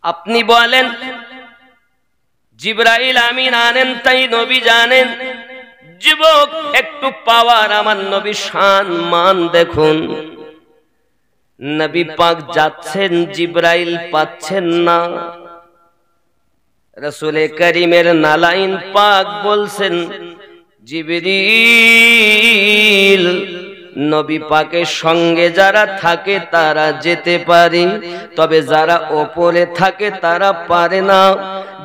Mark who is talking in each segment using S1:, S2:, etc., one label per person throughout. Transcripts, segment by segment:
S1: আপনি বলেন জিবরাইল আমিন আনেন তাই নবী জানেন। যুবক একটু পাওয়ার আমার নবী শান মান দেখুন। নবী পাক যাচ্ছেন, জিবরাইল পাচ্ছেন না। রাসূল করিমের নালাইন পাক বলছেন, জিবরিল নবী পাকের সঙ্গে যারা থাকে তারা যেতে পারে, তবে যারা ওপরে থাকে তারা পারে না।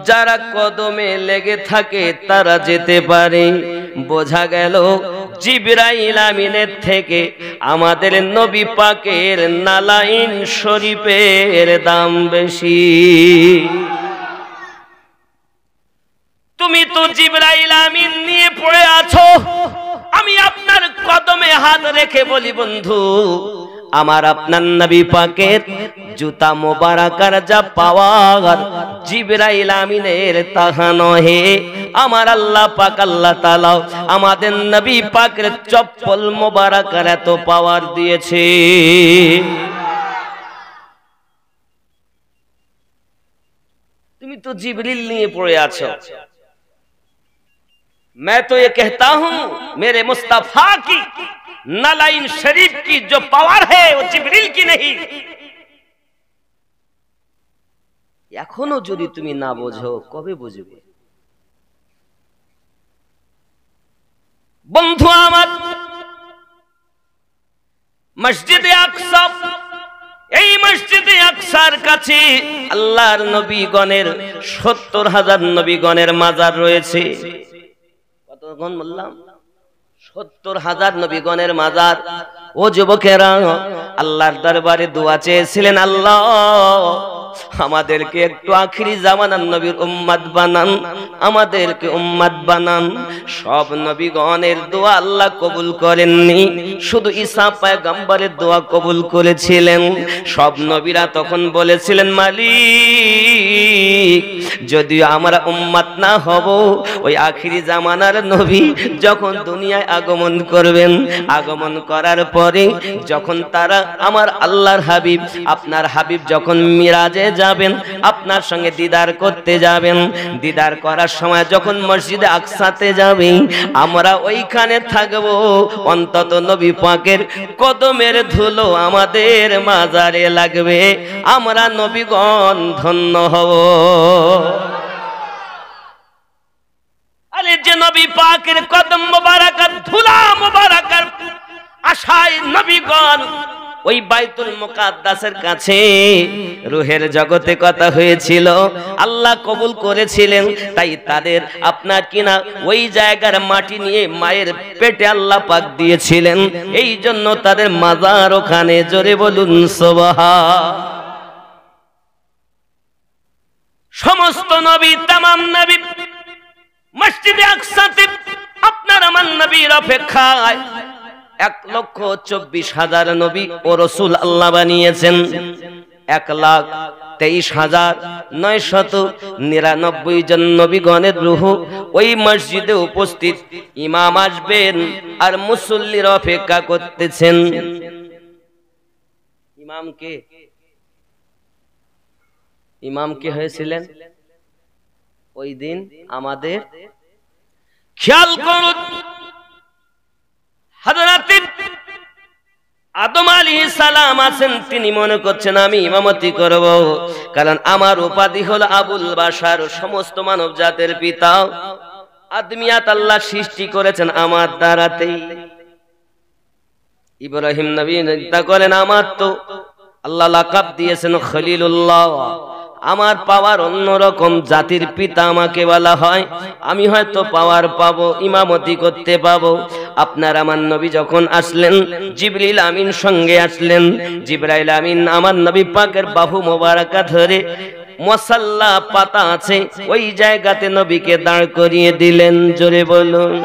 S1: যারা কদমে লেগে থাকে তারা যেতে পারে। বোঝা গেল জিবরাইল আমিনের থেকে আমাদের নবী পাকের নালাইন শরীফের দাম বেশি। তুমি তো জিবরাইল আমিন নিয়ে পড়ে আছো। আমি আপনার কদমে হাত রেখে বলি বন্ধু, আমার আপনার নবী পাকের জুতা মোবারকার যা পাওয়ার জিবরাইল আমিনের তাহা নহে। আমার আল্লাহ পাক আল্লাহ তাআলা আমাদের নবী পাকের চপ্পল মোবারকার এত পাওয়ার দিয়েছে। তুমি তো জিবরিল নিয়ে পড়ে আছো। मैं तो ये कहता हूं मेरे मुस्तफा की नालाइन शरीफ की जो पावर है वो जिब्रील की नहीं। এখনো যদি তুমি না বোঝো কবে বুঝবে? বন্ধু আমার, মসজিদে আকসা, এই মসজিদে আকসার কাছে আল্লাহর নবীগণের ৭০,০০০ নবীগণের মাজার রয়েছে। কতক্ষণ বললাম? ৭০,০০০ নবীগণের মাজার। ও যুবকেরা, আল্লাহর দরবারে দোয়া চেয়েছিলেন, আল্লাহ আমাদেরকে একটু আখিরি জামানার নবীর উম্মত বানান, আমাদেরকে উম্মত বানান। সব নবীগণের দোয়া আল্লাহ কবুল করেননি, শুধু ঈসা পয়গম্বরের দোয়া কবুল করেছিলেন। সব নবীরা তখন বলেছিলেন, মালিক যদিও আমরা উম্মত না হব, ওই আখিরি জামানার নবী যখন দুনিয়ায় আগমন করবেন, আগমন করার পরে যখন তারা আমার আল্লাহর হাবিব আপনার হাবিব যখন মিরাজে যাবেন, আপনার সঙ্গে দিদার করতে যাবেন, দিদার করার সময় যখন মসজিদে আকসাতে যাবেন, আমরা ওইখানে থাকবো। অন্তত নবী পাকের কদমের ধুলো আমাদের মাজারে লাগবে, আমরা নবীগণ ধন্য হব। আরে যে নবী পাকের কদম মোবারকাত ধুলা মোবারকার আশায় নবীগণ ওই বাইতুল মুকাদ্দাসের কাছে রূহের জগতে কথা হয়েছিল, আল্লাহ কবুল করেছিলেন। তাই তাদের আপনার কিনা ওই জায়গার মাটি নিয়ে মায়ের পেটে আল্লাহ পাক দিয়েছিলেন। এই জন্য তাদের মাজার ওখানে। জোরে বলুন সুবহান। সমস্ত নবী, তামাম নবী মসজিদে আকসাতে আপনার আমার নবীর অপেক্ষায় ১,২৪,০০০ নবী ও রাসূল আল্লাহ বানিয়েছেন। ১,২৩,৯৯৯ জন নবীগণের রূহ ওই মসজিদে উপস্থিত। ইমাম আসবেন আর মুসল্লির অপেক্ষা করতেছেন। ইমাম কে হয়েছিলেন ওই দিন? আমাদের খেয়াল করুন, হযরত আদম আলাইহিস সালাম আছেন, তিনি মনে করছেন আমি ইমামতি করব, কারণ আমার উপাধি হলো আবুল বাশার, সমস্ত মানব জাতের পিতা। আদমিয়াত আল্লাহ সৃষ্টি করেছেন আমার দ্বারাতেই। ইব্রাহিম নবী চিন্তা করেন, আমার তো আল্লাহ লাকাব দিয়েছেন খলিলুল্লাহ, আমার পাওয়ার অন্যরকম, জাতির পিতা আমাকে বলা হয়, আমি হয়তো পাওয়ার পাবো, ইমামতি করতে পাবো। আপনার আমার নবী যখন আসলেন, জিবরিল আমিন সঙ্গে আসলেন। জিবরাইল আমিন আমার নবী পাকের বাহু মোবারকা ধরে মুসাল্লা পাতা আছে ওই জায়গাতে নবীকে দাঁড় করিয়ে দিলেন। জোরে বলুন।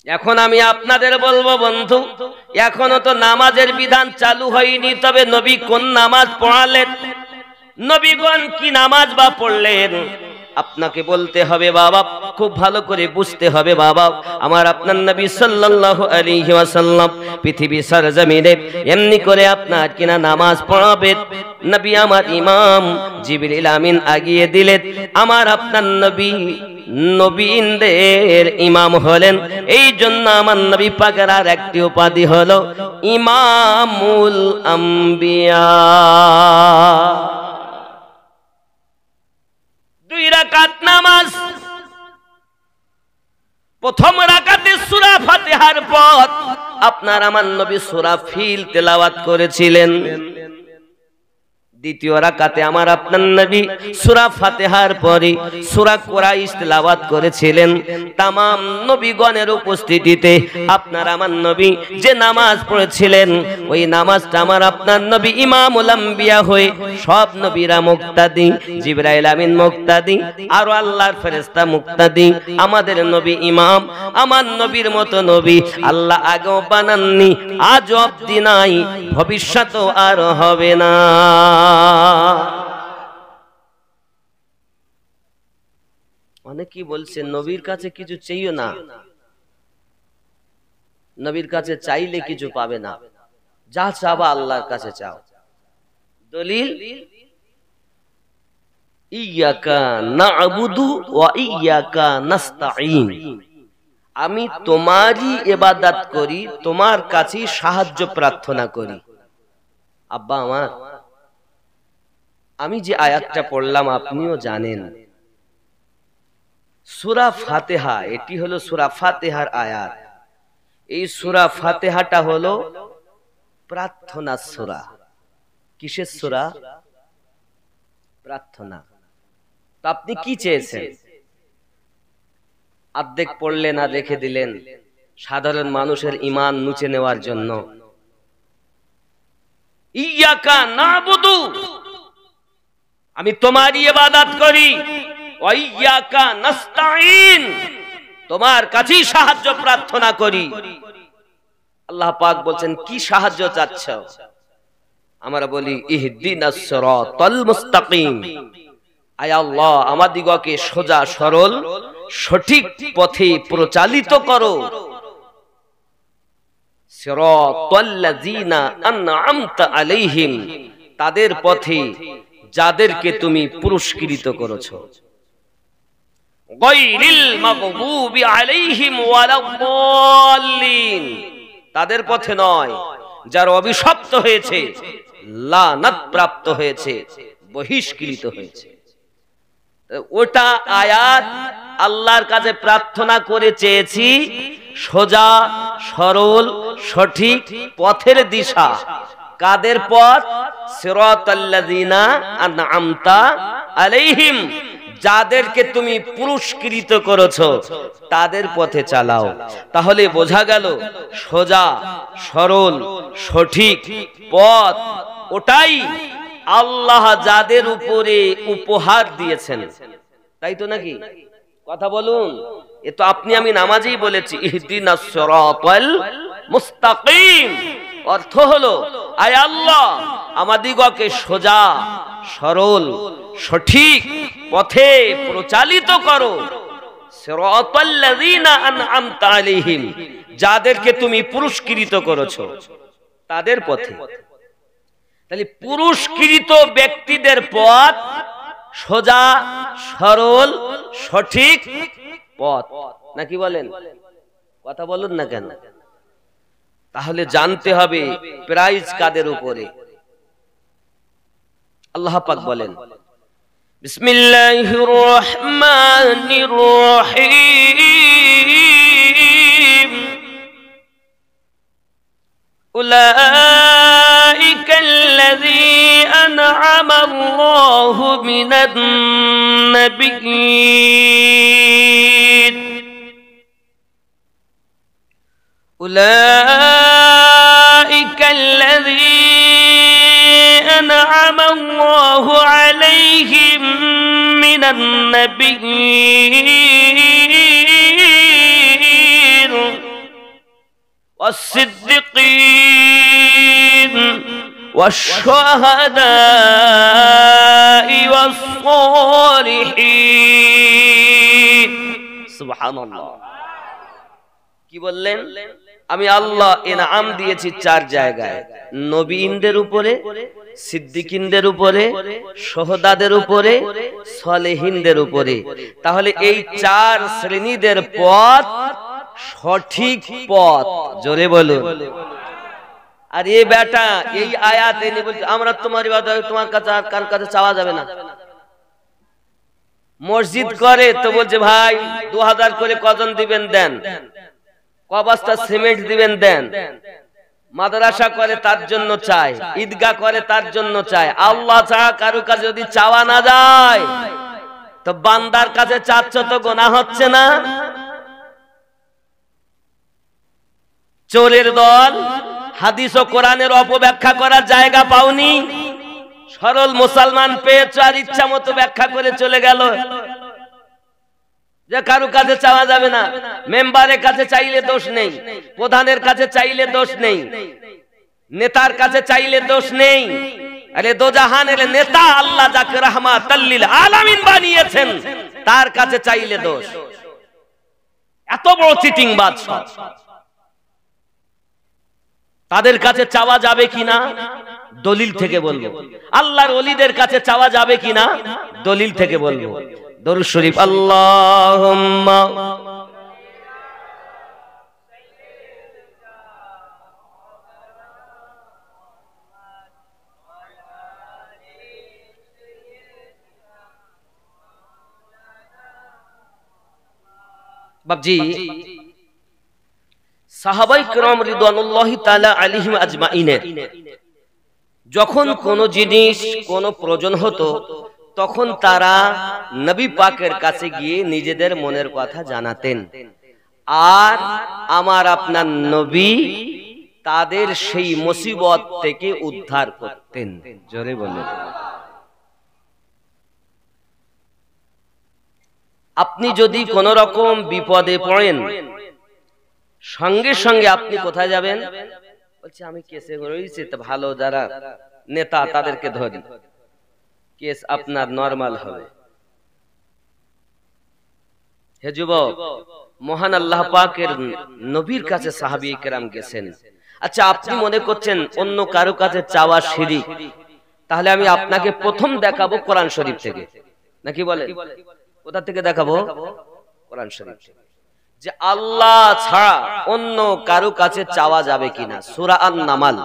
S1: এখন আমি আপনাদের বলবো বন্ধু, এখনো তো নামাজের বিধান চালু হয়নি, তবে নবী কোন নামাজ পড়ালেন, নবীগণ কি নামাজ বা পড়লেন? আপনাকে বলতে হবে বাবা, খুব ভালো করে বুঝতে হবে বাবা, আমার আপনার নবী সাল্লাল্লাহু আলাইহি ওয়াসাল্লাম পৃথিবী সরজমিনে এমনি করে আপনার কিনা নামাজ পড়াবেন। নবী আমার ইমাম জিবরিল আমিন আগিয়ে দিলেন, আমার আপনার নবী নবীনদের ইমাম হলেন। এই জন্য আমার নবী পাকের আর একটি উপাধি হলো ইমামুল আম্বিয়া। 2 রাকাত নামাজ, প্রথম রাকাতে সূরা ফাতিহার পর আপনার আমার নবী সূরা ফিল তেলাওয়াত করেছিলেন। দ্বিতীয় রাকাতে আমার আপনার নবী সূরা ফাতিহার পরে সূরা কুরাইশ তেলাওয়াত করেছিলেন। तमाम নবীগণের উপস্থিতিতে আপনার আমার নবী যে নামাজ পড়েছিলেন, ওই নামাজটা আমার আপনার নবী ইমামুল আম্বিয়া হয়ে সব নবীরা মুক্তাদি, জিবরাইল আমিন মুক্তাদি, আর আল্লাহর ফেরেশতা মুক্তাদি। আমাদের নবী ইমাম, আমার নবীর মতো নবী আল্লাহ আগেও বানাননি, আজ অবধি নাই, ভবিষ্যতেও আর হবে না। অনেকে বলছে নবীর কাছে কিছু চাইও না, নবীর কাছে চাইলে কিছু পাবে না, যা চাবা আল্লাহর কাছে চাও। দলিল ইয়াকা না'বুদু ওয়া ইয়াকা নাস্তাঈন, আমি তোমারই ইবাদত করি, তোমার কাছে সাহায্য প্রার্থনা করি। আব্বা আমার, আমি যে আয়াতটা পড়লাম আপনিও জানেন, সূরা ফাতিহা, এটি হলো সূরা ফাতিহার আয়াত। এই সূরা ফাতিহাটা হলো প্রার্থনা সূরা। কিসের সূরা? প্রার্থনা। তো আপনি কি চেয়েছেন? অর্ধেক পড়লেন আর রেখে দিলেন সাধারণ মানুষের ঈমান মুছে নেওয়ার জন্য। ইয়াকা না'বুদু, আমি তোমারই ইবাদত করি, ওয়া ইয়াকা নাস্তাঈন, তোমার কাছেই সাহায্য প্রার্থনা করি। আল্লাহ পাক বলছেন কি সাহায্য চাচ্ছ? আমরা বলি ইহদিনাস সিরাতাল মুস্তাকিম, আয় আল্লাহ আমাদিগকে সোজা সরল সঠিক পথে পরিচালিত করো। সিরাতাল্লাযিনা আন'আমতা আলাইহিম, তাদের পথে যাদেরকে তুমি পুরস্কৃত করেছো। গায়রিল মাগদুবি আলাইহিম ওয়ালাদ-দাল্লিন, তাদের পথে নয় যারা অভিশপ্ত হয়েছে, লানত প্রাপ্ত হয়েছে, বহিষ্কৃত হয়েছে। ওটা আয়াত আল্লাহর কাছে প্রার্থনা করে চেয়েছি সোজা সরল সঠিক পথের দিশা। কাদের পথ? সিরাতাল্লাযিনা আন'আমতা আলাইহিম, যাদেরকে তুমি পুরস্কৃত করেছো তাদের পথে চালাও। তাহলে বোঝা গেল সোজা সরল সঠিক পথ ওটাই আল্লাহ যাদের উপরে উপহার দিয়েছেন, তাই তো নাকি? কথা বলুন। এ তো আপনি আমি নামাজেই বলেছি ইহদিনাস সিরাতাল মুস্তাকিম। অর্থ হলো আয় আল্লাহ আমাদিগকে সোজা সরল সঠিক পথে পরিচালিত করো। সিরাতাল্লাযিনা আন'আমতা আলাইহিম, যাদেরকে তুমি পুরস্কৃত করেছো তাদের পথে। তাহলে পুরস্কৃত ব্যক্তিদের পথ সোজা সরল সঠিক পথ, নাকি বলেন? কথা বলুন না কেন? তাহলে জানতে হবে প্রাইজ কাদের উপরে। আল্লাহ পাক বলেন বিসমিল্লাহির রহমানির রহিম, উলাইকাল্লাযীনা আন'আমাল্লাহু মিনান নাবিয়্যিন, উলাইকাল্লাযীনা আন'আমাল্লাহু আলাইহিম মিনান নাবিয়্যিন والصديقين والشهداء والصالحين সুবহানাল্লাহ। কি বললেন? আমি আল্লাহ ইনাম দিয়েছি 4 জায়গায়, নবীনদের উপরে, সিদ্দিকিনদের উপরে, শহদাদের উপরে, সালেহিনদের উপরে। তাহলে এই 4 শ্রেণীদের পথ সঠিক পথ, জোরে বলুন। আর এই বেটা এই আয়াতে নিয়ে বলছে আমরা তোমার ইবাদত, তোমার কাছে আর কার কাছে চাওয়া যাবে না। মসজিদ করে তো বলছে ভাই 2000 করে কজন দিবেন দেন, ক বস্তা সিমেন্ট দিবেন দেন। মাদ্রাসা করে তার জন্য চায়, ঈদগাহ করে তার জন্য চায়। আল্লাহ ছাড়া কারো কাছে যদি চাওয়া না যায় তো বান্দার কাছে চাচ্ছ তো গুনাহ হচ্ছে না? চোরের দল হাদিস ও কোরআনের অপব্যাখ্যা করার জায়গা পাওনি, সরল মুসলমান পেয়েছ আর ইচ্ছা মতো ব্যাখ্যা করে চলে গেল যে কারো কাছে চাওয়া যাবে না। মেম্বারের কাছে চাইলে দোষ নেই, প্রধানের কাছে চাইলে দোষ নেই, নেতার কাছে চাইলে দোষ নেই। আরে দোজাহানের নেতা আল্লাহ যাকে রাহমাতাল লিল আলামিন বানিয়েছেন তার কাছে চাইলে দোষ। এত বড় চিটিং বাদশা, তাদের কাছে চাওয়া যাবে কিনা দলিল থেকে বলবো। আল্লাহর ওলিদের কাছে চাওয়া যাবে কিনা দলিল থেকে বলবো। দরুদ শরীফ আল্লাহুম্মা বাবজি সাহাবায়ে কেরাম রিদওয়ানুল্লাহি তাআলা আলাইহিম আজমাইনের যখন কোন জিনিস কোন প্রয়োজন হতো তখন তারা নবী পাকের কাছে গিয়ে নিজেদের মনের কথা জানাতেন, আর আমার আপনার নবী তাদের সেই মুসিবত থেকে উদ্ধার করতেন। জোরে বলেন। আপনি যদি কোন রকম বিপদে পড়েন সঙ্গে সঙ্গে আপনি কোথায় যাবেন? বলছে আমি কেসে রয়েছি তো ভালো যারা নেতা তাদেরকে ধরি, কেস আপনার নরমাল হবে। হে যুবক, মহান আল্লাহ পাকের নবীর কাছে সাহাবী কেরাম গেছেন। আচ্ছা আপনি মনে করছেন অন্য কারো কাছে চাওয়া শিরক, তাহলে আমি আপনাকে প্রথম দেখাবো কোরআন শরীফ থেকে, নাকি বলেন? কোথা থেকে দেখাবো? কোরআন শরীফ থেকে, যে আল্লাহ ছাড়া অন্য কারো কাছে চাওয়া যাবে কিনা। সূরা আন-নামাল,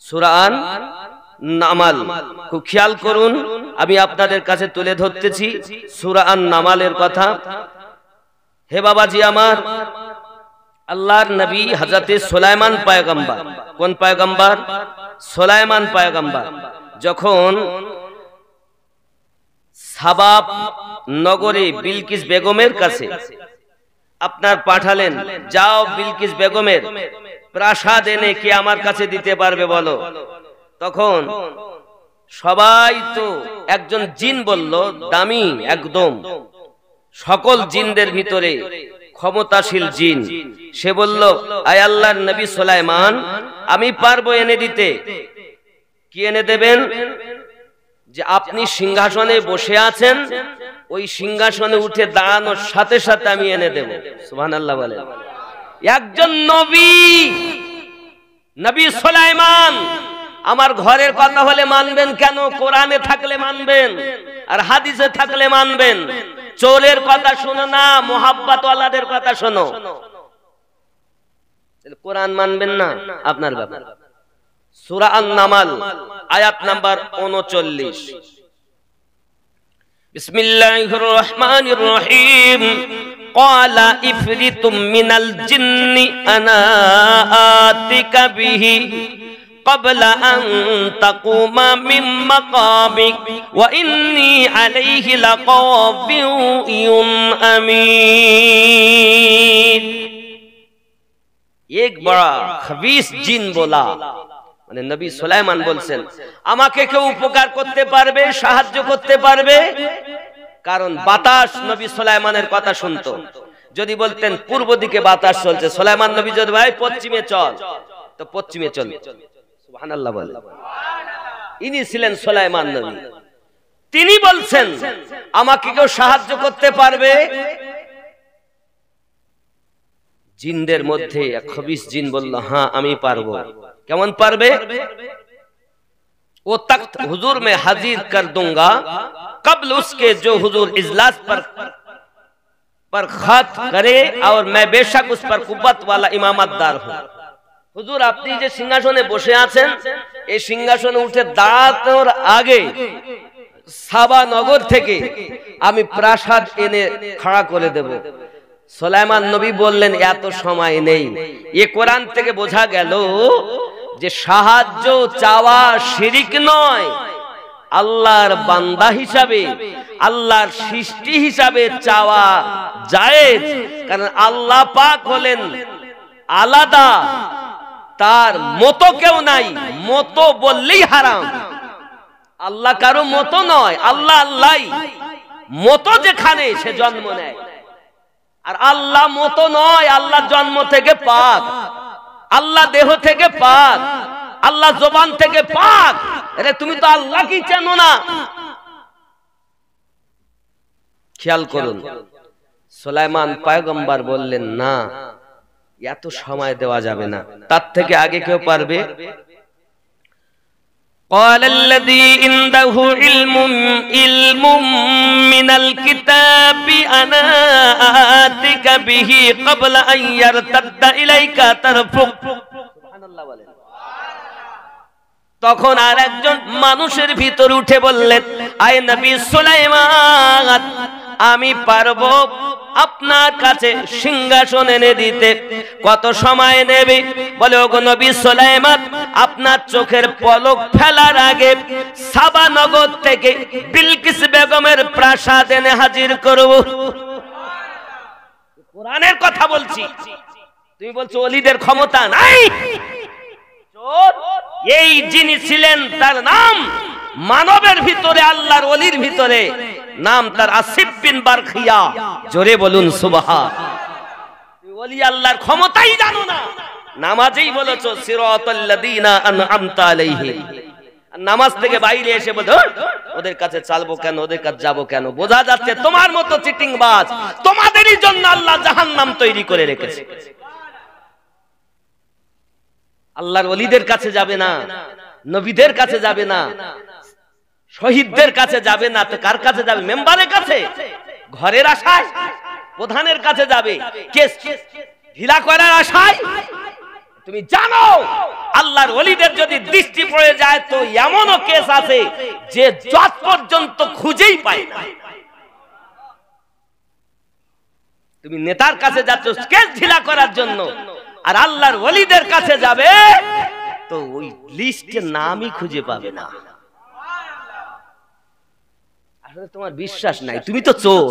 S1: সূরা আন-নামাল খুব খেয়াল করুন, আমি আপনাদের কাছে তুলে ধরতেছি সূরা আন-নামালের কথা। হে বাবাজি আমার, আল্লাহর নবী হযরতে সুলাইমান পয়গম্বর, কোন পয়গম্বর? সুলাইমান পয়গম্বর যখন সাবা নগরে বিলকিস বেগমের কাছে আপনার পাঠালেন, যাও বিলকিস বেগমের প্রাসাদ এনে কে আমার কাছে দিতে পারবে বলো। তখন সবাই তো একজন জিন বলল, দামি একদম সকল জিনদের ভিতরে ক্ষমতাশীল জিন, সে বলল আয় আল্লাহর নবী সুলাইমান আমি পারবো এনে দিতে। কি এনে দেবেন? যে আপনি সিংহাসনে বসে আছেন, ওই সিংহাসনে উঠে দাঁড়ানোর সাথে সাথে আমি এনে দেব। সুবহানাল্লাহ বলেন। একজন নবী, নবী সুলাইমান, আমার ঘরের কথা হলে মানবেন কেন? কোরআনে থাকলে মানবেন আর হাদিসে থাকলে মানবেন। চোরের কথা শোনো না, মোহাব্বত ওয়ালাদের কথা শোনো। কোরআন মানবেন না আপনার ব্যাপার। সূরা আন-নামাল আয়াত নাম্বার 39। বিসমিল্লাহির রহমানির রহিম। ক্বালা ইফরিতুম মিনাল জিন্নি আনা আতিকা বিহি ক্বাবলা আন তাকুমা মিন মাকামিক ওয়া ইন্নী আলাইহি লাকাবিয়্যুন আমিন। এক বড় খবিস জিন বলা, মানে নবী সুলাইমান বলছেন আমাকে কেউ উপকার করতে পারবে, সাহায্য করতে পারবে? কারণ বাতাস নবী সুলাইমানের কথা শুনতো। যদি বলতেন পূর্ব দিকে বাতাস চলছে, সুলাইমান নবী যদি ভাই পশ্চিমে চল, তো পশ্চিমে চল। সুবহানাল্লাহ বলেন। ইনি ছিলেন সুলাইমান নবী। তিনি বলছেন আমাকে কেউ সাহায্য করতে পারবে? জিনদের মধ্যে এক খবিস জিন বলল, হ্যাঁ আমি পারবো। কেমন পারবে? वो तख्त हुजूर में हाजिर कर दूंगा कबल उसके जो हुजूर इजलास पर खत करे और मैं बेशक उस पर कुव्वत वाला इमामतदार हूं। হুজুর আপনি যে সিংহাসনে বসে আছেন, এই সিংহাসনে উঠে দাঁড়ানোর আগে সাবা নগর থেকে আমি প্রাসাদ এনে খাড়া করে দেব। সুলাইমান নবী বললেন, এত সময় নেই। এ কোরআন থেকে বোঝা গেল যে সাহায্য চাওয়া শিরিক নয়, আল্লাহর বান্দা হিসাবে, আল্লাহর সৃষ্টি হিসাবে চাওয়া জায়েজ। কারণ আল্লাহ পাক হলেন আলাদা, তার মতো কেউ নাই, মতো বললেই হারাম। আল্লাহ কারো মতো নয়, আল্লাহ আল্লাহই। মতো যেখানে সে জন্ম নেয়, আর আল্লাহ মতো নয়, আল্লাহ জন্ম থেকে পাক, আল্লাহ দেহ থেকে পাক, আল্লাহ জবান থেকে পাক। আরে তুমি তো আল্লাহ কি চেনো না? খেয়াল করুন, সুলাইমান পয়গম্বর বললেন, না এত সময় দেওয়া যাবে না, তার থেকে আগে কেউ পারবে? قال الذي عنده علم من الكتاب أنا آتيك به قبل أن يرتد إليك طرفك। সুবহানাল্লাহ বলেন। তখন আর একজন মানুষের ভিতর উঠে বললেন, আয় নবী সুলাইমান, আমি পারবো আপনার কাছে সিংহাসন এনে দিতে। কত সময় নেবে? বলে, ওগো নবী সুলাইমান, আপনার চোখের পলক ফেলার আগে সাবা নগর থেকে বিলকিস বেগমের প্রাসাদ এনে হাজির করব। কোরআনের কথা বলছি, তুমি বলছো ওলিদের ক্ষমতা নাই। এই যিনি ছিলেন তার নাম মানবের ভিতরে, আল্লাহর ওলির ভিতরে নাম তার আসিফ বিন বারখিয়া। জোরে বলুন সুবহান। ওলি আল্লাহর ক্ষমতাই জানো না, নামাজেই বলেছো সিরাতাল্লাযীনা আনআমতা আলাইহিম। নামাজ থেকে বাইরে এসে বলো ওদের কাছে চালবো কেন, ওদের কাছে যাবো কেন? বোঝা যাচ্ছে তোমার মতো চিটিংবাজ, তোমাদেরই জন্য আল্লাহ জাহান্নাম তৈরি করে রেখেছে। আল্লাহর ওলিদের কাছে যাবে না, নবীদের কাছে যাবে না, শহীদদের কাছে যাবে না, তো কার কাছে যাবে? মেম্বারের কাছে, ঘরের আশায়, প্রধানের কাছে যাবে, কেস ঢিলা করার আশায়। তুমি জানো আল্লাহর ওলিদের যদি দৃষ্টি পড়ে যায় তো এমনও কেস আছে যে যত পর্যন্ত খুঁজেই পায় না। তুমি নেতার কাছে যাচ্ছ কেস ঢিলা করার জন্য, আর আল্লাহর ওলিদের কাছে যাবে তো ওই লিস্টে নামই খুঁজে পাবে না। আসলে তোমার বিশ্বাস নাই, তুমি তো চোর।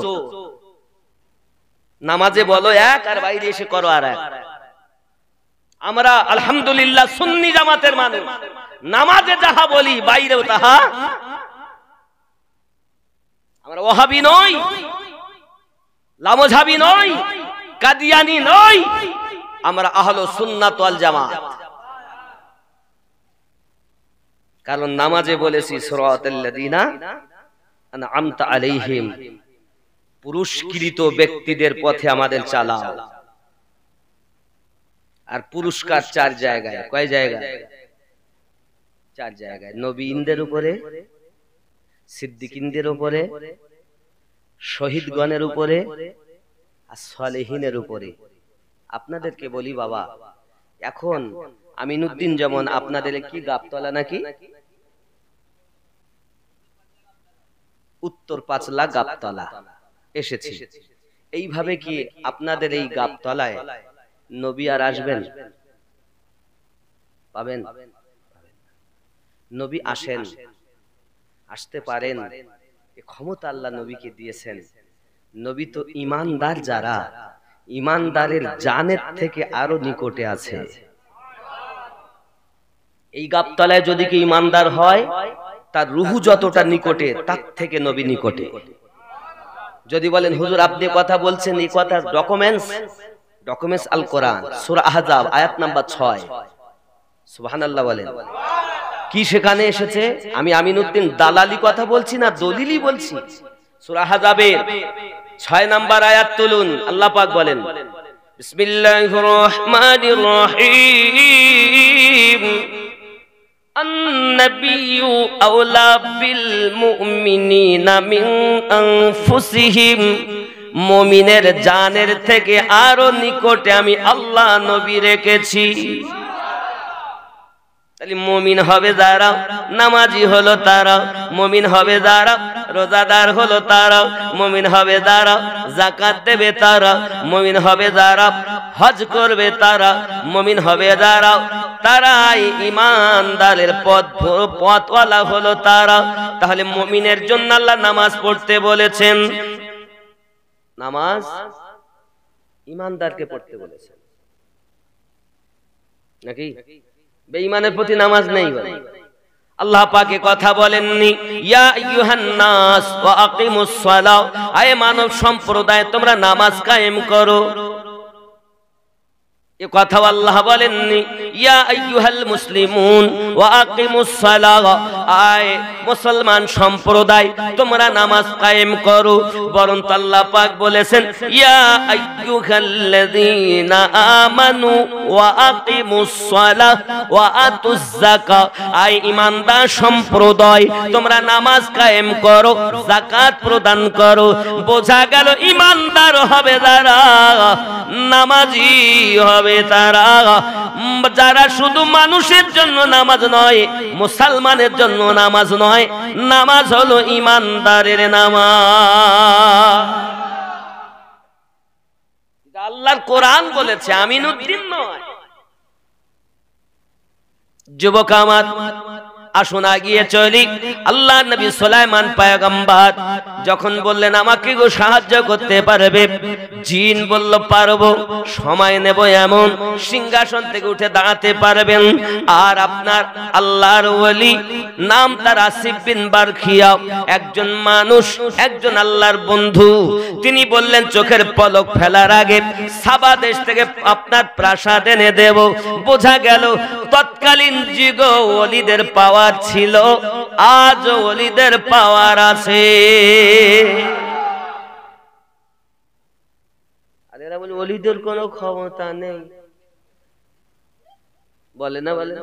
S1: নামাজে বলো এক, আর বাইরে এসে করো আর এক। আমরা আলহামদুলিল্লাহ সুন্নি জামাতের মানুষ, নামাজে যাহা বলি বাইরেও তাহা। আমরা ওয়াহাবি নই, লামোঝাবি নই, কাদিয়ানি নই, আমরা আহলে সুন্নাত ওয়াল জামাত। কারণ নামাজে বলেছি সিরাতাল্লাযীনা আনআমতা আলাইহিম, পুরস্কৃত ব্যক্তিদের পথে আমাদের চালাও। আর পুরস্কার চার জায়গায়। কয় জায়গায়? চার জায়গায়। নবীদের উপরে, সিদ্দিকিনদের উপরে, শহীদগণের উপরে, আর সালেহিনের উপরে। আপনাদেরকে বলি বাবা, এখন আমিনুদ্দিন যেমন আপনাদের কি গাবতলা নাকি উত্তর পাঁচলা গাবতলা এসেছি, এইভাবে কি আপনাদের এই গাবতলায় নবী আর আসবেন? পাবেন? নবী আসেন, আসতে পারেন, এই ক্ষমতা আল্লাহ নবীকে দিয়েছেন। নবী তো ঈমানদার, যারা ঈমানদারের জানের থেকে আরো নিকটে আছে। এই গাবতলায় যদি কি ঈমানদার হয়, তার রুহু যতটা নিকটে তার থেকে নবী নিকটে। যদি বলেন হুজুর আপনি কথা বলছেন, এই কথার ডকুমেন্টস আল কোরআন সূরা আহজাব আয়াত নাম্বার 6। সুবহানাল্লাহ বলেন। কি সেখানে এসেছে? আমি আমিনুদ্দিন দালালি কথা বলছি না, দলিলই বলছি। সূরা আহজাবের 6 নাম্বার আয়াত তুলুন। আল্লাহ পাক বলেন, বিসমিল্লাহির রহমানির রহিম। আন-নাবিয়্যু আওলা বিল মুমিনিনা মিন আনফুসিহিম, মুমিনের জানের থেকে আরো নিকটে আমি আল্লাহ নবী রেখেছি। তাহলে মুমিন হবে যারা, নামাজি হলো তারা, মুমিন হবে যারা, রোজাদার হলো তারা, মুমিন হবে যারা, যাকাত দেবে তারা, মুমিন হবে যারা, হজ করবে তারা, মুমিন হবে যারা, তারাই ঈমানদারের পথওয়ালা হলো তারা। তাহলে মুমিনের জন্য আল্লাহ নামাজ পড়তে বলেছেন, নামাজ ঈমানদারকে পড়তে বলেছেন নাকি? বেঈমানের প্রতি নামাজ নেই বলে আল্লাহ পাকে কথা বলেননি, ইয়া আইয়ুহান নাস ওয়া আকিমুস সালাহ, আয়ে মানব সম্প্রদায় তোমরা নামাজ কায়েম করো। এ কথা আল্লাহ বলেননি, ইয়া আইয়ুহাল মুসলিমুন ওয়া আকিমুস সালাহ, আয়ে মুসলমান সম্প্রদায় তোমরা নামাজ কায়েম করো। বরং আল্লাহ পাক বলেছেন, ইয়া আইয়ুহাল্লাযীনা আমানু ওয়া আকিমুস সালাহ ওয়া আতুজ যাকাত, আয়ে ঈমানদার সম্প্রদায় তোমরা নামাজ কায়েম করো, যাকাত প্রদান করো। বোঝা গেল ঈমানদার হবে যারা, নামাজি হবে তারা। যারা শুধু মানুষের জন্য নামাজ নয়, মুসলমানের জন্য নামাজ নয়, নামাজ হলো ঈমানদারের নামাজ। আল্লাহর কোরআন বলেছে, আমিনুদ্দিন নয়। যুবক আমার, আসুন আগিয়ে চলি। আল্লাহ নবী সুলাইমান পয়গম্বর যখন বললেন আমাকে গো সাহায্য করতে পারবে, জিন বলল পারবো, সময় নেব এমন, সিংহাসন থেকে উঠে দাঁড়াতে পারবেন। আর আপনার আল্লাহর ওলি নাম তার আসিফ বিন বারখিয়া, একজন মানুষ, একজন আল্লাহর বন্ধু, তিনি বললেন চোখের পলক ফেলার আগে সাবা দেশ থেকে আপনার প্রাসাদ এনে দেব। বোঝা গেল তৎকালীন যুগে ওলিদের পাওয়ার ছিল, আজ ওলিদের পাওয়ার আছে। আর এরা বলে ওলিদের কোনো ক্ষমতা নেই, বলে না, বলে না।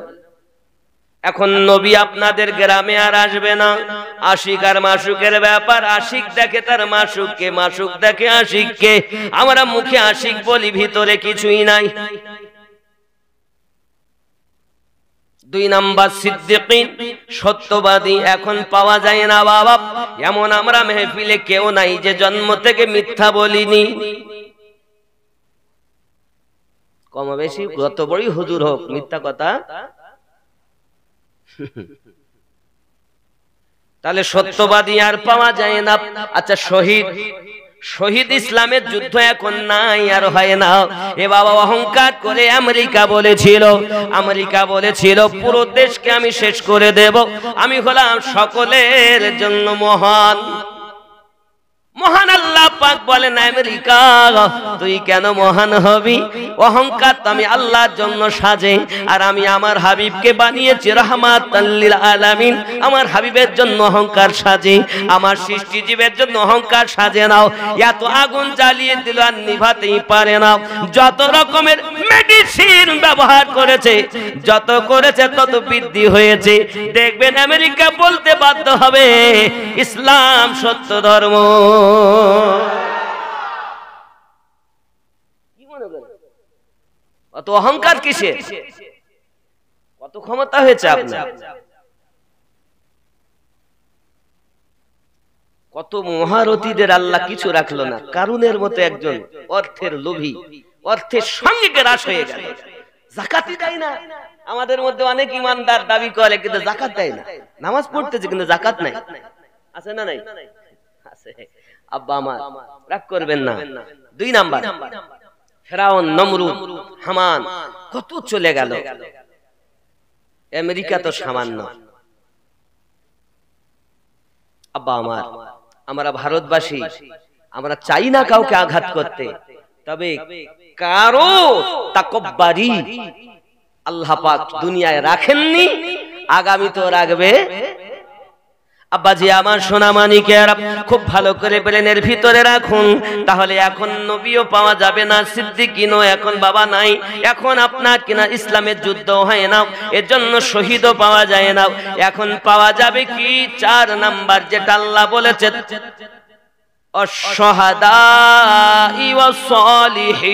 S1: এখন নবী আপনাদের গ্রামে আর আসবে না। আশিক আর মাসুকের ব্যাপার, আশিক দেখে তার মাসুককে, মাসুক দেখে আশিককে। আমরা মুখে আশিক বলি, ভিতরে কিছুই নাই। দুই নাম্বার সিদ্দিকিন, সত্যবাদী এখন পাওয়া যায় না বাবা। এমন আমরা মেহফিলে কেউ নাই যে জন্ম থেকে মিথ্যা বলিনি। কম বেশি যত বড়ই হুজুর হোক, মিথ্যা কথা। তাহলে সত্যবাদী আর পাওয়া যায় না। আচ্ছা, শহীদ, শহীদ ইসলামের যুদ্ধ এখন নাই, আর হয় না। এ বাবা অহংকার করে আমেরিকা বলেছিল পুরো দেশকে আমি শেষ করে দেব, আমি হলাম সকলের জন্য মহান। মহান আল্লাহ পাক বলেন, আমেরিকা তুই কেন মহান হবি? অহংকার তো আমি আল্লাহর জন্য সাজে, আর আমি আমার হাবিবকে বানিয়েছি রাহমাতাল লিল আলামিন। আমার হাবিবের জন্য অহংকার সাজে, আমার সৃষ্টিজীবের জন্য অহংকার সাজে নাও। এত আগুন জ্বালিয়ে দিল আর নিভাতেই পারে না। যত রকমের মেডিসিন ব্যবহার করেছে, যত করেছে তত বৃদ্ধি হয়েছে। দেখবেন আমেরিকা বলতে বাধ্য হবে ইসলাম সত্য ধর্ম। অত অহংকার কিসে? কত ক্ষমতা হয়েছে আপনার? কত মহারথীদের আল্লাহ কিছু রাখলো না। কারুনের মতো একজন অর্থের লোভী, অর্থের সঙ্গে গ্রাস হয়ে গেল, যাকাতই দেয় না। আমাদের মধ্যে অনেক ইমানদার দাবি করে কিন্তু যাকাত দেয় না। নামাজ পড়তেছে কিন্তু যাকাত নাই। আছে না নাই? আছে। আব্বা আমার রাগ করবেন না। দুই নাম্বার, ফেরাউন, নমরুদ, হামান কত চলে গেল। আমেরিকা তো সামান্য। আব্বা আমার, আমরা ভারতবাসী, আমরা চাই না কাউকে আঘাত করতে, তবে কারো তাকব্বারি আল্লাহ পাক দুনিয়ায় রাখেননি, আগামী তো রাখবে। আব্বাজি আমার সোনামানিকেরা খুব ভালো করে ব্রেনের ভিতরে রাখুন, তাহলে এখন নবীও পাওয়া যাবে না, সিদ্দিকীনও এখন বাবা নাই, এখন আপনার কিনা ইসলামের যুদ্ধ হয় না, এর জন্য শহীদও পাওয়া যায় না। এখন পাওয়া যাবে কি 4 নাম্বার, যেটা আল্লাহ বলেছেন আশ-শুহাদা'i ওয়াস-সালিহিন,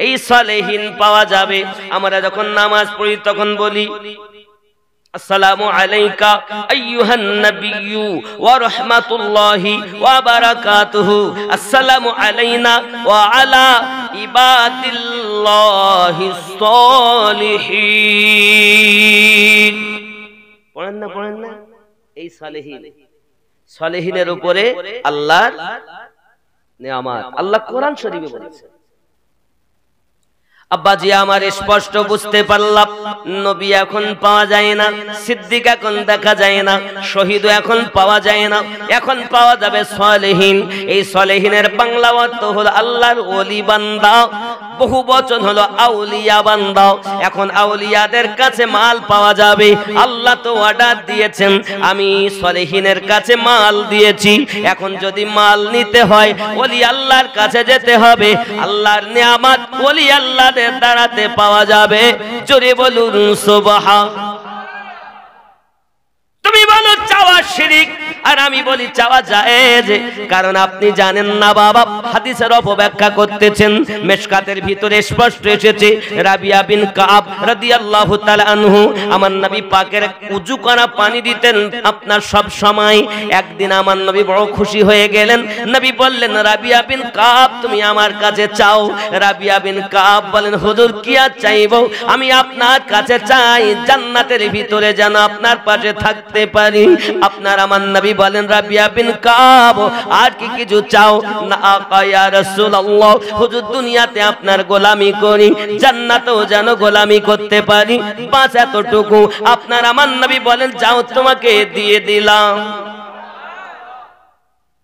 S1: এই সালেহিন পাওয়া যাবে। আমরা যখন নামাজ পড়ি তখন বলি আসসালামু আলাইকা আইয়ুহান নাবিয়্যু ওয়া রাহমাতুল্লাহি ওয়া বারাকাতুহু, আসসালামু আলাইনা ওয়া আলা ইবাদিল্লাহিস সালিহিন। পড়েন না এই সালেহিন, সালেহিনের উপরে আল্লাহর নিয়ামত আল্লাহ কোরআন শরীফে বলেছেন। আব্বাজি আমার স্পষ্ট বুঝতে পারলাম, নবী এখন পাওয়া যায় না, সিদ্দিক এখন দেখা যায় না, শহীদ এখন পাওয়া যায় না, এখন পাওয়া যাবে সালেহিন। এই সালেহিনের বাংলা অর্থ হলো আল্লাহর ওলি বান্দা, বহু বচন হলো আউলিয়া বান্দা। এখন আউলিয়াদের কাছে মাল পাওয়া যাবে, আল্লাহ তো অর্ডার দিয়েছেন, আমি সালেহিনের কাছে মাল দিয়েছি। এখন যদি মাল নিতে হয় ওলি আল্লাহর কাছে যেতে হবে, আল্লাহর নিয়ামত ওলি আল্লাহ দাঁড়াতে পাওয়া যাবে। জোরে বলুন সুবহান। তুমি বলো চাওয়া শিরক, আর আমি বলি চাওয়া জায়েজ, কারণ আপনি জানেন না বাবা, হাদিসের অপব্যাখ্যা করতেছেন। মিশকাতের ভিতরে স্পষ্ট এসেছে, রাবিয়া বিন কাব রাদিয়াল্লাহু তাআলা আনহু আমার নবী পাকের উযু করা পানি দিতেন আপনার সব সময়। একদিন আমার নবী বড় খুশি হয়ে গেলেন, নবী বললেন রাবিয়া বিন কাব তুমি আমার কাছে চাও। রাবিয়া বিন কাব বলেন হুজুর কি আর চাইবো, আমি আপনার কাছে চাই জান্নাতের ভিতরে যেন আপনার পাশে থাকতে পারি। আপনার আমার নবী বলেন রাবিয়া বিন কাব আর কি কিছু চাও? না আকা ইয়া রাসূলুল্লাহ, হুজুর দুনিয়াতে আপনার গোলামি করি, জান্নাতেও যেন গোলামি করতে পারি, বাস এতটুকু। আপনার আমার নবী বলেন যাও তোমাকে দিয়ে দিলাম।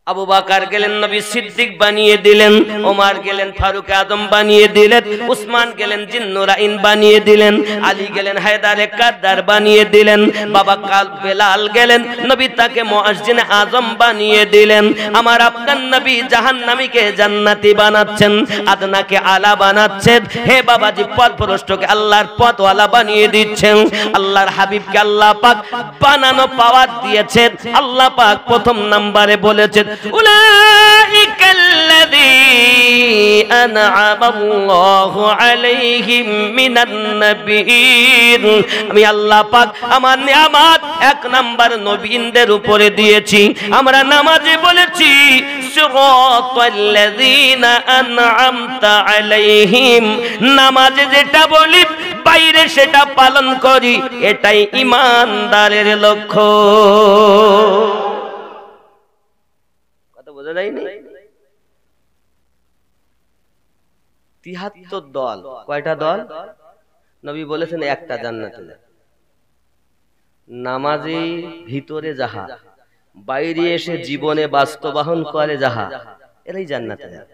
S1: আবু বকর গেলেন নবী সিদ্দিক বানিয়ে দিলেন, ওমর গেলেন ফারুক আজম বানিয়ে দিলেন, উসমান গেলেন জিন্নুরাইন বানিয়ে দিলেন, আলী গেলেন হায়দারে কাদ্দার বানিয়ে দিলেন, বাবা কাল বেলাল গেলেন নবী তাকে মুয়াজ্জিন আজম বানিয়ে দিলেন। আমার আপনার নবী জাহান্নামীকে জান্নাতি বানাচ্ছেন, আদনাকে আলা বানাচ্ছেন। হে বাবাজি পথভ্রষ্টকে আল্লাহর পথওয়ালা বানিয়ে দিচ্ছেন। আল্লাহর হাবিবকে আল্লাহ পাক বানানো পাওয়ার দিয়েছেন। আল্লাহ পাক প্রথম নম্বরে বলেছেন উলাইকাল্লাযী আনআমাল্লাহু আলাইহিম মিনান নাবিয়্যিন, আমি আল্লাহ পাক আমার নিয়ামত 1 নাম্বার নবীদের উপরে দিয়েছি। আমরা নামাজে বলেছি সিরাতাল্লাযীনা আনআমতা আলাইহিম, নামাজে যেটা বলি বাইরে সেটা পালন করি, এটাই ঈমানদারের লক্ষ্য। বোঝা যায়নি? 73 দল, কয়টা দল? নবী বলেছেন একটা জান্নাতে যাবে। নামাজি ভিতরে যাহা, বাইরে এসে জীবনে বাস্তবায়ন করে যাহা, এরাই জান্নাতে যাবে।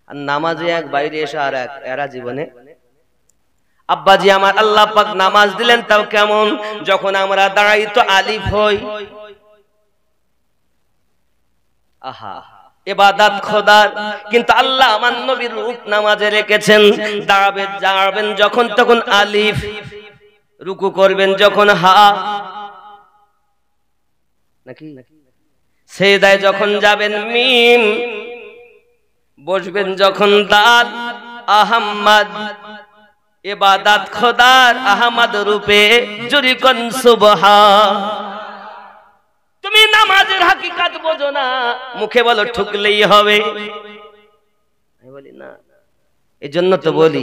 S1: আর নামাজে এক, বাইরে এসে আর এক, এরা জীবনে। আব্বাজি আমার আল্লাহ পাক নামাজ দিলেন তাও কেমন, যখন আমরা দাঁড়াই তো আলিফ হই, আহা ইবাদত খোদার, কিন্তু আল্লাহ আমার নবীর রূপ নামাজে রেখেছেন। দাঁড়াবেন যখন তখন আলিফ, রুকু করবেন যখন হা, নাকি সেজদায় যখন যাবেন মিম, বসবেন যখন দাল। আহাম্মদ ইবাদত খোদার আহমদ রূপে জুরি কোন সুবহান। তুমি নামাজের হাকিকত বোঝো না, মুখে বলো ঠুকলেই হবে। আমি বলি না, এজন্য তো বলি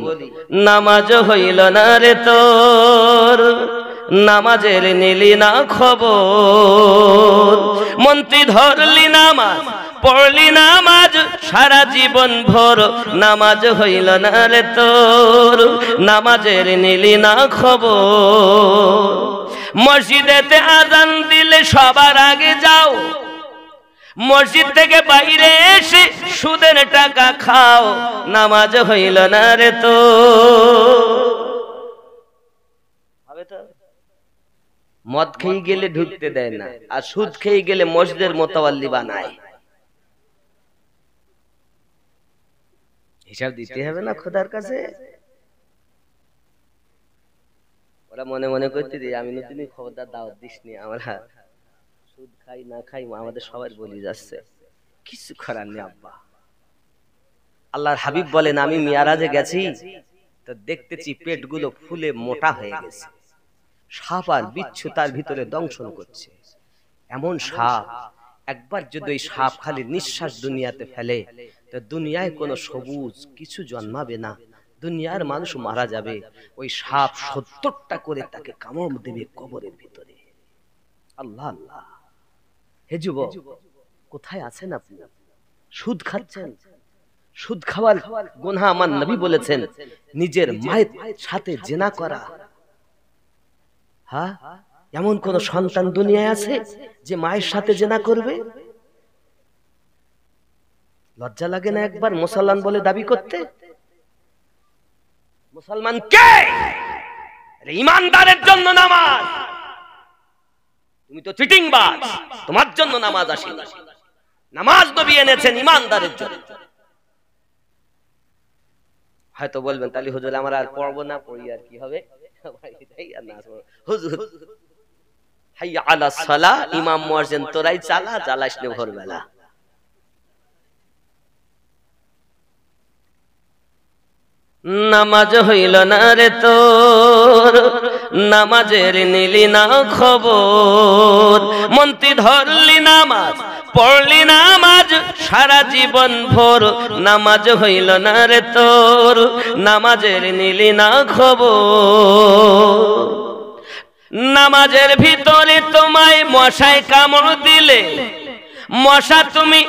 S1: নামাজ হইল না রে তোর, নামাজের নিলি না খবর। মন্ত্রী ধরলি নামাজ, পড়লি নামাজ সারা জীবন ভোর, নামাজ হইল না রে তোর, নামাজের নিলি না খবর। মসজিদেতে আজান দিলে সবার আগে যাও, মসজিদ থেকে বাইরে এসে সুদের টাকা খাও, নামাজ হইল না রে তো। মদ খেয়ে গেলে ঢুকতে দেয় না, আর সুদ খেয়ে গেলে মসজিদের মোতাওয়াল্লি বানায়। হিসাব দিতে হবে না খোদার কাছে। ওরা মনে মনে করতে দিই আমি নতুন খবরদার দাওয়াত দিস নি, আমরা সুদ খাই না খাই আমাদের সবার বলি যাচ্ছে, কিছু করার নেই আব্বা। আল্লাহর হাবিব বলেন আমি মিয়ারাজে গেছি তো দেখতেছি পেটগুলো ফুলে মোটা হয়ে গেছে, সাপ আর বিচ্ছু তার ভিতরে দংশন করছে। এমন সাপ, একবার যদি ওই সাপ খালি নিঃশ্বাস দুনিয়াতে ফেলে তো দুনিয়ায় কোনো সবুজ কিছু জন্মাবে না, দুনিয়ার মানুষ মারা যাবে। ওই সাপ ৭০টা করে তাকে কামড় দেবে কবরের ভিতরে। আল্লাহ আল্লাহ। হে যুবক, কোথায় আছেন আপনি? সুদ খাচ্ছেন। সুদ খাওয়ার গুনাহ আমার নবী বলেছেন নিজের মায়ের সাথে জিনা করা। হ্যাঁ, এমন কোন সন্তান দুনিয়ায় আছে যে মায়ের সাথে জিনা করবে? লজ্জা লাগে না একবার মুসলমান বলে দাবি করতে? মুসলমান কে? ঈমানদারের জন্য নামাজ। তুমি তো চিটিংবাজ, তোমার জন্য নামাজ আসেনি। নামাজ নবী এনেছেন ঈমানদারের জন্য। হয়তো বলবেন তাহলে হুজুর আমরা আর পড়বো না, পড়ি আর কি হবে? হুজুর হাইয়া আলাস সালাহ, ইমাম মুয়াজ্জিন তোরাই চালা, চালাস নে ভোরবেলা। নামাজ হইল না রে তোর, নামাজের নিলি না খবর, মন্ত্রী ধরলি নামাজ, পড়লি নামাজ সারা জীবন ভোর, নামাজ হইল না রে তোর, নামাজের নিলি না খবর। নামাজের ভিতরে তোমায় মশায় কামড় দিলে, মশা তুমি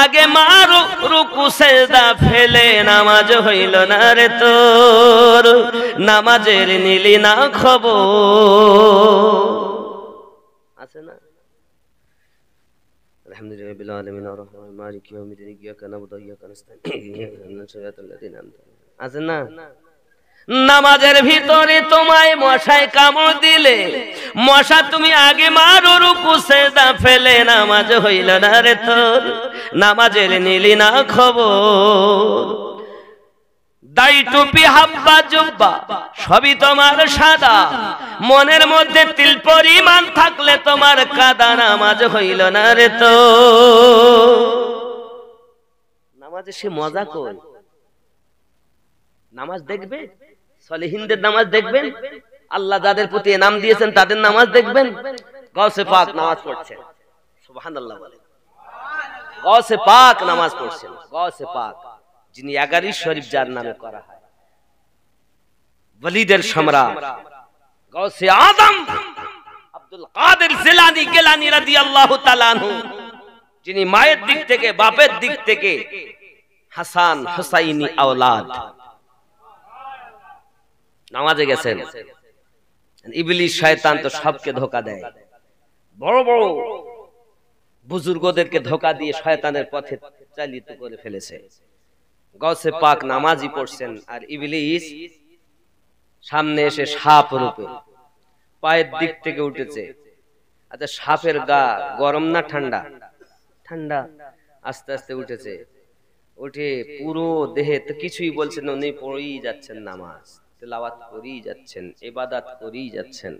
S1: আগে মারো রুকু সেজদা ফেলে, নামাজ হইল না রে তোর, নামাজের নিলি না খবর। আছে না? আলহামদুলিল্লাহ রাব্বিল আলামিন আর রাহমানির মালিকি ইয়াউমিদ্দিন ইয়্যাকা না'বুদু ওয়া ইয়্যাকা নাস্তাঈন ইহদিনাস সিরাতাল লাযীনা আন'আমতা আলাইহিম। আছে না? নামাজের ভিতরে তোমায় মশায় কামড় দিলে, মশা তুমি আগে মারো রুকু সেজদা ফেলে, নামাজ হইল না রে তোর, নামাজের নিলি না খবর। দাড়ি টুপি হাব্বা জুব্বা সবই তোমার সাদা, মনের মধ্যে তিল পরিমাণ থাকলে তোমার কাদা, নামাজ হইল না রে তোর। নামাজে সে মজা কই? নামাজ দেখবে, সলিহিনদের নামাজ দেখবেন, আল্লাহ যাদের প্রতি নাম দিয়েছেন তাদের নামাজ দেখবেন। গাউসে পাক নামাজ পড়ছেন, সুবহানাল্লাহ বলেন। গাউসে পাক নামাজ পড়ছেন, গাউসে পাক যিনি 11 শরীফ যার নামে করা হয়, ওয়ালিদের সম্রাট গাউসে আজম আব্দুল কাদের জিলানী গিলানী রাদিয়াল্লাহু তাআলা আনহু, যিনি মায়ের দিক থেকে বাপের দিক থেকে হাসান হুসাইনি আওলাদ, নামাজে গেছেন। ইবলিস শয়তান তো সবকে ধোঁকা দেয়, বড় বড় বুজুর্গদেরকে ধোঁকা দিয়ে শয়তানের পথে চালিত করে ফেলেছে। গাউসে পাক নামাজই পড়ছেন, আর ইবলিস সামনে এসে সাপ রূপে পায়ের দিক থেকে উঠেছে। আচ্ছা, সাপের গা গরম না ঠান্ডা? ঠান্ডা। আস্তে আস্তে উঠেছে, উঠে পুরো দেহে তো কিছুই বলছেন, উনি পড়েই যাচ্ছেন, নামাজ তেলাওয়াত করেই যাচ্ছেন, ইবাদত করেই যাচ্ছেন।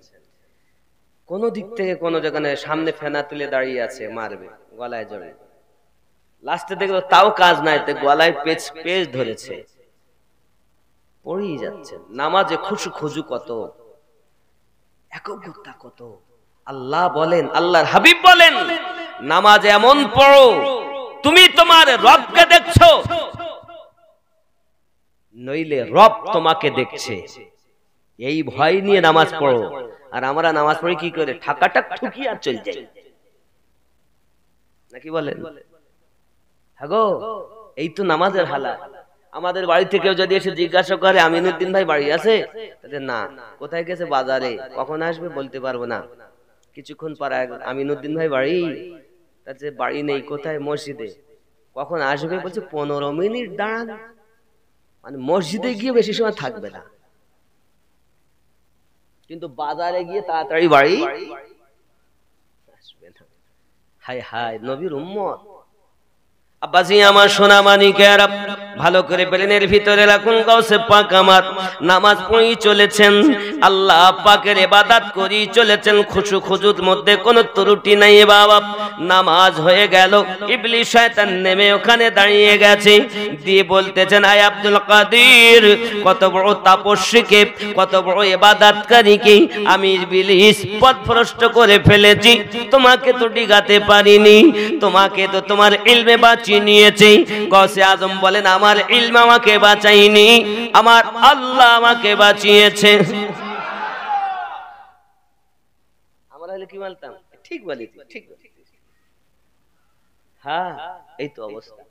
S1: কোন দিক থেকে কোন জায়গায় সামনে ফেনা তুলে দাঁড়িয়ে আছে, মারবে, গলায় জড়ে। লাস্টে দেখলো তাও কাজ নাই, তো গলায় পেজ ধরেছে, পড়েই যাচ্ছেন। নামাজে খুশু খুজু কত, একগ্রতা কত। আল্লাহ বলেন, আল্লাহর হাবিব বলেন, নামাজ এমন পড়ো তুমি তোমার রবকে দেখছো, নইলে রব তোমাকে দেখছে, এই ভয় নিয়ে নামাজ পড়ো। আর আমরা নামাজ পড়ি কি করে? ঠাকাটাক ঠুকি আর চল যাই, নাকি বলেন? হ্যাঁ গো, এই তো নামাজের হালাত। আমাদের বাড়ি থেকেও যদি এসে জিজ্ঞাসা করে আমিনুদ্দিন ভাই বাড়ি আছে, তাহলে না, কোথায় গেছে? বাজারে। কখন আসবে বলতে পারবো না। কিছুক্ষণ পরে আমিনুদ্দিন ভাই বাড়ি, তাতে বাড়ি নেই, কোথায়? মসজিদে। কখন আসবে? বলছে 15 মিনিট দাঁড়ান। মানে মসজিদে গিয়ে বেশি সময় থাকবে না। কিন্তু বাজারে গিয়ে তাড়াতাড়ি বাড়ি আসবে না। হায় হায় নবীর উম্মত। আব্বাজি আমার সোনা মানিকেরা, ভালো করে প্লেনের ভিতরে রাখুন। গাউসে পাক আমার নামাজ পড়ি চলেছেন, আল্লাহ পাকের ইবাদত করি চলেছেন, খুশু খুজুর মধ্যে কোনো ত্রুটি নাই বাবা। নামাজ হয়ে গেল, ইবলিস শয়তান নেমে ওখানে দাঁড়িয়ে গেছে, দিয়ে বলতেছেন, আয় আব্দুল কাদের, কত বড় তাপস্বীকে, কত বড় ইবাদতকারীকে আমি ইবলিস পথভ্রষ্ট করে ফেলেছি। তোমাকে তো ডিগাতে পারিনি, তোমাকে তো তোমার ইলমে বাঁচিয়ে নিয়েছে। গৌসে আজম বলেন, আমার ইলম আমাকে বাঁচায়নি, আমার আল্লাহ আমাকে বাঁচিয়েছে। আমরা হলে কি বলতাম? ঠিক বলি, ঠিক। হ্যাঁ, এই তো অবস্থা।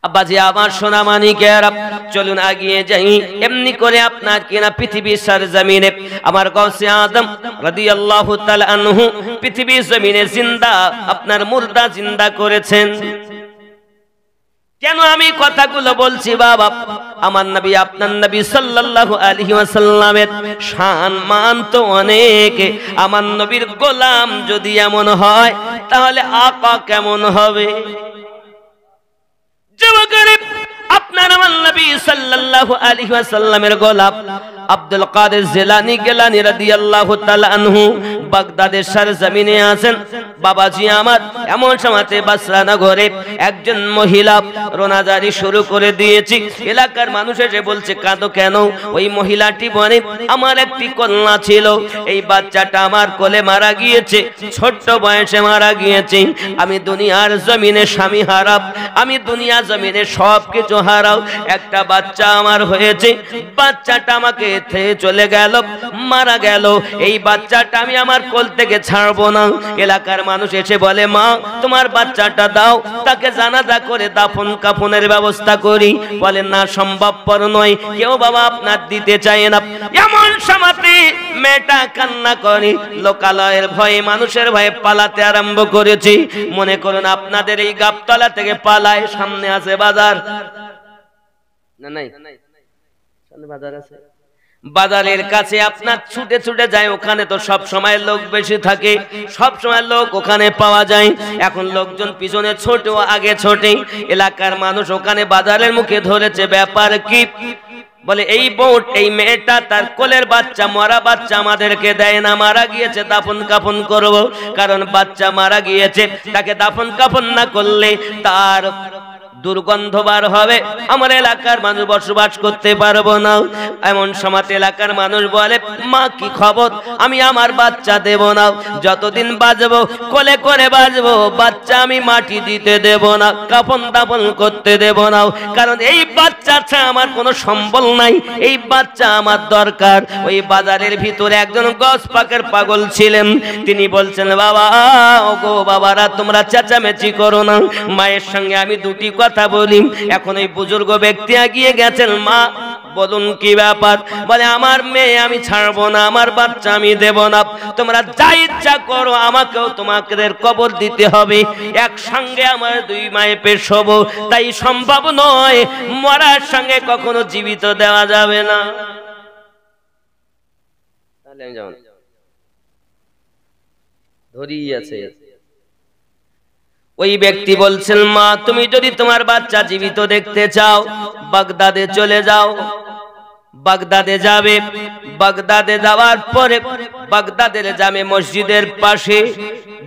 S1: আব্বাজি আমার সোনা মানিকেরা, চলুন আগিয়ে যাই। এমনি করে আপনার কিনা পৃথিবীর সরজমিনে আমার গাউসে আজম রাদিয়াল্লাহু তাআলা আনহু পৃথিবীর জমিনে জিন্দা, আপনার মুর্দা জিন্দা করেছেন। কেন আমি কথাগুলো বলছি বাবা? আমার নবী, আপনার নবী সাল্লাল্লাহু আলাইহি ওয়াসাল্লামের শান মান তো অনেক। আমার নবীর গোলাম যদি এমন হয়, তাহলে আকা কেমন হবে? আপনার আমার নবী সাল্লাল্লাহু আলাইহি ওয়াসাল্লামের গোলাম আব্দুল কাদের জিলানী গিলানী রাদিয়াল্লাহু তাআলা আনহু বাগদাদের সরজমিনে আছেন। বাবাজি আমার, এমন সময়তে বাসরা নগরে একজন মহিলা রোনাজারি শুরু করে দিয়েছে। এলাকার মানুষ এসে বলছে, কাঁদো কেন? ওই মহিলাটি বলে, আমার একটি কন্যা ছিল, এই বাচ্চাটা আমার কোলে মারা গিয়েছে, ছোট্ট বয়সে মারা গিয়েছে। আমি দুনিয়ার জমিনে স্বামী হারাব, আমি দুনিয়া জমিনে সব কিছু হারাও, একটা বাচ্চা আমার হয়েছে, বাচ্চাটা আমাকে থেকে চলে গেল, মারা গেল। এই বাচ্চাটা আমি আমার কোল থেকে ছাড়বো না। এলাকার মানুষ এসে বলে, মা তোমার বাচ্চাটা দাও, তাকে জানাজা করে দাফন কাফনের ব্যবস্থা করি। বলেন, না, সম্ভবপর নয়, কেউ বাবা আপনার দিতে চায় না। এমন সময়তে মেয়েটা কান্না করে, লোকালয়ের ভয়ে, মানুষের ভয়ে পালাতে আরম্ভ করেছে। মনে করুন আপনাদের এই গাবতলা থেকে পালায়, সামনে আছে বাজার, না নাই সামনে বাজার আছে, বাজারের কাছে আপনার ছুটে ছুটে যায়, ওখানে তো সব সময় লোক বেশি থাকে, সব সময় লোক ওখানে পাওয়া যায়। এখন লোকজন পিছনে ছোটে, আগে ছোটে। এলাকার মানুষ ওখানে বাজারের মুখে ধরেছে, ব্যাপার কি? বলে, এই বোট, এই মেয়েটা তার কোলের বাচ্চা, মরা বাচ্চা আমাদেরকে দেয় না, মারা গিয়েছে, দাফন কাফন করব। কারণ বাচ্চা মারা গিয়েছে, তাকে দাফন কাফন না করলে তার দুর্গন্ধ বার হবে, আমার এলাকার মানুষ বসবাস করতে পারবো না। এমন সময় এলাকার মানুষ বলে, মা কি খবর? আমি আমার বাচ্চা দেব না, যতদিন বাঁচবো কোলে করে বাঁচবো, বাচ্চা আমি মাটি দিতে দেব না, কাফন দাফন করতে দেব না। কারণ এই বাচ্চা ছাড়া আমার কোনো সম্বল নাই, এই বাচ্চা আমার দরকার। ওই বাজারের ভিতরে একজন গস পাকের পাগল ছিলেন, তিনি বলছেন, বাবা ওগো বাবারা, তোমরা চেঁচামেচি করো না, মায়ের সঙ্গে আমি দুটি কথা বলি। এখন এই বুজুর্গ ব্যক্তি এগিয়ে গেছেন, মা বলুন কি ব্যাপার? বলে, আমার মেয়ে আমি ছাড়বো না, আমার বাচ্চা আমি দেব না, তোমরা যা ইচ্ছা করো, আমাকেও তোমাদের কবর দিতে হবে, একসঙ্গে আমার দুই মায়ে পেশ হবো, তাই সম্ভব নয়, মরার সঙ্গে কখনো জীবিত দেওয়া যাবে না। তাহলে আমি যাবো, ধরিয়ে আছে। ওই ব্যক্তি বলছেন, মা তুমি যদি তোমার বাচ্চা জীবিত দেখতে চাও, বাগদাদে চলে যাও। বাগদাদে যাবে, বাগদাদে যাওয়ার পরে বাগদাদের জামে মসজিদের পাশে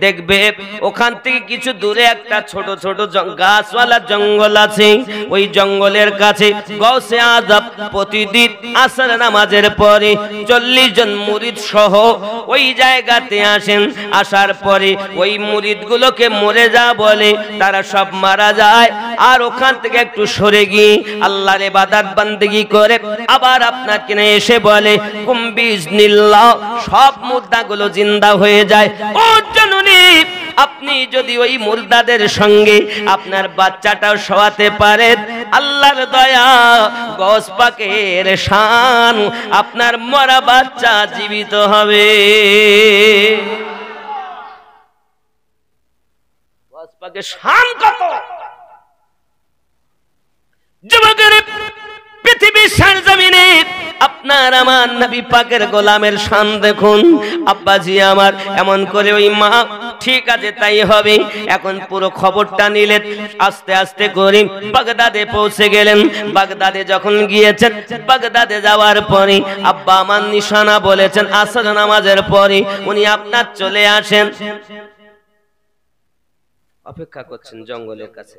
S1: দেখবে, ওখান থেকে কিছু দূরে একটা ছোট ছোট গাছওয়ালা জঙ্গল আছে। ওই জঙ্গলের কাছে গৌসে আজম প্রতিদিন আসর নামাজের পরে 40 জন মুরিদ সহ ওই জায়গাতে আসেন। আসার পরে ওই মুরিদগুলোকে মরে যা বলে, তারা সব মারা যায়। আর ওখান থেকে একটু সরে গিয়ে আল্লাহর ইবাদত বান্দেগি করে আবার আপনার কিনে এসে বলে, কুম্বিজনিল্লাহ, সব মুর্দাগুলো জিন্দা হয়ে যায়। ও জননী, আপনি যদি ওই মুর্দাদের সঙ্গে আপনার বাচ্চাটাও শোয়াতে পারেন, আল্লাহর দয়া, গস পাকের শান, আপনার মরা বাচ্চা জীবিত হবে। গস পাকের শান কত! যুবকের পৃথিবীর সরজমিনে আপনার আপনার আমার নবী পাকের গোলামের শান দেখুন। আব্বাজি আমার এমন করে ওই মা ঠিক আছে তাই হবে। এখন পুরো খবরটা নিলেন, আস্তে আস্তে করে বাগদাদে পৌঁছে গেলেন। বাগদাদে যখন গিয়েছেন, বাগদাদে যাওয়ার পরে আব্বা আমার নিশানা বলেছেন আসর নামাজের পরে উনি আপনার চলে আসেন। অপেক্ষা করছেন জঙ্গলের কাছে,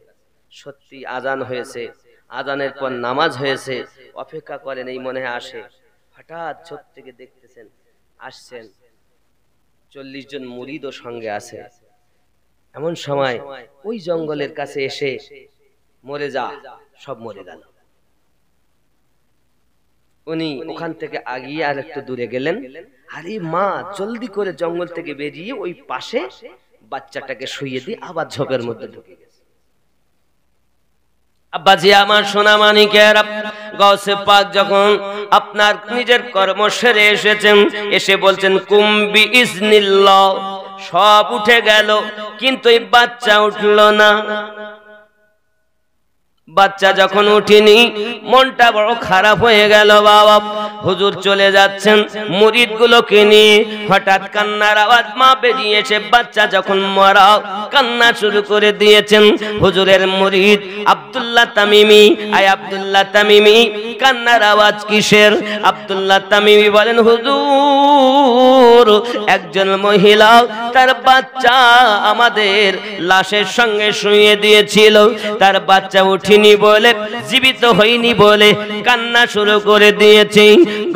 S1: সত্যি আজান হয়েছে, আজানের পর নামাজ হয়েছে, অপেক্ষা করেন এই মনে আসে। হঠাৎ ছোট থেকে দেখতেছেন আসছেন 40 জন মুরিদও সঙ্গে আছে। এমন সময় ওই জঙ্গলের কাছে এসে মরে যা, সব মরে গেল। উনি ওখান থেকে আগিয়ে আর একটু দূরে গেলেন। আরে মা জলদি করে জঙ্গল থেকে বেরিয়ে ওই পাশে বাচ্চাটাকে শুইয়ে দিয়ে আবার ঝোপের মধ্যে ঢুকে গেছে। আব্বাজি আমার সোনা মানিকের, গাউসে পাক যখন আপনার নিজের কর্ম সেরে এসেছেন, এসে বলছেন কুম্বি ইজনিল্লাহ, সব উঠে গেল কিন্তু এই বাচ্চা উঠলো না। বাচ্চা যখন উঠিনি মনটা বড় খারাপ হয়ে গেল। বাবা হুজুর চলে যাচ্ছেন মুরিদ গুলোকে নিয়ে, হঠাৎ কান্নার আওয়াজ মা বেরিয়ে এসে বাচ্চা যখন মরা কান্না শুরু করে দিয়েছেন। হুজুরের মুরিদ আব্দুল্লাহ তামিমি, আয় আব্দুল্লাহ তামিমি কান্নার আওয়াজ কিসের? আব্দুল্লাহ তামিমি বলেন হুজুর একজন মহিলা তার বাচ্চা আমাদের লাশের সঙ্গে শুয়ে দিয়েছিল, তার বাচ্চা উঠিনি বলে, জীবিত হয়নি বলে কান্না শুরু করে দিয়েছে।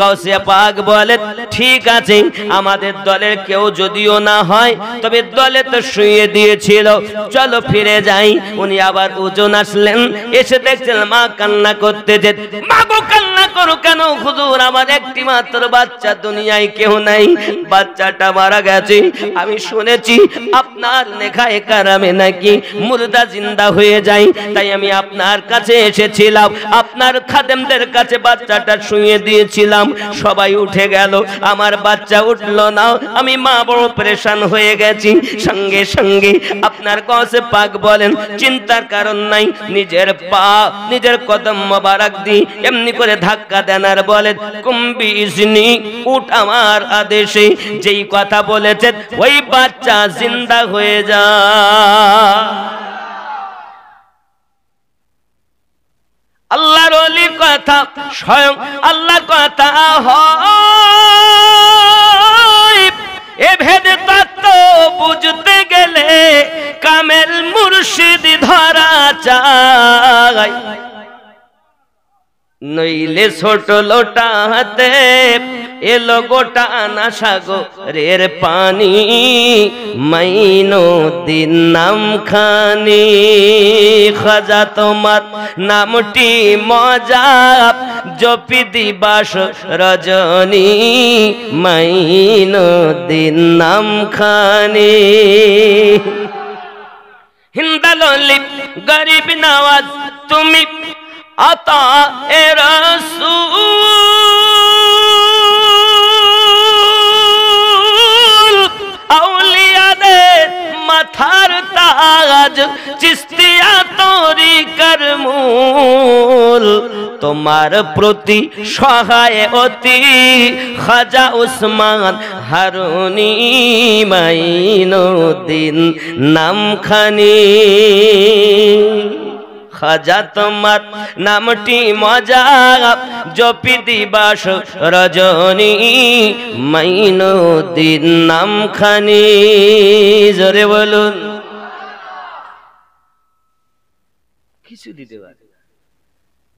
S1: গাউসে পাক বলে ঠিক আছে আমাদের দলের কেউ যদিও না হয় তবে দলে তো শুয়ে দিয়েছিল, চলো ফিরে যাই। উনি আবার ওজন আসলেন, এসে দেখছেন মা কান্না করতেছে। মা গো কান্না করো কেন? হুজুর আমার একটি মাত্র বাচ্চা, দুনিয়ায় কেউ নাই, বাচ্চাটা মারা গেছে। আমি শুনেছি আপনার নেখায়ে কারামে নাকি মুর্দা জিন্দা হয়ে যায়, তাই আমি আপনার কাছে এসেছিলাম, আপনার খাদেমদের কাছে বাচ্চাটা শুইয়ে দিয়েছিলাম, সবাই উঠে গেল, আমার বাচ্চা উঠলো না। আমি মা বড় পরেশান হয়ে গেছি। সঙ্গে সঙ্গে আপনার গাউসে পাক বলেন চিন্তার কারণ নাই, নিজের পা নিজের কদম মোবারক দি এমনি করে ধাক্কা দেন আর বলেন কুম্বি ইজনি, উঠ আমার আদেশে। যেই কথা বলেছেন ওই বাচ্চা জিন্দা হয়ে যা। আল্লাহর ওলির কথা স্বয়ং আল্লাহ কথা হয়। এ ভেদ তত্ত্ব বুঝতে গেলে কামেল মুর্শিদ ধরা চাই, নইলে ছোট লোটা হাতে এলো গোটা না সাগরের পানি, মাইনুদ্দিন নাম খানি। খাজা তোমার নামটি মজা জপি দিবাস রজনী, মাইনুদ্দিন নাম খানি। হিন্দালি গরিব নওয়াজ তুমি আতা এ রাসূল, আউলিয়াদের মাথার তাজ, চিস্তিয়া তরিকার মূল। তোমার প্রতি সহায় অতি খাজা উসমান হারুনি, মাইনুদ্দিন নামখানি। খাজা তোমার নামটি মজা জপি দিবাস রজনী, মাইনুদ্দিন নামখানি। জোরে বলুন। কিছু দিতে পারে,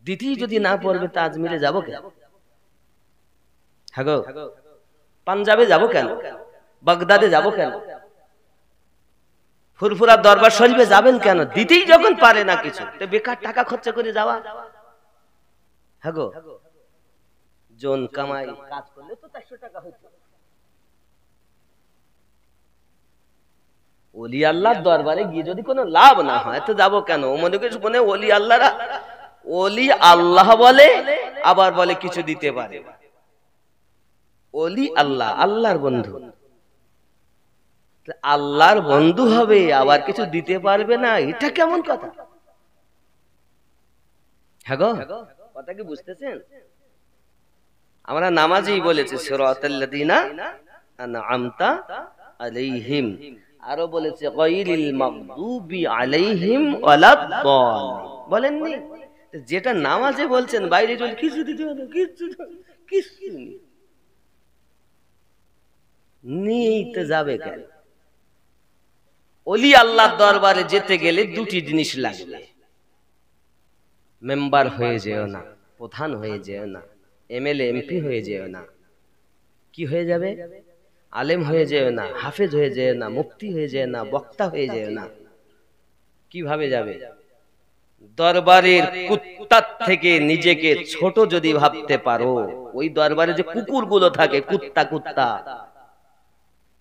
S1: দিতেই যদি না পড়বে তা আজমিরে যাবো কেন? হ্যাঁ গো, পাঞ্জাবে যাবো কেন? বাগদাদে যাবো কেন? ফুরফুরা দরবার শরীফে যাবেন কেন? দিতেই যখন পারে না কিছু, তো বেকার টাকা খরচা করে যাওয়া। হ্যাঁ গো, জন কামাই কাজ করলে তো 400 টাকা হইতো। ওলি আল্লাহর দরবারে গিয়ে যদি কোনো লাভ না হয় তো যাবো কেন? মনে কিছু মনে ওলি আল্লাহরা, ওলি আল্লাহ বলে আবার বলে কিছু দিতে পারে। ওলি আল্লাহ, আল্লাহর বন্ধু। আল্লাহর বন্ধু হবে আবার কিছু দিতে পারবে না, এটা কেমন কথা? হ্যাঁ গো, কথা কি বুঝতেছেন? আমরা নামাজেই বলেছি সিরাতাল্লাযিনা আনআমতা আলাইহিম, আরো বলেছে গায়রিল মাগদুবি আলাইহিম ওয়ালাদ-দাল্লিন, বলেননি? যেটা নামাজে বলছেন বাইরে চলে কিছু দিতে হবে, কিছু নিতে যাবে কেন? ওলি আল্লাহর দরবারে যেতে গেলে দুটি জিনিস লাগবে। মেম্বার হয়ে যেও না, প্রধান হয়ে যেও না, এমএলএ এমপি হয়ে যেও না। কি হয়ে যাবে? আলেম হয়ে যেও না, হাফেজ হয়ে যেও না, মুফতি হয়ে যেও না, বক্তা হয়ে যেও না। কিভাবে যাবে? দরবারের কুত্তার থেকে নিজেকে ছোট যদি ভাবতে পারো, ওই দরবারে যে কুকুরগুলো থাকে, কুত্তা কুত্তা,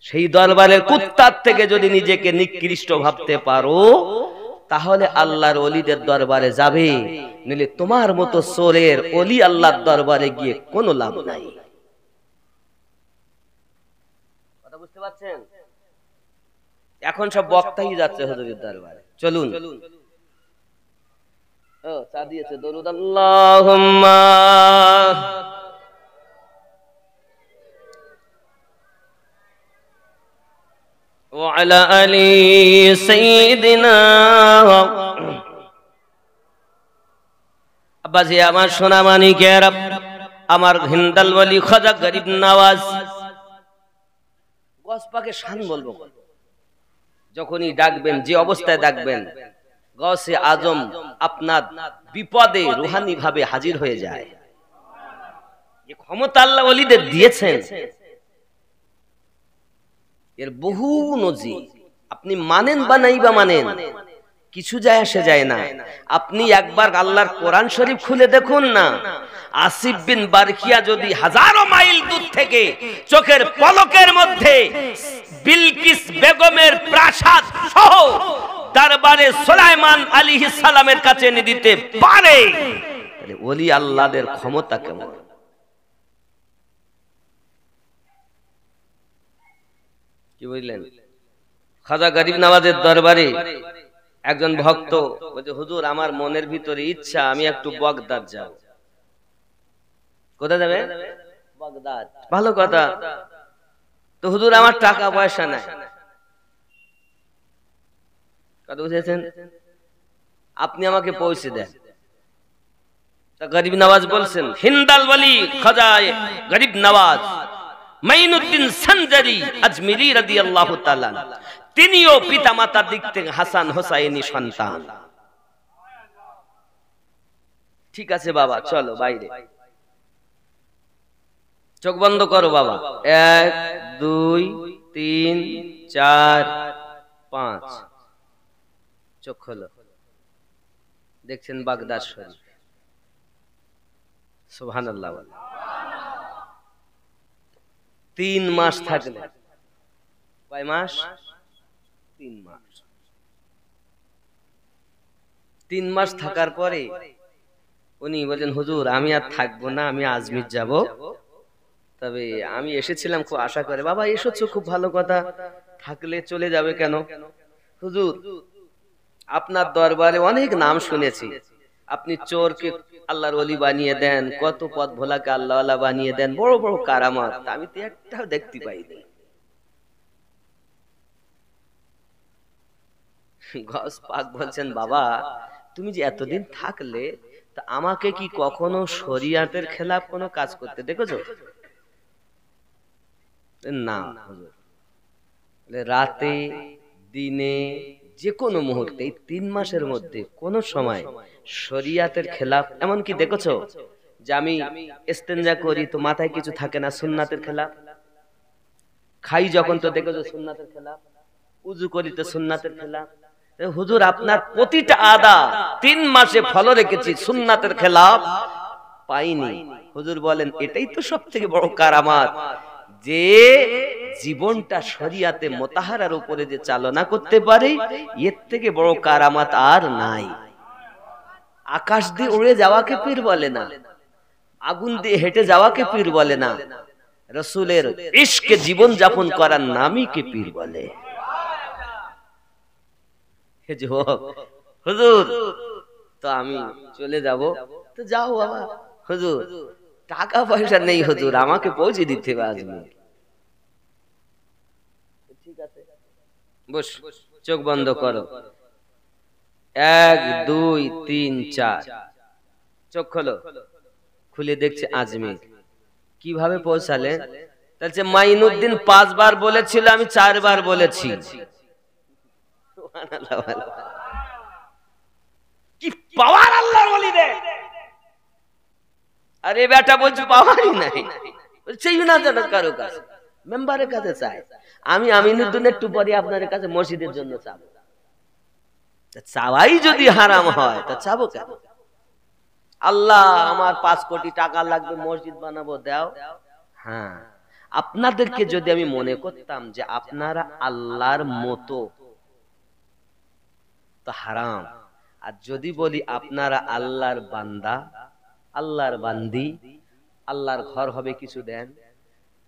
S1: সেই দরবারের কুত্তার থেকে যদি নিজেকে নিকৃষ্ট ভাবতে পারো, তাহলে আল্লাহর ওলিদের দরবারে যাবে। নইলে তোমার মতো চোরের ওলি আল্লাহর দরবারে গিয়ে কোনো লাভ নাই। কথা বুঝতে পারছেন? এখন সব বক্তাই যাচ্ছে হুজুরের দরবারে। চলুন। ও চা দিয়েছে, দরুদ আল্লাহুম্মা ওয়া আলা আলি সাইয়্যিদিনা। আব্বাজি আমার সোনা মানিকের, আমার হিন্দাল ওয়ালি খাজা গরিব নওয়াজ, গসপাকে শান বলবো। যখনই ডাকবেন, যে অবস্থায় ডাকবেন, গৌসে আজম আপনার বিপদে রুহানি ভাবে হাজির হয়ে যায়। এই ক্ষমতা আল্লাহ ওলিদের দিয়েছেন, এর বহু নজির। আপনি মানেন বা নাই বা মানেন, কিছু যায় আসে যায় না। আপনি একবার আল্লাহর কোরআন শরীফ খুলে দেখুন না, আসিফ বিন বারকিয়া যদি হাজারো মাইল দূর থেকে চোখের পলকের মধ্যে বিলকিস বেগমের প্রাসাদ সহ দরবারে সুলাইমান আলাইহিস সালামের কাছে এনে দিতে পারে, তাহলে ওলি আল্লাহদের ক্ষমতা কেমন? কি বুঝলেন? খাজা গরিব নওয়াজের দরবারে একজন ভক্ত বলছে, হুজুর আমার মনের ভিতরে ইচ্ছা আমি একটু বাগদাদ যাব। কোথায় যাবে? বাগদাদ। ভালো কথা। তো হুজুর আমার টাকা পয়সা নাই। কথা বুঝেছেন? আপনি আমাকে পৌঁছে দেন। তা গরিব নওয়াজ বলছেন, হিন্দাল ওয়ালি খাজা গরিব নওয়াজ মাইনুদ্দিন সঞ্জারি আজমিরি রাদিয়াল্লাহু তাআলা, তিনিও পিতামাতার দিক থেকে হাসান হোসাইনি সন্তান। ঠিক আছে বাবা, চলো বাইরে। চোখ বন্ধ করো বাবা। 1 2 3 4 5, চোখ খোলো। দেখছেন বাগদাদ শরীফ। সুবহানাল্লাহ। 3 মাস থাকলে, কয় মাস? 3 মাস। 3 মাস থাকার পরে উনি বলেন, হুজুর আমি আর থাকবো না, আমি আজমির যাব। তবে আমি এসেছিলাম খুব আশা করে। বাবা এসেছো, খুব ভালো কথা, থাকলে চলে যাবে কেন? হুজুর আপনার দরবারে অনেক নাম শুনেছি, আপনি চোরকে আল্লাহর ওলি বানিয়ে দেন, কত পথ ভোলাকে আল্লাহওয়ালা বানিয়ে দেন, বড় বড় কারামত, আমি তো একটাও দেখতে পাইনি। গস পাক বলছেন, বাবা তুমি যে এতদিন থাকলে, তা আমাকে কি কখনো শরিয়াতের খেলাফ কোনো কাজ করতে দেখেছো? না হুজুর। রাতে দিনে যে কোনো মুহূর্তে, এই 3 মাসের মধ্যে কোন সময় শরিয়াতের খেলাফ এমন কি দেখেছো? যে আমি ইস্তেঞ্জা করি তো মাথায় কিছু থাকে না, সুন্নাতের খেলাফ। খাই যখন তো দেখেছো সুন্নাতের খেলাফ। উযু করি তো সুন্নাতের খেলাফ। হুজুর আপনার প্রতিটা আদা 3 মাসে ফলো রেখেছি, সুন্নাতের খেলাফ পাইনি। হুজুর বলেন, এটাই তো সবথেকে বড় কারামাত, যে জীবনটা শরিয়াতে মোতাহারার উপরে যে চালনা করতে পারে, এর থেকে বড় কারামাত আর নাই। আকাশ দিয়ে উড়ে যাওয়াকে পীর বলে না, আগুন দিয়ে হেঁটে যাওয়াকে পীর বলে না, রাসূলের ইশকে জীবন যাপন করার নামই কে পীর বলে। হুজুর তো আমি চলে যাব। তো যাও বাবা। হুজুর টাকা পয়সা নেই হুজুর, আমাকে পৌঁছে দিতে হবে আজমির। ঠিক আছে, বস, চোখ বন্ধ করো। 1 2 3 4, চোখ খোলো। খুলে দেখছে আজমির। কিভাবে পৌঁছালে? তাহলে মাইনুদ্দিন 5 বার বলেছিল, আমি 4 বার বলেছি। কি পাওয়ার আল্লাহর ওলিদের! আরে বেটা বলছো পাওয়ারই নাই, বলছে না জানো কারো কাছে, মেম্বারের কাছে চাই। আমি আমিনুদ্দিন একটু পরে আপনার কাছে মসজিদের জন্য চাবো। চাওয়াই যদি হারাম হয় তা চাবো কেন? আল্লাহ আমার 5 কোটি টাকা লাগবে, মসজিদ বানাবো, দাও। হ্যাঁ, আপনাদেরকে যদি আমি মনে করতাম যে আপনারা আল্লাহর মতো, তো হারাম। আর যদি বলি আপনারা আল্লাহর বান্দা, আল্লাহর বান্দি, আল্লাহর ঘর হবে কিছু দেন,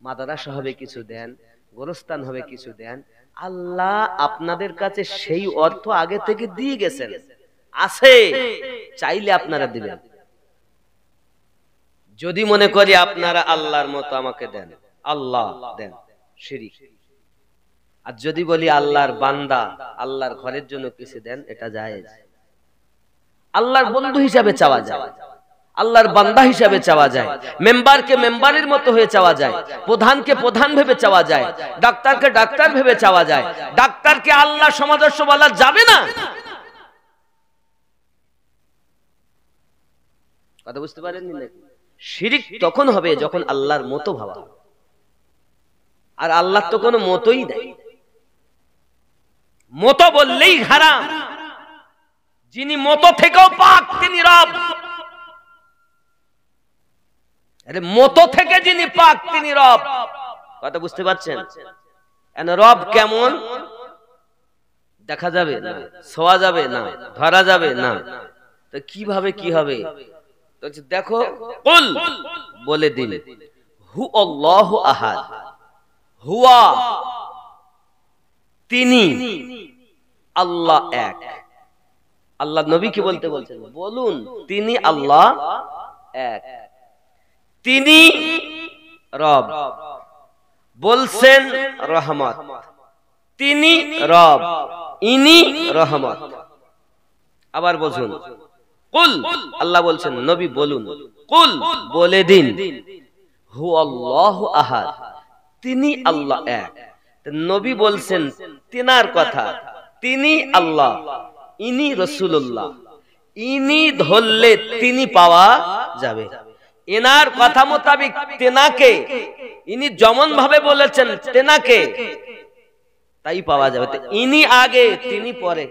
S1: মাদ্রাসা হবে কিছু দেন, গোরস্থান হবে কিছু দেন, আল্লাহ আপনাদের কাছে সেই অর্থ আগে থেকে দিয়ে গেছেন, আছে, চাইলে আপনারা দিবেন। যদি মনে করি আপনারা আল্লাহর মতো আমাকে দেন, আল্লাহ দেন, শিরিক। আর যদি বলি আল্লাহর বান্দা, আল্লাহর ঘরের জন্য কিছু দেন, এটা জায়েজ। আল্লাহর বন্ধু হিসাবে চাওয়া যায়, আল্লাহর বান্দা হিসাবে চাওয়া যায়, মেম্বারকে মেম্বারের মতো হয়ে চাওয়া যায়, প্রধানকে প্রধান ভেবে চাওয়া যায়, ডাক্তারকে ডাক্তার ভেবে চাওয়া যায়। ডাক্তারকে আল্লাহ সমাদর্শ বলা যাবে না। কথা বুঝতে পারেননি নাকি? শিরিক তখন হবে যখন আল্লাহর মতো ভাবা, আর আল্লাহর তো কোনো মতই নাই। মতো বললেই হারাম। যিনি মতো থেকেও পাক তিনি রব। আরে মতো থেকে যিনি পাক তিনি রব। কথা বুঝতে পারছেন? রব কেমন? দেখা যাবে না, ছোঁয়া যাবে না, ধরা যাবে না, তো কিভাবে কি হবে? দেখো, কুল বলে দিন, হু আল্লাহু আহাদ, হুয়া তিনি, আল্লাহ এক। আল্লাহ নবী কি বলতে বলছেন? বলুন তিনি আল্লাহ এক, তিনি রব। বলছেন রহমত, তিনি রব, ইনি রহমত। আবার বুঝুন, কুল আল্লাহ বলছেন নবী বলুন, কুল বলে দিন, হু আল্লাহু আহাদ, তিনি আল্লাহ এক। নবী বলছেন তিনার কথা, তিনি আল্লাহ, ইনি রাসূলুল্লাহ, ইনি ধরলে তিনি পাওয়া যাবে। এনার কথা মোতাবেক তেনাকে, ইনি যেমন ভাবে বলেছেন তেনাকে, তাই পাওয়া যাবে। ইনি আগে, তিনি পরে।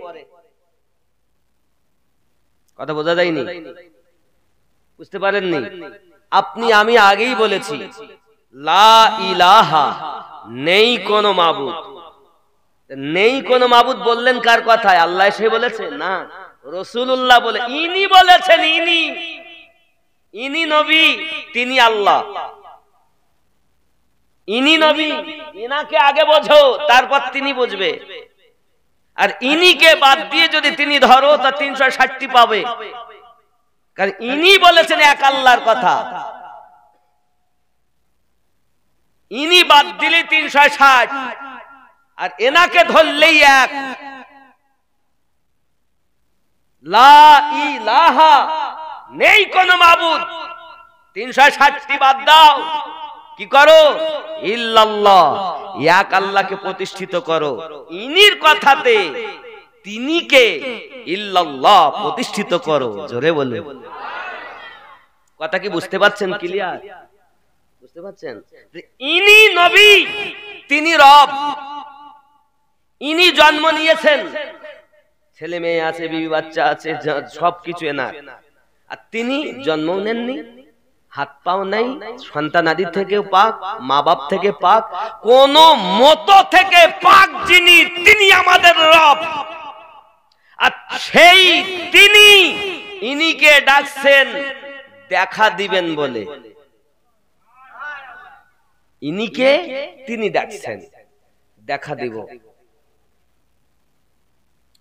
S1: কথা বোঝা যায়নি? বুঝতে পারেননি? আপনি আমি আগেই বলেছি, লা ইলাহা, নেই কোনো মাবুদ। নেই কোনো মাবুদ বললেন কার কথায়? আল্লাহ সে বলেছে না, রাসূলুল্লাহ বলে, ইনি বলেছেন, ইনি, ইনি নবী, তিনি আল্লাহ, ইনি নবী, ইনাকে আগে বোঝো, তারপর তিনি বুঝবে। আর ইনিকে বাদ দিয়ে যদি তিনি ধরো তা 360টি পাবে, কারণ ইনি বলেছেন এক আল্লাহর কথা। ইনি বাদ দিলে 360, আর এনাকে ধরলেই এক। লা ইলাহা, নেই কোনো মাবুদ, 360টি বাদ দাও, কি করো? ইল্লাল্লাহ, এক আল্লাহকে প্রতিষ্ঠিত করো। ইনির কথাতে তিনিকে, ইল্লাল্লাহ প্রতিষ্ঠিত করো। জোরে বলে কথা কি বুঝতে পারছেন? ক্লিয়ার বুঝতে পারছেন? ইনি নবী, তিনি রব, ইনি জন্ম নিয়েছেন, ছেলে মেয়ে আছে, বিবি বাচ্চা আছে, সবকিছু এনার। আর তিনি জন্ম নেননি, হাত পাও নাই, সন্তানাদি থেকেও পাক, মা বাপ থেকে পাক, কোন মত থেকে পাক যিনি, তিনি আমাদের রব। আর সেই তিনি, ইনিকে ডাকছেন দেখা দিবেন বলে। ইনিকে তিনি ডাকছেন দেখা দিব।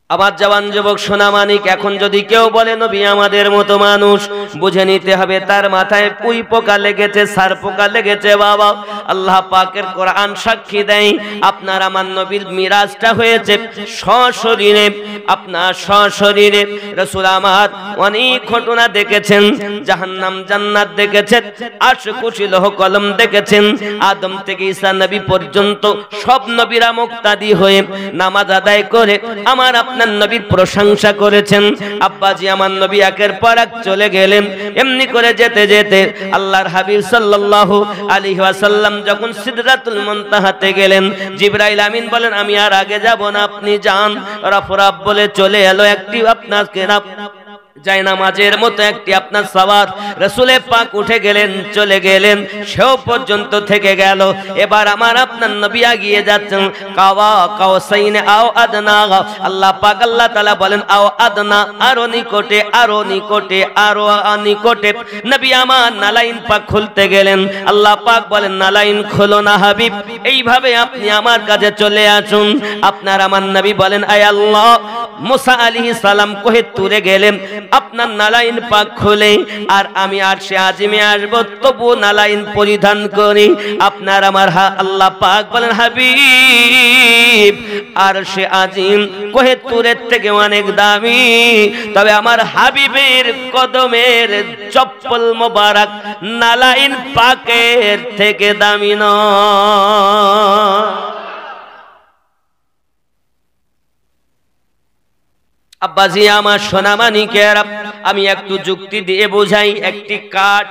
S1: আমার জওয়ান যুবক সোনামানিক, এখন যদি কেউ বলে নবী আমাদের মতো মানুষ, বুঝে নিতে হবে তার মাথায় পুই পোকা লেগেছে, সার পোকা লেগেছে। বাবা, আল্লাহ পাকের কোরআন সাক্ষী দেয়, আপনার আমার নবীর মিরাজটা হয়েছে সশরীরে। আপনার সশরীরে রাসূল আমার অনেক ঘটনা দেখেছেন, জাহান্নাম জান্নাত দেখেছেন, আরশ কুরসি লৌহ কলম দেখেছেন। আদম থেকে ঈসা নবী পর্যন্ত সব নবীরা মুক্তাদি হয়ে নামাজ আদায় করে আমার আপনার নবীর প্রশংসা করেছেন। আব্বাজি আমার নবী একের পর এক চলে গেলেন। এমনি করে যেতে যেতে আল্লাহর হাবিব সাল্লাল্লাহু আলাইহি ওয়াসাল্লাম যখন সিদরাতুল মুনতাহাতে গেলেন, জিবরাইল আমিন বলেন আমি আর আগে যাব না, আপনি যান। রফরাব বলে চলে এলো একটি আপনার কেরাব যাই নামাজের মতো একটি আপনার সওয়ার, রাসূলে পাক উঠে গেলেন, চলে গেলেন, সেও পর্যন্ত থেকে গেল। এবার আমার আপনার নবী এগিয়ে যাচ্ছেন, কাওয়া কাওসাইনে আও আদনা। আল্লাহ পাক আল্লাহ তাআলা বলেন আও আদনা, আরো নিকটে, আরো নিকটে, আরো নিকটে। নবী আমার নালাইন পাক খুলতে গেলেন, আল্লাহ পাক বলেন নালাইন খোলো না হাবিব, এইভাবে আপনি আমার কাছে চলে আসুন। আপনার আমার নবী বলেন আয় আল্লাহ, মুসা আলাইহিস সালাম কোহে তুরে গেলেন, আপনার নালাইন পাক খুলে আর আমি আরশে আজিমে আসব, তবু নালাইন পরিধান করি। আপনার আমার আল্লাহ পাক বলেন হাবিব, আরশে আজিম কোহে তুরের থেকে অনেক দামি, তবে আমার হাবিবের কদমের চপ্পল মোবারক নালাইন পাকের থেকে দামি নয়। আব্বাজি আমার সোনামানিকের, আমি একটু যুক্তি দিয়ে বোঝাই। একটি কাঠ,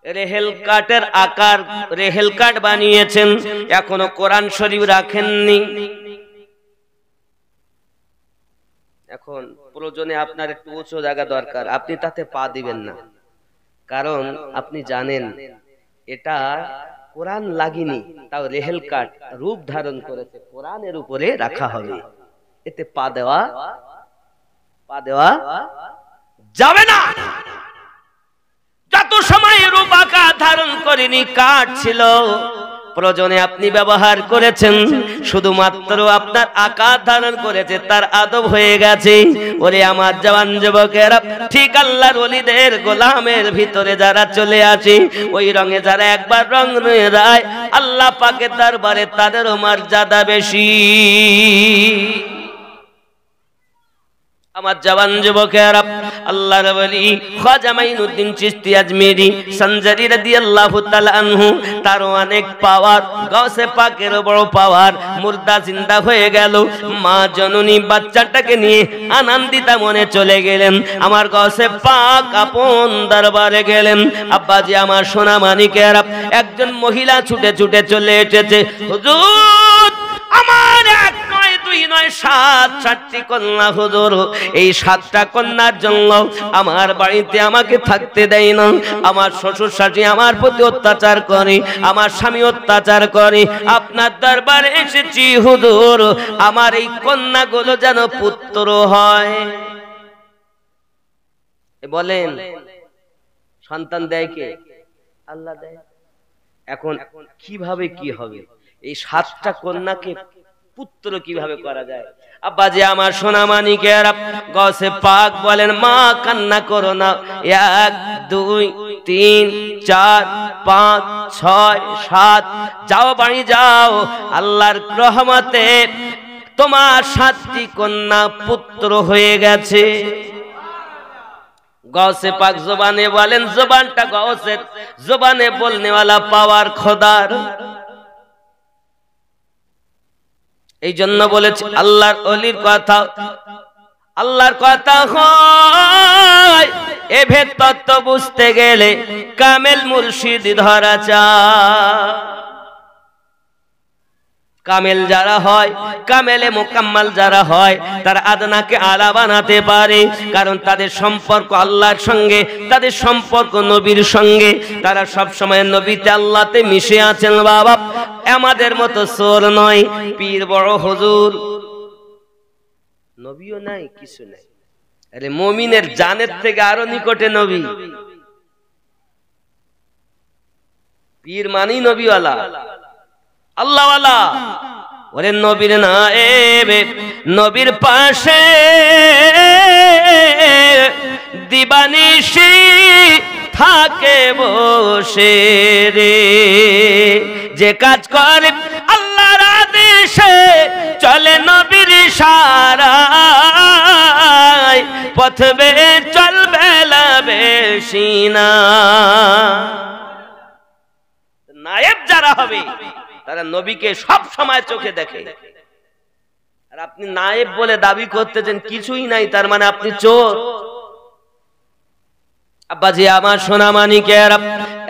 S1: রেহেল কাঠের আকার রেহেল কাঠ বানিয়েছেন, এখনো কোরআন শরীফ রাখেননি। এখন প্রয়োজনে আপনার একটু উঁচু জায়গা দরকার, আপনি তাতে পা দিবেন না, কারণ আপনি জানেন এটা কোরআন লাগেনি, তাও রেহেল কাঠ রূপ ধারণ করেছে, কোরআনের উপরে রাখা হবে, এতে পা দেওয়া যাবে না। যত সময় রূপ আকার ধারণ করেনি, কাঠ ছিল, প্রয়োজনে আপনি ব্যবহার করেছেন, শুধুমাত্র আপনার আকার ধারণ করেছে, তার আদব হয়ে গেছে। ওরে আমার জওয়ান যুবকেরা, ঠিক আল্লাহর ওলিদের গোলামের ভিতরে যারা চলে আসে, ওই রঙে যারা একবার রং নিয়ে যায়, আল্লাহ পাকের দরবারে তাদেরও মর্যাদা বেশি। আমার জওয়ান যুবকেরা, আল্লাহর ওলি খাজা মাইনুদ্দিন চিশতি আজমেরি সঞ্জারি রাদিয়াল্লাহু তাআলা আনহু, তার অনেক পাওয়ার, গাউসে পাকের বড় পাওয়ার। মুর্দা জিন্দা হয়ে গেল, মা জননী বাচ্চাটাকে নিয়ে আনন্দিতা মনে চলে গেলেন, আমার গাউসে পাক আপন দরবারে গেলেন। আব্বাজি আমার সোনা মানিকেরা, একজন মহিলা ছুটে ছুটে চলে এসেছে, হুজুর আমার এক নয় দুই নয় সাতটি কন্যা হুজুর, এই 7টা কন্যার জন্য আমার বাড়িতে আমাকে থাকতে দেয় না, আমার শ্বশুর শাশুড়ি আমার প্রতি অত্যাচার করে, আমার স্বামী অত্যাচার করে, আপনার দরবারে এসেছি হুজুর, আমার এই কন্যাগুলো যেন পুত্র হয়। বলেন সন্তান দেয় কে? আল্লাহ দেয়। এখন কিভাবে কি হবে, এই 7টা কন্যাকে পুত্র কিভাবে করা যায়? আব্বাজি আমার সোনা মানিকের, গাউসে পাক বলেন মা কান্না করো না, 1 2 3 4 5 6 7, যাও বাড়ি যাও, আল্লাহর রহমতে তোমার 7টি কন্যা পুত্র হয়ে গেছে। গাউসে পাক জবানে বলেন, জবানটা গাউসের, জবানে বলনেওয়ালা পাওয়ার খোদার। এই জন্য বলেছি আল্লাহর ওলির কথা, আল্লাহর কথা হয় এ ভেদ তত্ত্ব বুঝতে গেলে কামেল মুর্শিদ ধরা চাই। কামেল যারা হয়, কামেলে মোকাম্মাল যারা হয়, তারা আদনাকে আলা বানাতে পারে, কারণ তাদের সম্পর্ক আল্লাহর সঙ্গে, তাদের সম্পর্ক নবীর সঙ্গে, তারা সব সময় নবীতে আল্লাহতে মিশে আছেন। বাবা আমাদের মতো চোর নয়, পীর বড় হুজুর নবীও নাই, কিছু নাই। আরে মুমিনের জানের থেকে আরো নিকটে নবী। পীর মানি নবীওয়ালা, আল্লাহওয়ালা, ওরে নবীর নায়েব নবীর পাশে দিবানিশি থাকে বসে রে, যে কাজ করে আল্লাহর আদেশে চলে নবীর ইশারায়, পথবে চলবে না বেশি না। নায়েব যারা হবে তারা নবীকে সব সময় চোখে দেখে। আর আপনি নায়েব বলে দাবি করতেছেন কিছুই নাই, তার মানে আপনি চোর। আব্বাজি আমার সোনা মানিকের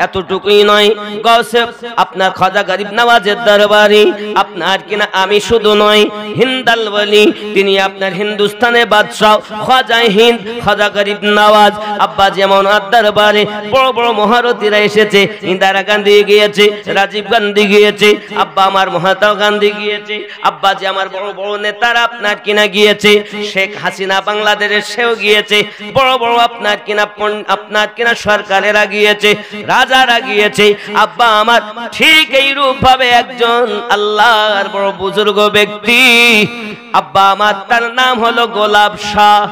S1: এতটুকুই নয়, গৌসে আপনার খাজা গরিব নওয়াজের দরবারে আপনার কিনা আমি শুধু নয়, হিন্দাল ওলি তিনি আপনার হিন্দুস্তানের বাদশাহ খাজা হিন্দ খাজা গরিব নওয়াজ। আব্বাজি এমন দরবারে বড় বড় মহারথীরা এসেছে, ইন্দিরা গান্ধী গিয়েছে, রাজীব গান্ধী গিয়েছে, আব্বা আমার মহাত্মা গান্ধী গিয়েছে, আব্বাজি আমার বড় বড় নেতারা আপনার কিনা গিয়েছে, শেখ হাসিনা বাংলাদেশের সেও গিয়েছে, বড় বড় আপনার কিনা আপনার কিনা সরকারেরা গিয়েছে, রাজারা গিয়েছে। আব্বা আমার ঠিক এই রূপ ভাবে একজন আল্লাহর বড় বুজুর্গ ব্যক্তি, আব্বা আমার তার নাম হলো গোলাপ শাহ।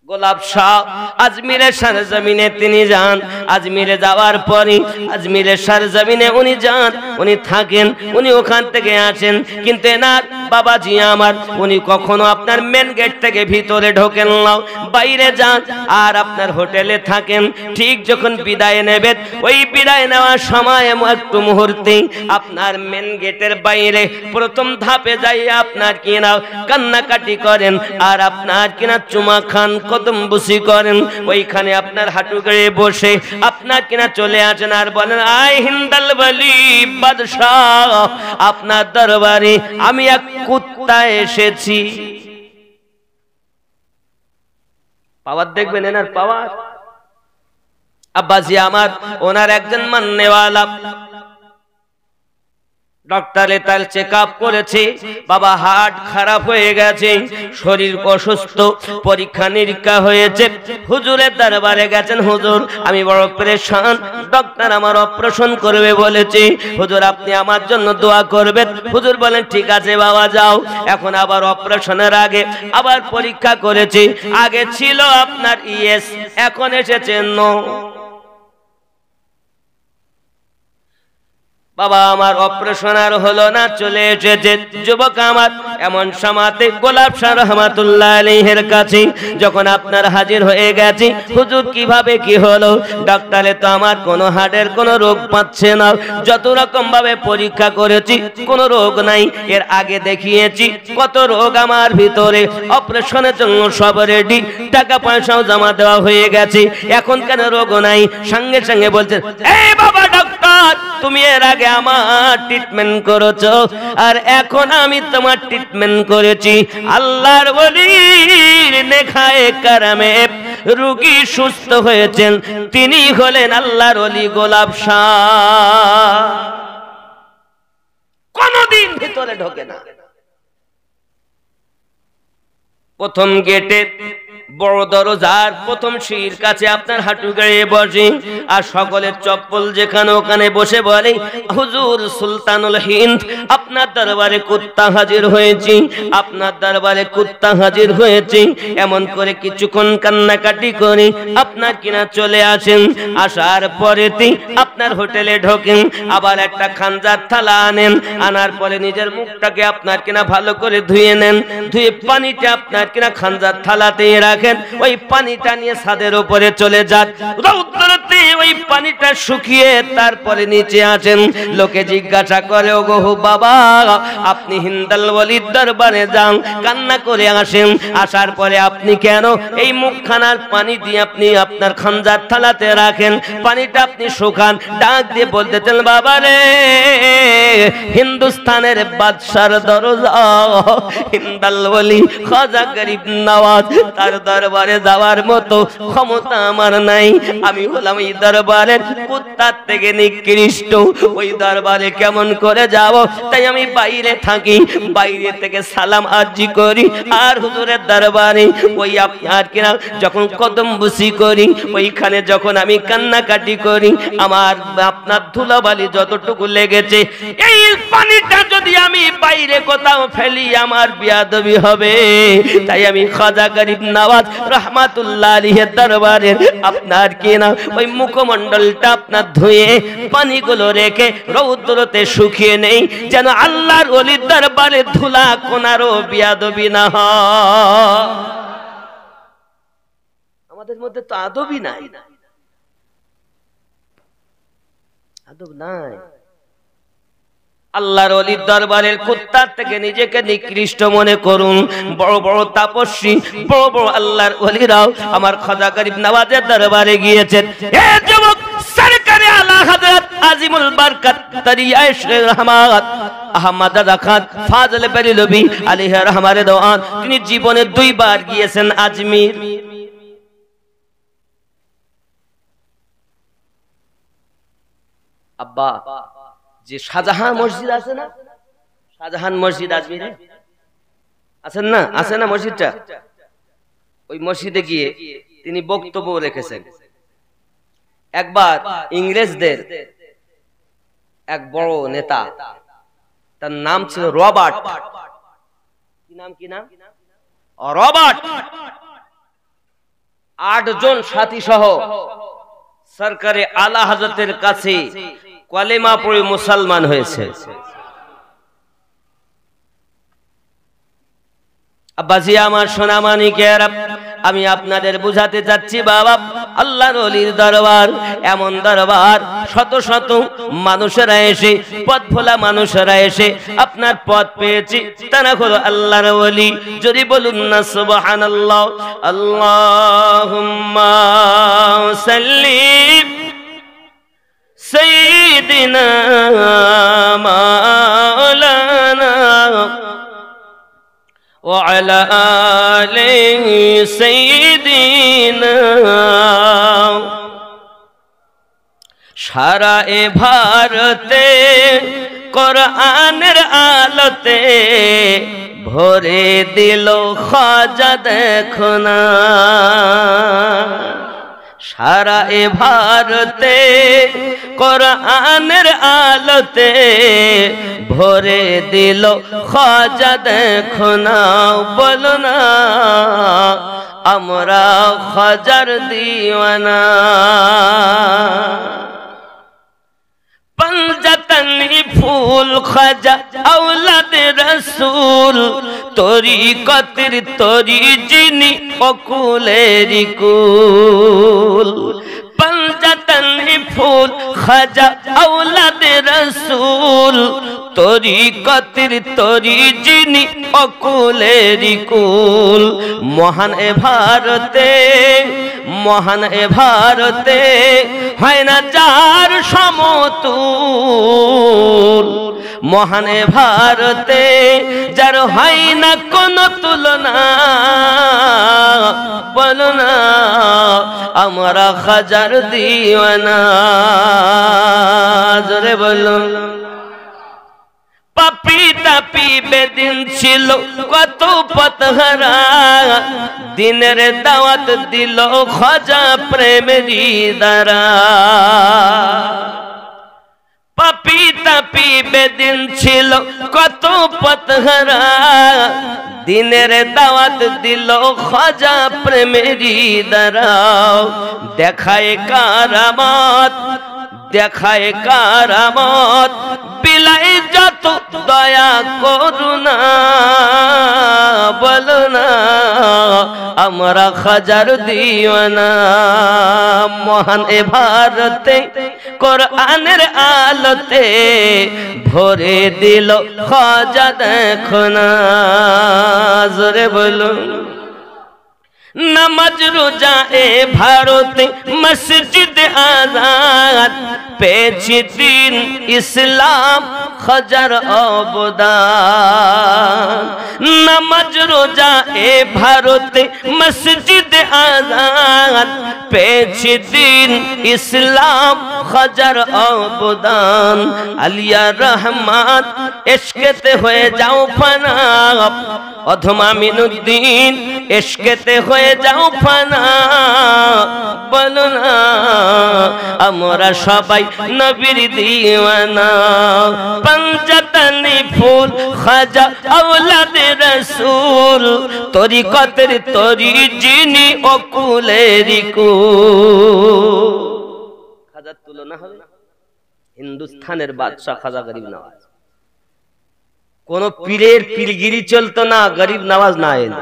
S1: গোলাপ শাহ আজমিরের সরজমিনে তিনি যান। আজমিরে যাওয়ার পরে আজমিরের সরজমিনে উনি যান, উনি থাকেন, উনি ওখান থেকে আসেন। কিন্তু এনার বাবাজি আমার উনি কখনো আপনার মেন গেট থেকে ভিতরে ঢোকেন না, বাইরে যান আর আপনার হোটেলে থাকেন। ঠিক যখন বিদায় নেবেন, ওই বিদায় নেওয়ার সময় একটু মুহূর্তে আপনার মেন গেটের বাইরে প্রথম ধাপে যাই আপনার কিনা কান্নাকাটি করেন আর আপনার কিনা চুমা খান, কদম বুসি করেন। ওইখানে আপনার হাঁটু গেড়ে বসে আপনার কিনা চলে আসেন আর বলেন, আয় হিন্দাল ওলি বাদশাহ, আপনার দরবারে আমি এক কুত্তা এসেছি। পাওয়ার দেখবেন এনার পাওয়ার। আব্বাজি আমার ওনার একজন মাননেওয়ালা ডক্টরে তার চেক আপ করেছে, বাবা হার্ট খারাপ হয়ে গেছে, শরীর অসুস্থ, পরীক্ষা নিরীক্ষা হয়েছে, হুজুরের দরবারে গেছেন, হুজুর আমি বড় পেরেশান, ডক্টর আমার অপারেশন করবে বলেছে, হুজুর আপনি আমার জন্য দোয়া করবেন। হুজুর বলেন ঠিক আছে বাবা যাও। এখন আবার অপারেশনের আগে আবার পরীক্ষা করেছে, আগে ছিল আপনার ইয়েস, এখন এসেছে নো। বাবা আমার অপারেশন আর হলো না, চলে এসেছে যুবক আমার। এমন সমাতে গোলাপ শাহ রহমাতুল্লাহ আলাইহির কাছে যখন আপনার হাজির হয়ে গেছে, হুজুর কিভাবে কি হলো? ডক্টরে তো আমার কোনো হার্টের কোনো রোগ পাচ্ছে না, যত রকম ভাবে পরীক্ষা করেছি কোনো রোগ নাই। এর আগে দেখিয়েছি কত রোগ আমার ভিতরে, অপারেশনের জন্য সব রেডি, টাকা পয়সাও জমা দেওয়া হয়ে গেছে, এখন কেন রোগ নাই? সঙ্গে সঙ্গে বলছেন, এই বাবা ডক্টর তুমি এর আগে আমার ট্রিটমেন্ট করেছো আর এখন আমি তোমার ট্রিটমেন্ট করেছি। আল্লাহর ওলির নেখায়ে কারামে রোগী সুস্থ হয়েছেন, তিনি হলেন আল্লাহর ওলি গোলাপ শাহ। কোনদিন ভিতরে ঢোকে না। প্রথম গেটে বড় দরজার প্রথম সিঁড়ির কাছে আপনার হাঁটু গেড়ে বসে আর সকলের চপ্পল যেখানে ওখানে বসে বলে, হুজুর সুলতানুল হিন্দ আপনার দরবারে কুত্তা হাজির হয়েছে, আপনার দরবারে কুত্তা হাজির হয়েছে। এমন করে কিছুক্ষণ কান্নাকাটি করে আপনার কিনা চলে আসেন। আসার পরেতে আপনার হোটেলে ঢোকেন, আবার একটা খানজার থালা আনেন, আনার পরে নিজের মুখটাকে আপনার কিনা ভালো করে ধুয়ে নেন, ধুয়ে পানিটা আপনার কিনা খানজার থালাতে রাখেন। ওই পানিটা নিয়ে ছাদের উপরে চলে যান, রৌদ্রতে ওই পানিটা শুকিয়ে তারপরে নিচে আসেন। লোকে জিজ্ঞাসা করে, ওগো বাবা আপনি হিন্দাল ওলির দরবারে যান, কান্না করে আসেন, আসার পরে আপনি কেন এই মুখখানার পানি দিয়ে আপনি আপনার খানজার থালাতে রাখেন, পানিটা আপনি শুকান? ডাক দিয়ে বলতেছেন, বাবা রে হিন্দুস্তানের বাদশার দরজা হিন্দাল ওলি খাজা গরিব নওয়াজ, তার দরবারে যাওয়ার মতো ক্ষমতা আমার নাই। আমি হলাম এই দরবারের কুত্তার থেকে নিকৃষ্ট। ওই দরবারে কেমন করে যাব? তাই আমি বাইরে থাকি, বাইরে থেকে সালাম আরজি করি। আর হুজুরের দরবারে ওই আপনার কিনা যখন কদম বুসি করি, ওইখানে যখন আমি কান্নাকাটি করি, আমার আপনার ধুলাবালি যতটুকু লেগেছে, এই পানিটা যদি আমি বাইরে কোথাও ফেলি আমার বিয়াদবি হবে। তাই আমি খাজা গরিব নওয়াজ রহমাতুল্লাহ আলাইহির দরবারের আপনার কিনা ওই মুখমণ্ডলটা আপনার ধুয়ে পানিগুলো রেখে রৌদ্রতে শুকিয়ে নেই, যেন আল্লাহর ওলির দরবারে ধুলা কোনারও বিয়াদবি না হয়। আমাদের মধ্যে তো আদবই নাই, আদব নাই। আল্লাহর ওলির দরবারের কুত্তার থেকে নিজেকে নিকৃষ্ট মনে করুন। বড় বড় তাপস্বী, বড় বড় আল্লাহর ওলিরাও আমার খাজা গরিব নওয়াজের দরবারে গিয়েছেন। হে যুবক, সরকারে আলা হযরত আজিমুল বরকত তরিয়ায়ে শেখ রহমত আহমদ রাজা খান ফাজলে বেরেলভী আলাইহি রহমাতুল্লাহ দওয়ান, তিনি জীবনে 2 বার গিয়েছেন আজমির। আব্বা, যে শাহজাহান মসজিদ আছে না, শাহজাহান মসজিদ আজমিরে আছেন না, আছে না মসজিদটা? ওই মসজিদে গিয়ে তিনি বক্তব্য রেখেছেন। একবার ইংরেজদের এক বড় নেতা, তার নাম ছিল রবার্ট। কি নাম? কি নাম? রবার্ট। 8 জন সাথী সহ সরকারে আলা হযরতের কাছে কলেমা পড়ে মুসলমান হয়েছে। আব্বাজি আমার সোনা মানিকেরা, আমি আপনাদের বুঝাতে চাচ্ছি বাবা, আল্লাহর ওলির দরবার এমন দরবার, শত শত মানুষেরা এসে, পথ ভোলা মানুষেরা এসে আপনার পথ পেয়েছে, তারা হলো আল্লাহর ওলি। যদি বলুন না সুবহানাল্লাহ। আল্লাহুম্মা সাল্লি সাইয়্যিদিনা মাওলানা ওয়া আলা আলিহি সাইয়্যিদিনা। সারা এ ভারতে কোরআনের আলোতে ভরে দিল খাজা দেখো না। সারা এ ভারতে কোরআনের আলোতে ভরে দিল খাজা দেখো না। বলো না আমরা খাজার দিওয়ানা। पंजतनी फूल खाजा औलाद रसूल तरीकतर तरी जिनी अकुलेरी कुल। पंजतनी फूल खाजा औलाद रसूल तरीकतर तरी जिनी अकुलेरी कुल। महान ए भारते, महान ए भारते হয় না যার সমতুল। মহান এ ভারতে যার হয় না কোনো তুলনা। বলো না আমরা খাজার দিওয়ানা। জোরে বলো। পাপি তাপি বেদিন ছিল কত পথহারা, দিনের দাওয়াত দিল খাজা প্রেমেরই দ্বারা। পাপি তাপি বেদিন ছিল কত পথহারা, দিনের দাওয়াত দিল খাজা প্রেমেরই দ্বারা। দেখায় কারামত, দেখায় কারামত, বিলাই যত দয়া করুণা। বলো না আমরা খাজার দিওয়ানা। মহান এ ভারতে কোরআনের আলোতে ভরে দিল খাজা দেখো না। জোরে বলো। नमाज रोजा ए भारते मस्जिद आजाद पेछे दिन इस्लाम खजर अबदान। নামাজ রোজা এ ভারতে মসজিদ আজান পেয়েছে দিন ইসলাম হাজার অবদান আলিয়া রহমান ইশকেতে হয়ে যাও ফানা অধমা মিনুদ্দিন ইশকেতে হয়ে যাও ফানা বলো না আমরা সবাই নবীর দিওয়ানা পঞ্জতনি ফুল খাজা আওলাদে রাসূল তরিকতের তরি যিনি অকুলেরি কুল খাজার তুলনা হবে হিন্দুস্তানের বাদশা খাজা গরিব নওয়াজ কোন পীরের পীরগিরি চলতো না গরিব নওয়াজ না এনে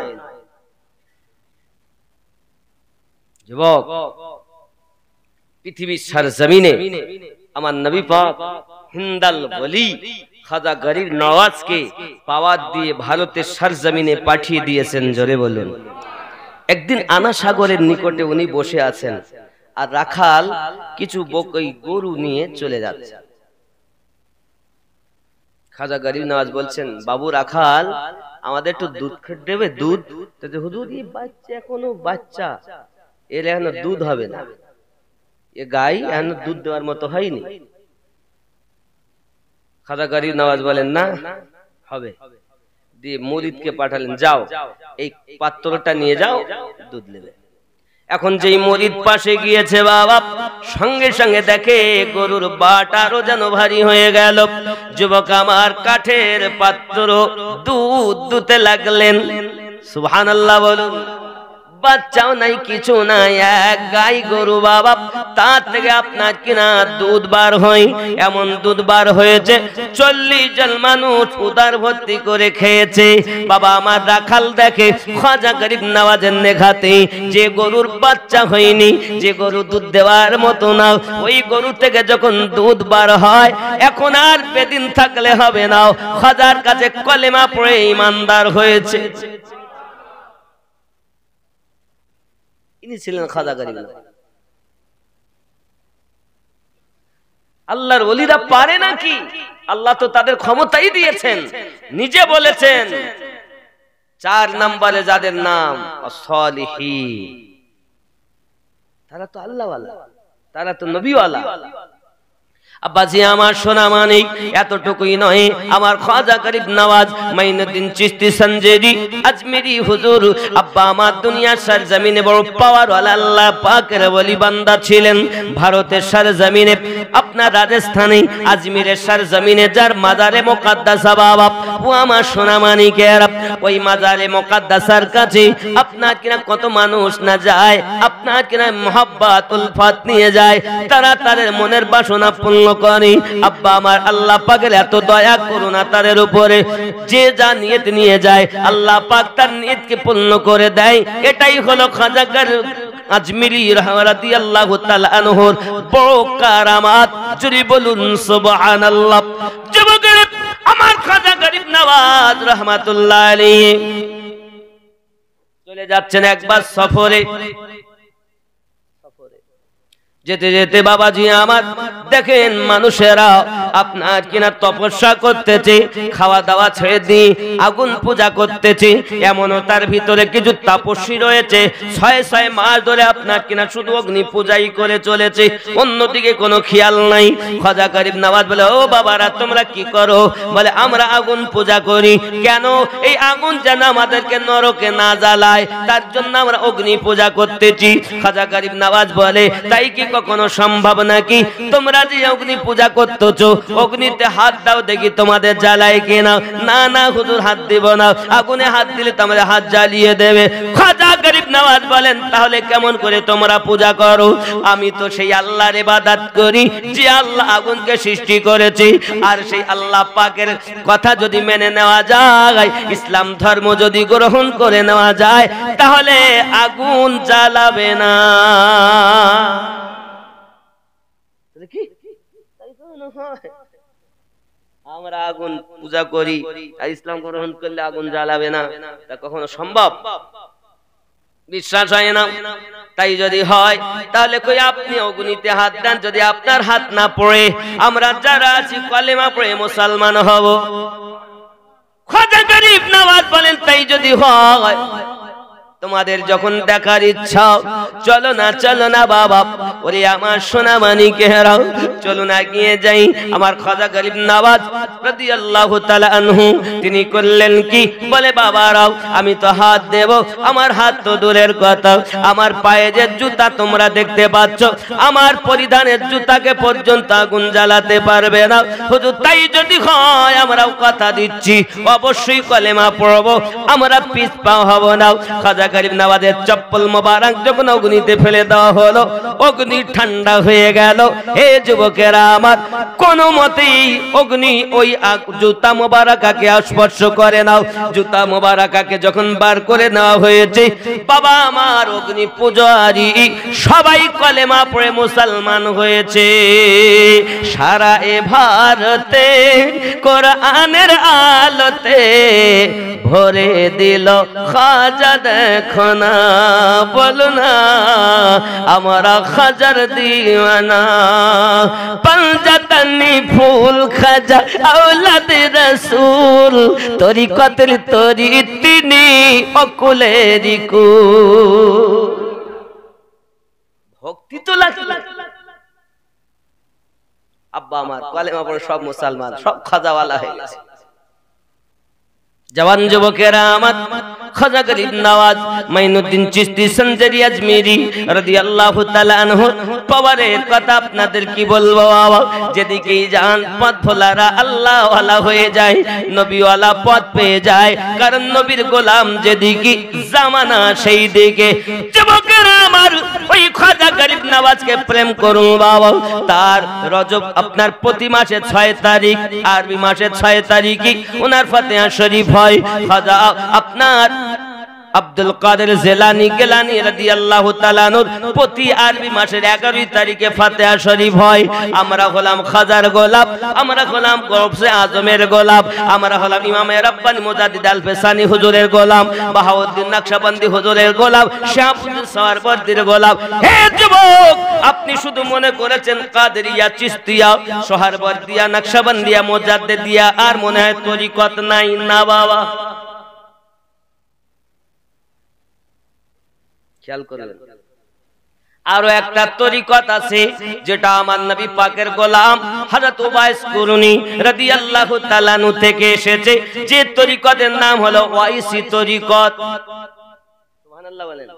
S1: যুবক পৃথিবীর সরজমিনে আমার নবী পাক হিন্দাল বলি খাজা গরিব নওয়াজকে পাওয়ার দিয়ে ভারতের সরজমিনে পাঠিয়ে দিয়েছেন জোরে বলুন একদিন আনা সাগরের নিকটে উনি বসে আছেন আর রাখাল কিছু বকই গরু নিয়ে চলে যাচ্ছে খাজা গরিব নওয়াজ বলছেন বাবু রাখাল আমাদের একটু দুধ খেতে দেবে দুধ হুজুর এই বাচ্চা এখনো বাচ্চা এর এখনো দুধ হবে না এ গাই এখনো দুধ দেওয়ার মতো হয়নি খাজা গরিব নওয়াজ বলেন না হবে দিয়ে মুরিদকে পাঠালেন যাও এই পাত্রটা নিয়ে যাও দুধ নেবে এখন যেই মুরিদ পাশে গিয়েছে বাবা সঙ্গে সঙ্গে দেখে গরুর বাট আরো যেন ভারী হয়ে গেল যুবক আমার কাঠের পাত্র দুধ দুতে লাগলেন সুবহানাল্লাহ বলুন বাচ্চাও নাই কিছু নাই এক গাই গরু বাবা তার থেকে আপনার কিনা দুধ বার হয় এমন দুধ বার হয়েছে 40 জন মানুষ উদার ভর্তি করে খেয়েছে বাবা আমার রাখাল দেখে খাজা গরিব নওয়াজের নেখাতে যে গরুর বাচ্চা হয়নি যে গরু দুধ দেওয়ার মতো না ওই গরু থেকে যখন দুধ বার হয় এখন আর বেদিন থাকলে হবে না খাজার কাছে কলেমা পড়ে ঈমানদার হয়েছে ইনি ছিলেন খাজা গরিব আল্লাহর ওলিরা পারে নাকি আল্লাহ তো তাদের ক্ষমতাই দিয়েছেন নিজে বলেছেন 4 নম্বরে যাদের নাম আস-সালিহিন তারা তো আল্লাহওয়ালা তারা তো নবীওয়ালা আব্বাজি আমার সোনা মানিক এতটুকুই নয় আমার খাজা গরিব নওয়াজ মাইনুদ্দিন চিশতি সঞ্জেরি আজমেরি হুজুর আব্বা আমার দুনিয়ার সরজমিনে বড় পাওয়ার ওয়ালা আল্লাহ পাকের ওলি বান্দা ছিলেন ভারতের সরজমিনে আপনার রাজস্থানে আজমিরের সরজমিনে যার মাজারে মুকদ্দাসা বাবা ও আমার সোনা মানিকের ওই মাজারে মুকদ্দাসার কাছে আপনার কিনা কত মানুষ না যায় আপনার কিনা মোহাব্বত উলফাত নিয়ে যায় তারা তাদের মনের বাসনা পূর্ণ করে আব্বা আমার আল্লাহ পাকের এত দয়া করুণা তাদের উপরে যে যা নিয়ত নিয়ে যায় আল্লাহ পাক তার নিয়তকে পূর্ণ করে দেয় এটাই হলো খাজা আজমিরি রাদিয়াল্লাহু তাআলা আনহুর বড় কারামাত জুরি বলুন সুবহানাল্লাহ যুবকের আমার খাজা গরিব নওয়াজ রাহমাতুল্লাহ আলাইহি চলে যাচ্ছেন একবার সফরে যেতে যেতে বাবাজি আমার দেখেন মানুষেরা আপনার কিনা তপস্যা করতেছে খাওয়া দাওয়া ছেড়ে দিয়ে আগুন পূজা করতেছে এমনও তার ভিতরে কিছু তাপস্বী রয়েছে 6 মাস ধরে আপনার কিনা শুধু অগ্নি পূজাই করে চলেছে অন্যদিকে কোনো খেয়াল নাই খাজা গরিব নওয়াজ বলে ও বাবারা তোমরা কি করো বলে আমরা আগুন পূজা করি কেন এই আগুন যেন আমাদেরকে নরকে না জ্বালায় তার জন্য আমরা অগ্নি পূজা করতেছি খাজা গরিব নওয়াজ বলে তাই কি কখনো সম্ভব নাকি তোমরা যে অগ্নি পূজা করতেছো অগ্নিতে হাত দাও দেখি তোমাদের জ্বালায় কিনা না না হুজুর হাত দিব না আগুনে হাত দিলে তোমাদের হাত জ্বালিয়ে দেবে খাজা গরিব নওয়াজ বলেন তাহলে কেমন করে তোমরা পূজা করো আমি তো সেই আল্লাহর ইবাদত করি যে আল্লাহ আগুনকে সৃষ্টি করেছে আর সেই আল্লাহ পাকের কথা যদি মেনে নেওয়া যায় ইসলাম ধর্ম যদি গ্রহণ করে নেওয়া যায় তাহলে আগুন জ্বালাবে না আমরা আগুন পূজা করি আর ইসলাম গ্রহণ করলে আগুন জ্বালাবে না তা কখনো সম্ভব বিশ্বাস হয় না তাই যদি হয় তাহলে কই আপনি অগ্নিতে হাত দেন যদি আপনার হাত না পড়ে আমরা যারা আছি কলেমা পড়ে মুসলমান হব খাজা গরিব নওয়াজ বলেন তাই তাই যদি হয়, তোমাদের যখন দেখার ইচ্ছা, চলো না বাবা, ওরে আমার সোনা মানিকেরাও, চলো না গিয়ে যাই। আমার খাজা গরিব নওয়াজ রাদিয়াল্লাহু তাআলা আনহু তিনি করলেন কি, বলে বাবারাও আমি তো হাত দেব, আমার হাত তো দূরের কথা, আমার পায়ে যে জুতা তোমরা দেখতে পাচ্ছ, আমার পরিধানের জুতাকে পর্যন্ত আগুন জ্বালাতে পারবে না। হুজুর তাই যদি হয়, আমরাও কথা দিচ্ছি অবশ্যই কলেমা পড়ব, আমরা পিছপা হব না। খাজা গরিব নওয়াজের চপ্পল মোবারক যখন অগ্নিতে ফেলে দেওয়া হলো, অগ্নি ঠান্ডা হয়ে গেল। হে যুবকেরা আমার, কোন মতেই অগ্নি ওই জুতা মোবারকাকে স্পর্শ করে নাও। জুতা মোবারকাকে যখন বার করে নেওয়া হয়েছে, বাবা আমার অগ্নি পূজারী সবাই কলেমা পড়ে মুসলমান হয়েছে। সারা এ ভারতে কোরআনের আলোতে ভরে দিল খাজা, দেখো না বলো না আমরা খাজার দিওয়ানা। পাঞ্জাতানি ফুল খাজা আওলাদ রাসূল, তরিকতের তরি তিনি অকুলেরি কুল। ভক্তি তো লাগবে। আব্বা আমার কলেমা পড়ে সব মুসলমান, সব খাজাওয়ালা হয়ে গেছে। জওয়ান যুবকেরা আমার, খাজা গরিব নওয়াজ মাইনুদ্দিন চিশতি সঞ্জারি আজমিরি রাদিয়াল্লাহু তাআলা আনহু পাওয়ারের কথা আপনাদের কি বলবো বাবা। যেদিকেই যান পথ ভোলারা আল্লাহ ওয়ালা হয়ে যায়, নবী ওয়ালা পথ পেয়ে যায়, কারণ নবীর গোলাম যেদিকে জামানা সেই দিকে। যুবকেরা আমার, ওই খাজা গরিব নওয়াজকে প্রেম করুন বাবা। তার রজব আপনার প্রতি মাসে 6 তারিখ, আরবি মাসে 6 তারিখে ওনার ফাতিহা শরীফ হয়। খাজা আপনার আব্দুল কাদের জিলানী গিলানী রাদিয়াল্লাহু তাআলা আনহুর প্রতি আরবি মাসের 11 তারিখে ফাতিহা শরীফ হয়। আমরা হলাম খাজার গোলাপ, আমরা হলাম গৌসে আজমের গোলাপ, আমরা হলাম ইমামে রাব্বানী মুজাদ্দিদ আল ফেসানি হুজুরের গোলাম, বাহাউদ্দিন নকশবন্দি হুজুরের গোলাম, শাহবুদ্দিন সওয়ারবর্দীর গোলাম। হে যুবক, আপনি শুধু মনে করেছেন কাদেরিয়া, চিশতিয়া, সোহরাওয়ার্দিয়া, নকশবন্দিয়া, মুজাদ্দিদিয়া, আর মনে হয় তরিকত নাই। না বাবা, খেয়াল করবেন, আরো একটা তরিকত আছে যেটা আমার নবী পাকের গোলাম হযরত উবাইস কুরনি রাদিয়াল্লাহু তাআলা আনহু থেকে এসেছে, যে তরিকতের নাম হলো ওয়াইসি তরিকত। সুবহানাল্লাহ বলেন।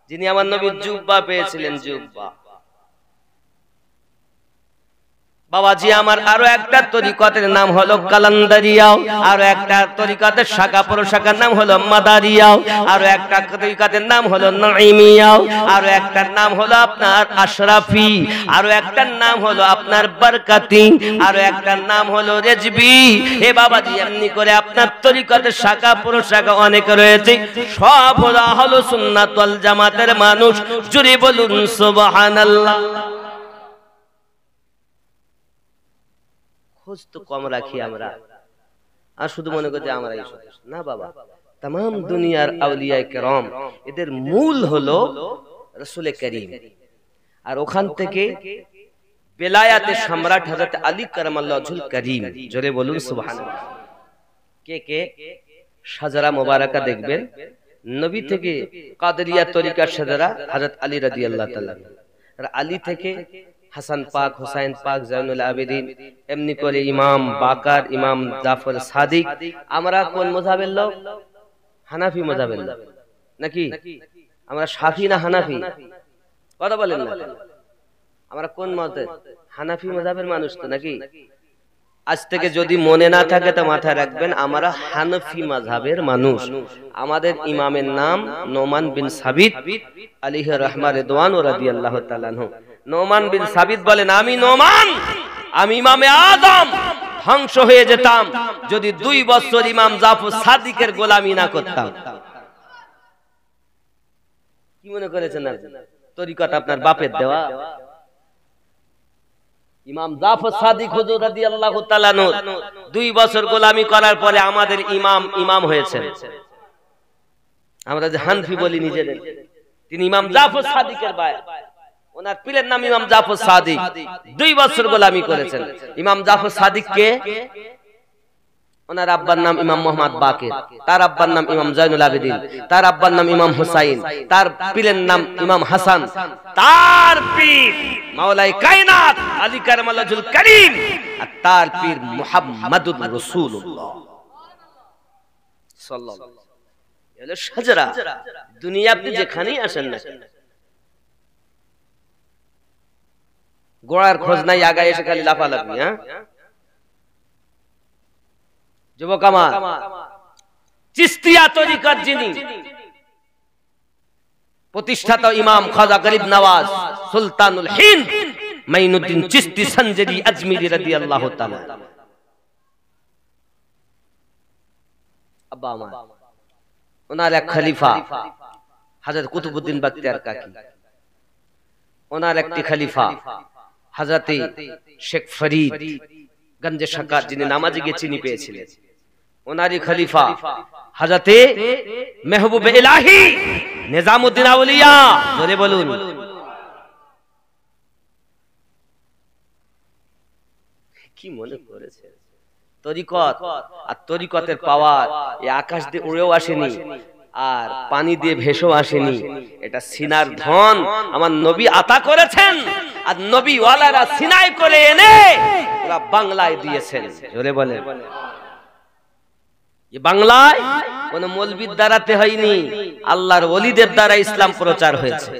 S1: যিনি আমার নবী জুব্বা পেয়েছিলেন, জুব্বা। বাবাজি আমার, আরো একটা তরিকতের নাম হলো কালান্দারিয়া, আরো একটা তরিকতের শাখা প্রশাখার নাম হলো মাদারিয়া, আরো একটা তরিকতের নাম হলো নাইমিয়া, আরো একটার নাম হলো আপনার আশরাফি, আরো একটার নাম হলো আপনার বরকতি, আরো একটার নাম হলো রেজবি। এ বাবাজি এমনি করে আপনার তরিকতের শাখা প্রশাখা অনেক রয়েছে, সব হলো আহলে সুন্নাত ওয়াল জামাতের মানুষ। জুড়ে বলুন সুবহানাল্লাহ। খোঁজ তো কম রাখি আমরা, আর শুধু মনে করছি আমরা এই সদস্য না বাবা। তাম দুনিয়ার আউলিয়া কেরাম এদের মূল হলো রাসূল করিম, আর ওখান থেকে বেলায়াতের সম্রাট হযরত আলী কারামাল্লাহু ওয়াজহুল করিম। জোরে বলুন সুবহানাল্লাহ। কে কে শাজারা মোবারকা দেখবেন, নবী থেকে কাদেরিয়া তরিকার শাজারা হযরত আলী রাদিয়াল্লাহু তাআলা, আর আলী থেকে হাসান পাক, হুসাইন পাক, জাইনুল আবেদিন, এমনি করে ইমাম বাকার, ইমাম জাফর সাদিক। আমরা কোন মাযহাবের লোক? হানাফি মাযহাবের লোক নাকি? আমরা শাফি না হানাফি? কথা বলেন না। আমরা কোন মাযহাবের? হানাফি মাযহাবের মানুষ তো নাকি? আজ থেকে যদি মনে না থাকে তো মাথায় রাখবেন, আমরা হানাফি মাযহাবের মানুষ। আমাদের ইমামের নাম নোমান বিন সাবিত আলাইহি রাহমা রিদওয়ান রাদিয়াল্লাহু তাআলা আনহু। নোমান বিন সাবিত বলেন, আমি নোমান, আমি ইমামে আদম ধ্বংস হয়ে যেতাম যদি 2 বছর ইমাম জাফর সাদিকের গোলামি না করতাম। কি মনে করেছেন আপনি? তরিকত আপনার বাপের দেওয়া? ইমাম জাফর সাদিক হুজুর রাদিয়াল্লাহু তাআলা আনহু 2 বছর গোলামি করার পরে আমাদের ইমাম হয়েছেন। আমরা যে হানফি বলি নিজেদের, তিনি ইমাম জাফর সাদিকের ভাই, ওনার পীরের নাম ইমাম জাফর সাদিক। 2 বছর গোলামি করেছেন। ইমাম জাফর সাদিক কে? ওনার আব্বার নাম ইমাম মোহাম্মদ বাকের, তার আব্বার নাম ইমাম জয়নুল আবেদিন, তার আব্বার নাম ইমাম হুসাইন, তার পীরের নাম ইমাম হাসান, তার পীর মাওলাই কায়নাত আলী কারামাল্লাহুল কারীম, আর তার পীর মুহাম্মাদুর রাসূলুল্লাহ সাল্লাল্লাহু আলাইহি ওয়াসাল্লাম। শাজরা দুনিয়া আপনি যেখানেই আসেন না, গোড়ার খোঁজ নাই, আগায় এসে খালি লাফালাফি। হ্যাঁ যুবক আমার, চিশতিয়া তরিকার যিনি প্রতিষ্ঠাতা ইমাম খাজা গরিব নওয়াজ সুলতানুল হিন্দ মাইনুদ্দিন চিশতি সঞ্জরি আজমিরি রাদিয়াল্লাহু তাআলা, আব্বা আমার, ওনার এক খলিফা হযরত কুতুবউদ্দিন বখতিয়ার কাকি, ওনার একটি খলিফা হযরতে শেখ ফরিদ গঞ্জে শাকাত, যিনি নামাজে গিয়ে চিনি পেয়েছিলেন, ওনারই খলিফা হযরতে মেহবুব ইলাহি নিজামউদ্দিন আউলিয়া, জোরে বলুন। কি মনে করেছে তরিকত আর তরিকতের পাওয়ার এই আকাশ দিয়ে উড়েও আসেনি আর পানি দিয়ে ভেসেও আসেনি, এটা সিনার ধন আমার নবী আতা করেছেন, আর নবী ওয়ালারা সিনাই করে এনে ওরা বাংলায় দিয়েছেন, জোরে বলেন। এই বাংলায় কোন মৌলবীর দ্বারাতে হয়নি, আল্লাহর ওলিদের দ্বারা ইসলাম প্রচার হয়েছে।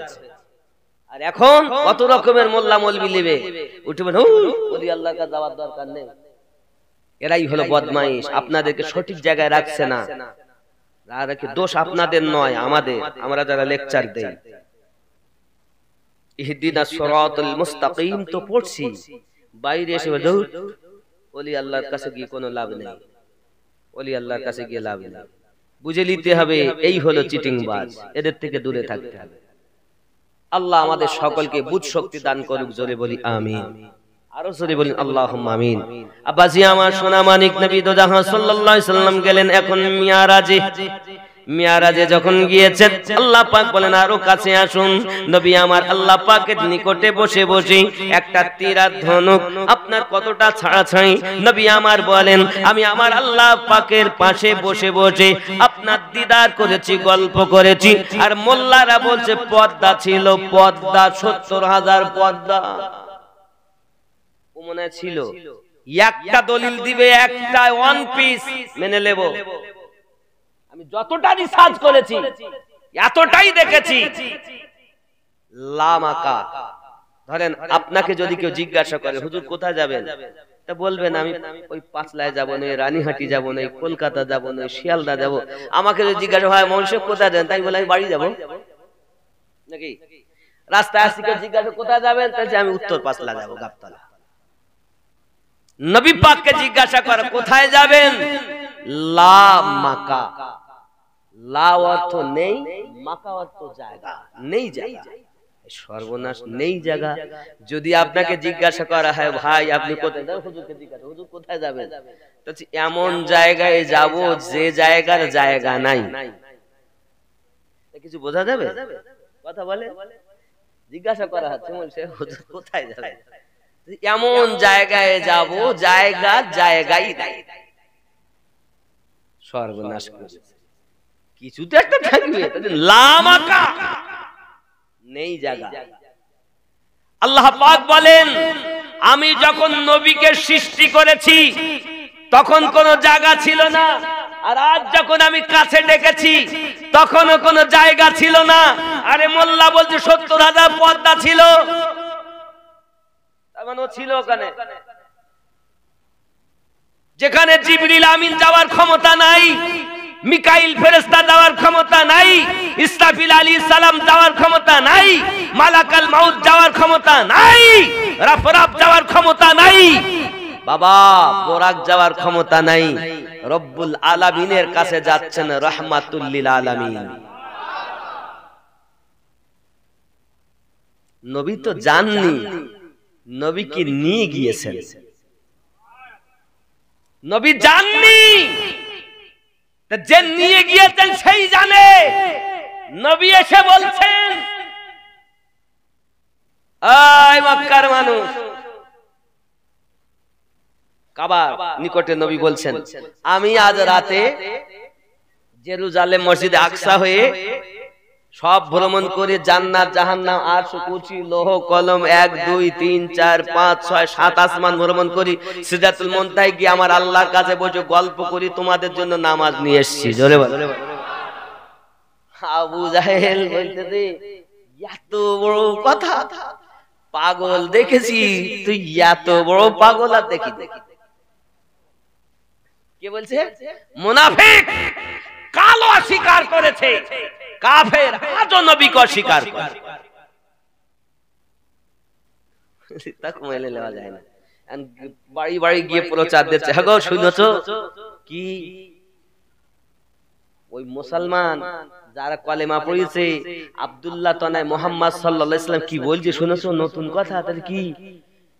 S1: আর এখন কত রকমের মোল্লা মৌলবী নেবে, উঠবেন ওলি আল্লাহর কাছে যাওয়ার দরকার নেই, এরাই হলো বদমাইশ, আপনাদেরকে সঠিক জায়গায় রাখছে না। আর কি দোষ আপনাদের নয়, আমাদের, আমরা যারা লেকচার দেই। ইহদিনাস সিরাতাল মুস্তাকিম তো পড়ছি, বাইরে এসে ওলি আল্লাহর কাছে গিয়ে কোনো লাভ নেই, ওলি আল্লাহর কাছে গিয়ে লাভ নেই। বুঝে নিতে হবে এই হলো চিটিংবাজ, এদের থেকে দূরে থাকতে হবে। আল্লাহ আমাদের সকলকে বুঝ শক্তি দান করুক, জোরে বলি আমিন, আরো জোরে বলি আল্লাহুম্মা আমিন। আব্বাজি আমার সোনা মানিক নবী দো জাহান সাল্লাল্লাহু আলাইহি সাল্লাম গেলেন এখন মিয়ারাজে। মিয়ারাজে যখন গিয়েছেন আল্লাহ পাক বলেন আরো কাছে আসুন। নবী আমার আল্লাহ পাকের নিকটে বসে বসে একটা তীর আর ধনুক আপনার কতটা ছাড়াছাড়ি, নবী আমার বলেন আমি আমার আল্লাহ পাকের পাশে বসে বসে আপনার দিদার করেছি, গল্প করেছি। আর মোল্লারা বলছে পর্দা ছিল, পর্দা ৭০,০০০ পর্দা মনে ছিল। একটা দলিল দিবে, একটা ওয়ান পিস মেনে নেব। আমি যতটা রিসার্চ করেছি এতটাই দেখেছি লামাকা। ধরেন আপনাকে যদি কেউ জিজ্ঞাসা করে হুজুর কোথায় যাবেন, তা বলবেন আমি ওই পাঁচলায় যাব না, রানীহাটি যাব না, কলকাতা যাব না, শিয়ালদা যাব। আমাকে যদি জিজ্ঞাসা হয় মনসে কোথায় যান, তাই বলে আমি বাড়ি যাব নাকি। রাস্তায় আসি কেউ জিজ্ঞাসা কোথায় যাবেন, তাই আমি উত্তর পাঁচলা যাব, গাবতলা। নবী পাককে জিজ্ঞাসা করে কোথায় যাবেন, লা মাকা। লা অর্থ নেই, মাকা অর্থ জায়গা, নেই জায়গা। সর্বনাশ, নেই জায়গা। যদি আপনাকে জিজ্ঞাসা করা হয় ভাই আপনি কোথায় যাবেন, হুজুরকে জিজ্ঞাসা হুজুর কোথায় যাবেন, তো এমন জায়গায় যাব যে জায়গার জায়গা নাই। কিছু বোঝা যাবে কথা বলে, জিজ্ঞাসা করা হচ্ছে বলছে হুজুর কোথায় যাবেন, এমন জায়গায় যাব জায়গা জায়গাই নাই। সর্বনাশ করেছে, কিছু তো একটা থাকবে, লামাকা, নেই জায়গা। আল্লাহ পাক বলেন আমি যখন নবীকে সৃষ্টি করেছি তখন কোনো জায়গা ছিল না, আর আজ যখন আমি কাছে ডেকেছি তখনও কোনো জায়গা ছিল না। আরে মোল্লা বলছে ৭০,০০০ পর্দা ছিল, ছিল ওখানে যেখানে জিবরিল আমিন যাওয়ার ক্ষমতা নাই, মিকাইল ফেরেশতা যাওয়ার ক্ষমতা নাই, ইসরাফিল আলাইহিস সালাম যাওয়ার ক্ষমতা নাই, মালাকাল মাউত যাওয়ার ক্ষমতা নাই, রাফরাফ যাওয়ার ক্ষমতা নাই, বাবা বোরাক যাওয়ার ক্ষমতা নাই। রব্বুল আলামিনের কাছে যাচ্ছেন রাহমাতুল লিল আলামিন। নবী তো জাননি, নবীকে নিয়ে গিয়েছেন। নবী জাননি, যে নিয়ে গিয়েছেন সেই জানে। নবী এসে বলছেন এই মক্কার মানুষ কাবার নিকটে নবী বলছেন, আমি আজ রাতে জেরুজালেম মসজিদে আকসা হয়ে সব ভ্রমণ করে জান্নাত জাহান্নাম আরশ কুরসি লৌহ কলম 1 2 3 4 5 6 7 আসমান ভ্রমণ করি, সিদরাতুল মুনতাহায় গিয়ে আমার আল্লাহর কাছে বসে গল্প করি, তোমাদের জন্য নামাজ নিয়ে এসেছি। জোরে বল। আবু জাহেল বলতেছে, এত বড় কথা, পাগল দেখেছি, তুই এত বড় পাগল আর দেখি। কে বলছে? মুনাফিক, কালো অস্বীকার করেছে, কাফের আজও নবীকে অস্বীকার করে। তা কমাইলে নেওয়া যায় না। বাড়ি বাড়ি গিয়ে প্রচার দিচ্ছে, হ্যাঁ গো শুনেছো কি ওই মুসলমান যারা কলেমা পড়েছে আব্দুল্লাহ তনায় মুহাম্মদ সাল্লাল্লাহু আলাইহি ওয়াসাল্লাম কি বলছে শুনেছো? নতুন কথা। তাহলে কি?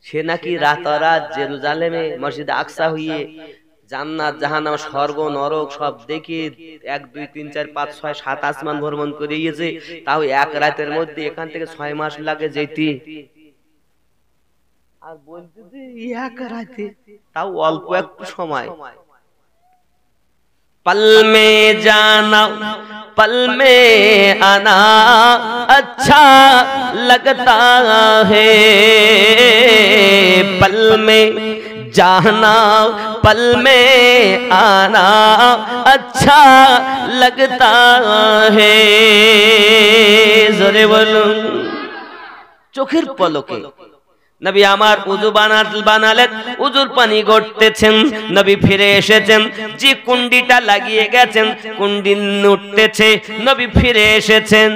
S1: সে নাকি রাতারাত জেরুজালেমে মসজিদে আকসা হয়ে জান্নাত জাহান্নাম স্বর্গ নরক সব দেখে 1 2 3 4 5 6 7 আসমান ভ্রমণ করে গিয়েছে, তাও এক রাতের মধ্যে। এখান থেকে 6 মাস লাগে যেতে। আর বলতে যে এক রাতে, তাও অল্প একটু সময়। पल में जाना पल में आना अच्छा लगता है, पल में जाना पल में आना अच्छा लगता है। जोरे बोलो। চোখের পলকে নবী আমার উযু বানালেন, উযুর পানি গড়তেছেন, নবী ফিরে এসেছেন, যে কুন্ডিটা লাগিয়ে গেছেন কুন্ডি উঠতেছে, নবী ফিরে এসেছেন।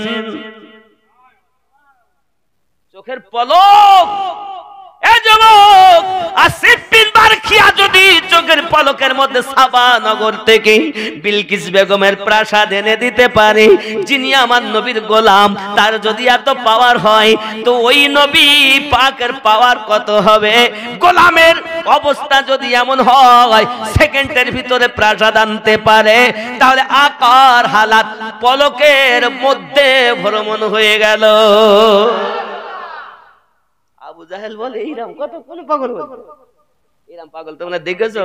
S1: চোখের পলক। এ যুবক, আসিফ বিন বারখিয়া যদি চোখের পলকের মধ্যে সাবা নগর থেকে বিলকিস বেগমের প্রাসাদ এনে দিতে পারে, যিনি আমার নবীর গোলাম, তার যদি এত পাওয়ার হয়, তো ওই নবী পাকের পাওয়ার কত হবে? গোলামের অবস্থা যদি এমন হয় সেকেন্ডের ভিতরে প্রাসাদ আনতে পারে, তাহলে আকার হালাত পলকের মধ্যে ভ্রমণ হয়ে গেল। আবু জাহেল বলে, এইরকম কত কোন পাগল বলে, এরকম পাগল তোমরা দেখেছো?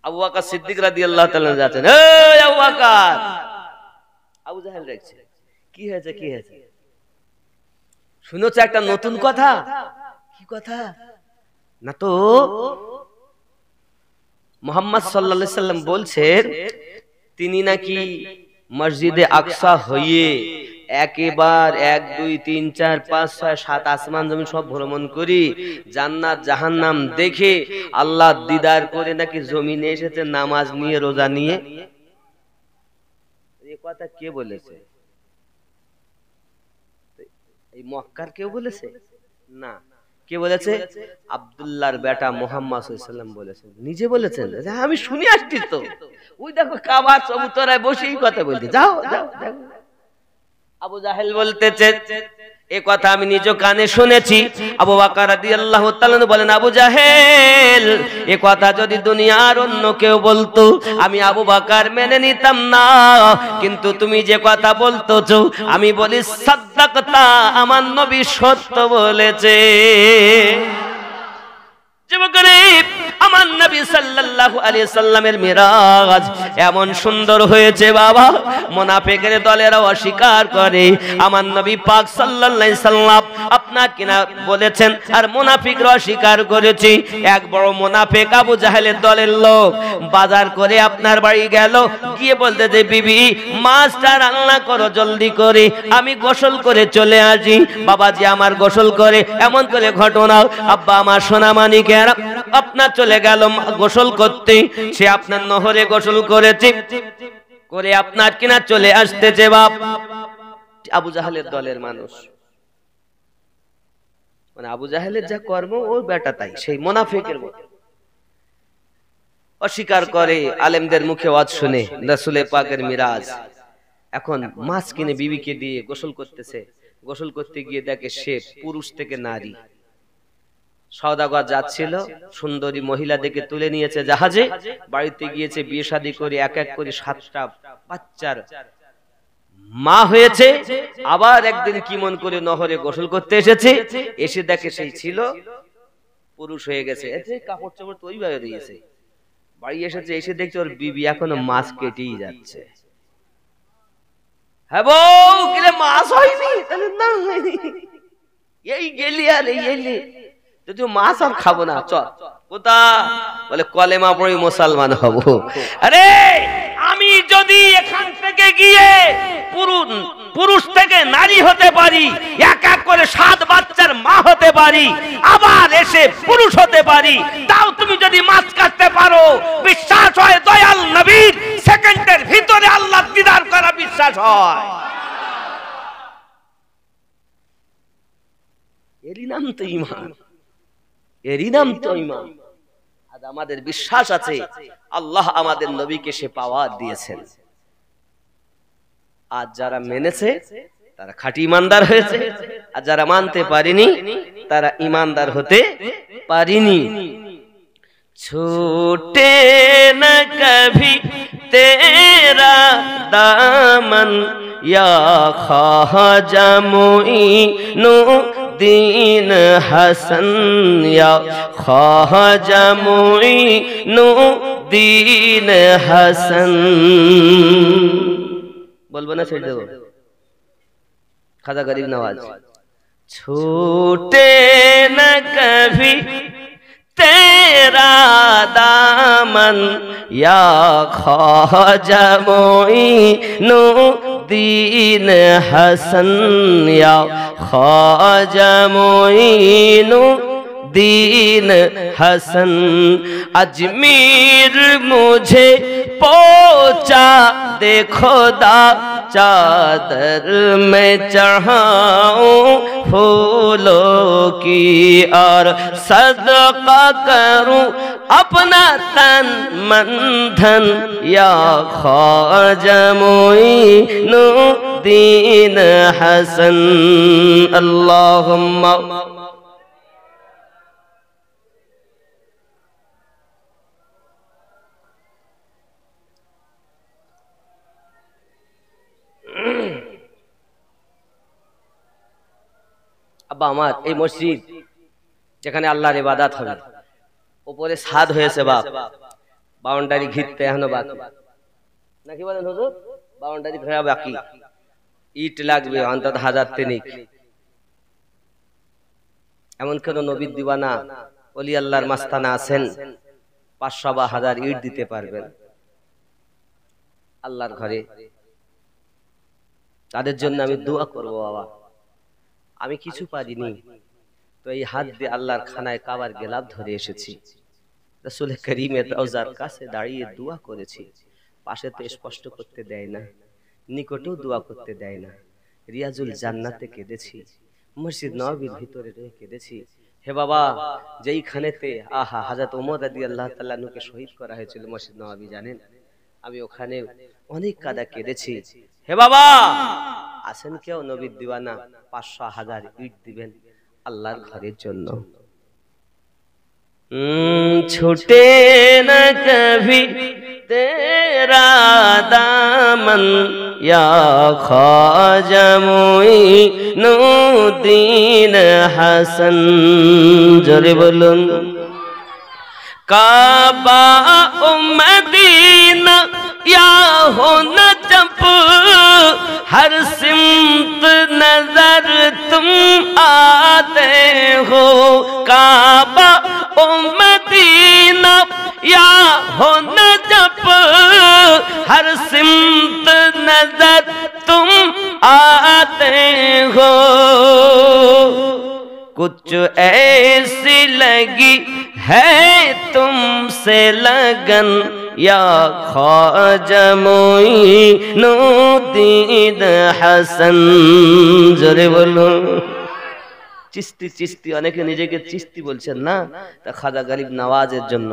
S1: আবু বকর সিদ্দিক রাদিয়াল্লাহু তাআলা যাচ্ছেন, এই আবু বকর। আবু জাহেল দেখছে, কি হয়েছে কি হয়েছে? শুনেছো একটা নতুন কথা? কি কথা? না তো মুহাম্মদ সাল্লাল্লাহু আলাইহি সাল্লাম বলছেন, তিনি নাকি মসজিদে আকসা হয়ে একবার 1 2 3 4 5 6 7 আসমান জমিন সব ভ্রমণ করি, জান্নাত জাহান্নাম দেখে আল্লাহ দিদার করে নাকি জমিনে এসেছে নামাজ নিয়ে রোজা নিয়ে। এই কথা কে বলেছে? এই মক্কার কেউ বলেছে? না। কে বলেছে? আব্দুল্লাহর বেটা মুহাম্মদ সাল্লাল্লাহু আলাইহি ওয়াসাল্লাম বলেছেন, নিজে বলেছেন। আমি শুনে আসছি তো, ওই দেখো কাবার চবুতরায় বসেই কথা বলতে। যাও যাও যাও। আবু জাহেল বলতেছে, এই কথা আমি নিজ কানে শুনেছি। আবু বকর রাদিয়াল্লাহু তাআলা বলেন, আবু জাহেল, এই কথা যদি দুনিয়ার অন্য কেউ বলতো আমি আবু বকর মেনে নিতাম না, কিন্তু তুমি যে কথা বলতেছো আমি বলি সাদ্দাকতা, আমার নবী সত্য বলেছে। আমার নবী সাল্লাল্লাহু আলাইহি সাল্লামের মিরাজ এমন সুন্দর হয়েছে বাবা, মুনাফিকের দলেরা অস্বীকার করে। আমার নবী পাক সাল্লাল্লাহু আলাইহি সাল্লাম আপনার কিনা বলেছেন, আর মুনাফিকরা অস্বীকার করেছে। এক বড় মুনাফিক আবু জাহেলের দলের লোক বাজার করে আপনার বাড়ি গেল, গিয়ে বলতে যে বিবি মাছটা রান্না করো জলদি করে, আমি গোসল করে চলে আসি। বাবাজি আমার গোসল করে এমন করে ঘটনা, আব্বা আমার সোনামানিকে আপনার চলে গেল গোসল করতে, সে আপনার নহরে গোসল করেছে করে আপনার কিনা চলে আসতেছে বাপ। আবু জাহেলের দলের মানুষ, মানে আবু জাহেলের যা কর্ম ও বেটা তাই, সেই মুনাফিকের মতো অস্বীকার করে। আলেমদের মুখে ওয়াজ শুনে রাসূল পাকের মিরাজ। এখন মাছ কিনে বিবিকে দিয়ে গোসল করতেছে, গোসল করতে গিয়ে দেখে সে পুরুষ থেকে নারী। সওদাগর যাচ্ছিল, সুন্দরী মহিলা দেখে তুলে নিয়েছে জাহাজে, বাড়িতে গিয়েছে, বিয়ে শাদী করে এক এক করে 7টা বাচ্চার মা হয়েছে। আবার একদিন কি মন করে নহরে গোসল করতে এসেছে, এসে দেখে সেই ছিল পুরুষ হয়ে গেছে, এতে কাপড় চাপড় তো ওইভাবে দিয়েছে, বাড়ি এসেছে, এসে দেখছে ওর বিবি এখনো মাছ কেটেই যাচ্ছে। হ্যাঁ বউ, কিরে মাছ হয়নি? না হয়নি, এই গেলি আর এই এলি, যদি মাছ আর খাবো না, চল। কোথা? বলে কলেমা পড়ে মুসলমান হব। আরে আমি যদি এখান থেকে গিয়ে পুরুষ থেকে নারী হতে পারি, এক এক করে 7 বাচ্চার মা হতে পারি, আবার এসে পুরুষ হতে পারি, তাও তুমি যদি মাছ কাটতে পারো, বিশ্বাস হয় দয়াল নবীর সেকেন্ডের ভিতরে আল্লাহ দিদার করা বিশ্বাস হয়। এরই নাম তো ঈমান, এরই নাম তো ঈমান। আজ আমাদের বিশ্বাস আছে আল্লাহ আমাদের নবীকে সে পাওয়ার দিয়েছেন। আজ যারা মেনেছে তারা খাঁটি ঈমানদার হয়েছে, আর যারা মানতে পারেনি তারা ঈমানদার হতে পারেনি। ছুটে না কভি তেরা দামন ইয়া খাজা মুঈনুদ্দিন হাসান, ইয়া খাজা মুঈনুদ্দিন হাসান। বলবো না, ছেড়ে দেবো? খাজা গরিব নওয়াজ। ছুটে না কভি তেরা দামন ইয়া খাজা মুঈনুদ্দিন হাসান, ইয়া খাজা মুঈনুদ্দিন হাসান। अजमीर मुझे पहुंचा दे खुदा, चादर में चढ़ाऊं फूलों की, और सदका करूं अपना तन मन धन, या ख्वाजा मुईनुद्दीन हसन। अल्लाहुम्मा আব্বা আমার এই মসজিদ যেখানে আল্লাহর ইবাদত হবে, উপরে ছাদ হয়েছে বাপ, বাউন্ডারি ঘিরতে এখনো বাকি নাকি বলেন হুজুর? বাউন্ডারি ঘেরা বাকি, ইট লাগবে অন্তত 1000 তিনিক। এমন কোন নবীর দিওয়ানা ওলি আল্লাহর মাস্তানা আছেন 500 বা 1000 ইট দিতে পারবেন আল্লাহর ঘরে? তাদের জন্য আমি দোয়া করব বাবা। আমি কিছু পারিনি, তো এই হাত দিয়ে আল্লাহর খানায় কাবার গেলাপ ধরে এসেছি, রাসূল করিমের রওজার কাছে দাঁড়িয়ে দোয়া করেছি। পাশে তো স্পষ্ট করতে দেয় না, নিকটেও দোয়া করতে দেয় না। রিয়াজুল জান্নাতে কেঁদেছি, মসজিদ নববীর ভিতরে রয়ে কেঁদেছি। হে বাবা, যেইখানেতে আহা হযরত ওমর রাদিয়াল্লাহু তাআলা আনহুকে শহীদ করা হয়েছিল মসজিদ নববী, জানেন আমি ওখানে অনেক কাদা কেঁদেছি। হে বাবা, আছেন কেউ নবীর দিওয়ানা 500-1000 ইট দিবেন আল্লাহর ঘরের জন্য? ছুটে না কভি তেরা দামন ইয়া খাজা মুঈনুদ্দিন হাসান। জোরে বলুন। কাবা ও মদিনা या हो न जब हर सिमत नजर तुम आते हो, काबा ओ मदीना या हो न जब हर सिमत नजर तुम आते हो, कुछ ऐसी लगी है तुमसे लगन या ख्वाजा मुईनुद्दीन হাসান। জোরে বলুন। চিস্তি চিস্তি, অনেকে নিজেকে চিস্তি বলছেন না, তা খাজা গরিব নওয়াজের জন্য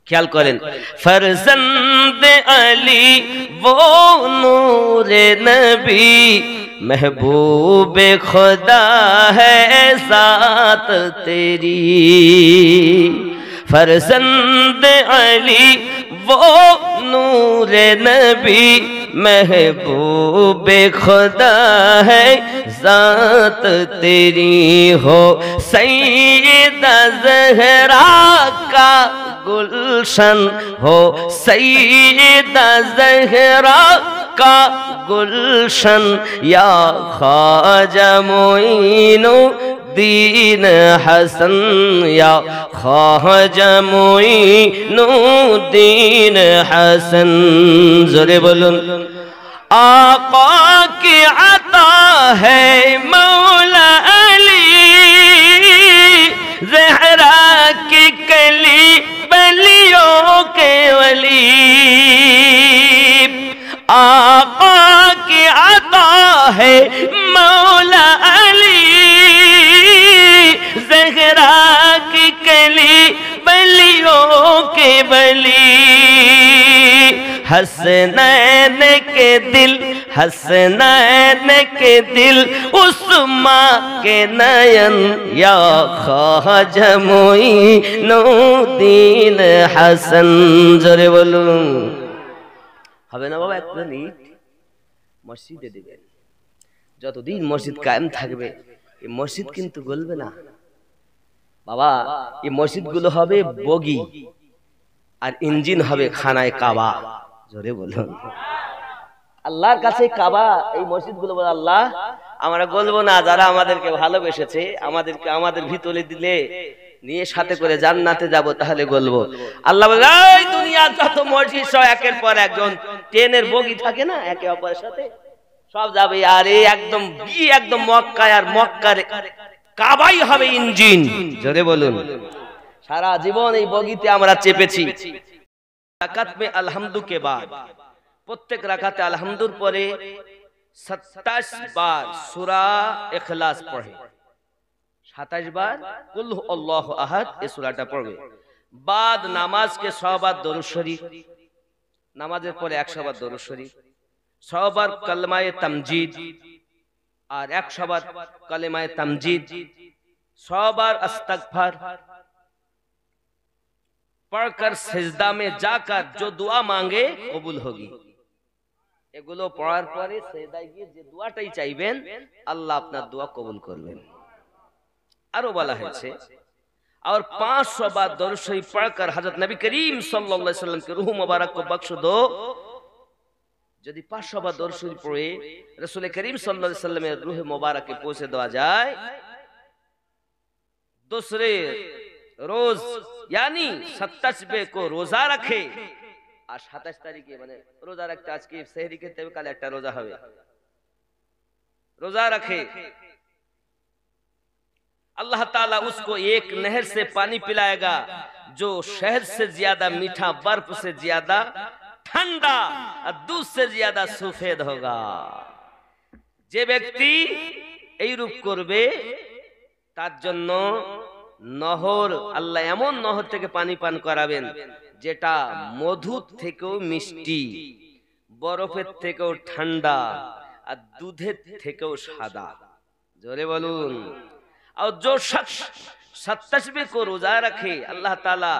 S1: ख्याल करें। फरजंद अली वो नूरे नबी, महबूब खुदा है साथ तेरी। फरजंद अली वो नूरे नबी, महबूब खुदा है जात तेरी हो सैयदा ज़हरा का गुलशन हो सैयदा ज़हरा का गुलशन या ख्वाजा मोइनुद्दीन हसन या ख्वाजा मोइनुद्दीन हसन जोरे बोलूं आका की अता है मौला अली ज़हरा की कली बलियों के वली आका की अता है मौला अली ज़हरा की कली बलियों के बली हसनैन के दिल हसनैन के दिल उस माँ के नयन या ख्वाजा मोइनुद्दीन हसन जोरे बोलूं হবে না বাবা একটা ইট মসজিদে দিবেন যতদিন মসজিদ কায়েম থাকবে এই মসজিদ কিন্তু গলবে না বাবা এই মসজিদগুলো হবে বগি আর ইঞ্জিন হবে খানায় কাবা জোরে বলুন আল্লাহর কাছে কাবা এই মসজিদগুলো বলে আল্লাহ আমরা গলবো না যারা আমাদেরকে ভালোবেসেছে আমাদেরকে আমাদের ভিতরে দিলে নিয়ে সাথে করে জান্নাতে যাব তাহলে গলবো আল্লাহ বলে এই দুনিয়ার যত মসজিদ সব একের পর একজন ট্রেনের বগি থাকে না একে অপরের সাথে সব যাবে আর এই একদম একদম মক্কা আর মক্কার কাবাই হবে ইঞ্জিন জোরে বলুন সারা জীবন এই বগিতে আমরা চেপেছি রাকাত মে আলহামদু কে বাদ প্রত্যেক রাকাতে আলহামদুর পরে 27 বার সূরা ইখলাস পড়ে 27 বার কুল আল্লাহু আহাদ এই সূরাটা পড়বে বাদ নামাজ के 100 বার দরুদ শরীফ নামাজের পরে 100 বার দরুদ শরীফ 100 বার কলমায়ে তামজিদ और 100 बार कलिमाए तमजीद 100 बार इस्तगफार पढ़कर सिजदा में जाकर जो दुआ मांगे कबूल होगी এগুলো পড়ার পরে সিজদায় গিয়ে যে দোয়াটাই চাইবেন আল্লাহ আপনার দোয়া কবুল করবেন আরো বলা হয়েছে और 500 बार दरूद शरीफ पढ़कर हजरत नबी करीम सल्लल्लाहु अलैहि वसल्लम के रूह मुबारक को बख्श दो যদি 500 বার দরুদ শরীফ পড়ে রাসূল করিম সাল্লাল্লাহু আলাইহি ওয়াসাল্লামের রূহে মুবারকে পৌঁছে দেওয়া যায় दूसरे रोज यानी 27 को रोजा रखे আর 27 তারিখে মানে রোজা রাখতে আজকে সেহরি খেতে হবে কাল একটা রোজা হবে रोजा रखे अल्लाह ताला उसको एक नहर से पानी पिलाएगा जो शहद से ज्यादा मीठा बर्फ से ज्यादा ठंडा और दूध से ज्यादा सफेद होगा যে ব্যক্তি এই রূপ করবে তার জন্য নহর আল্লাহ এমন নহর থেকে পানি পান করাবেন যেটা মধু থেকেও মিষ্টি বরফের থেকেও ঠান্ডা আর দুধের থেকেও সাদা জোরে বলুন और जो शख्स 27 को रोजा रखे अल्लाह ताला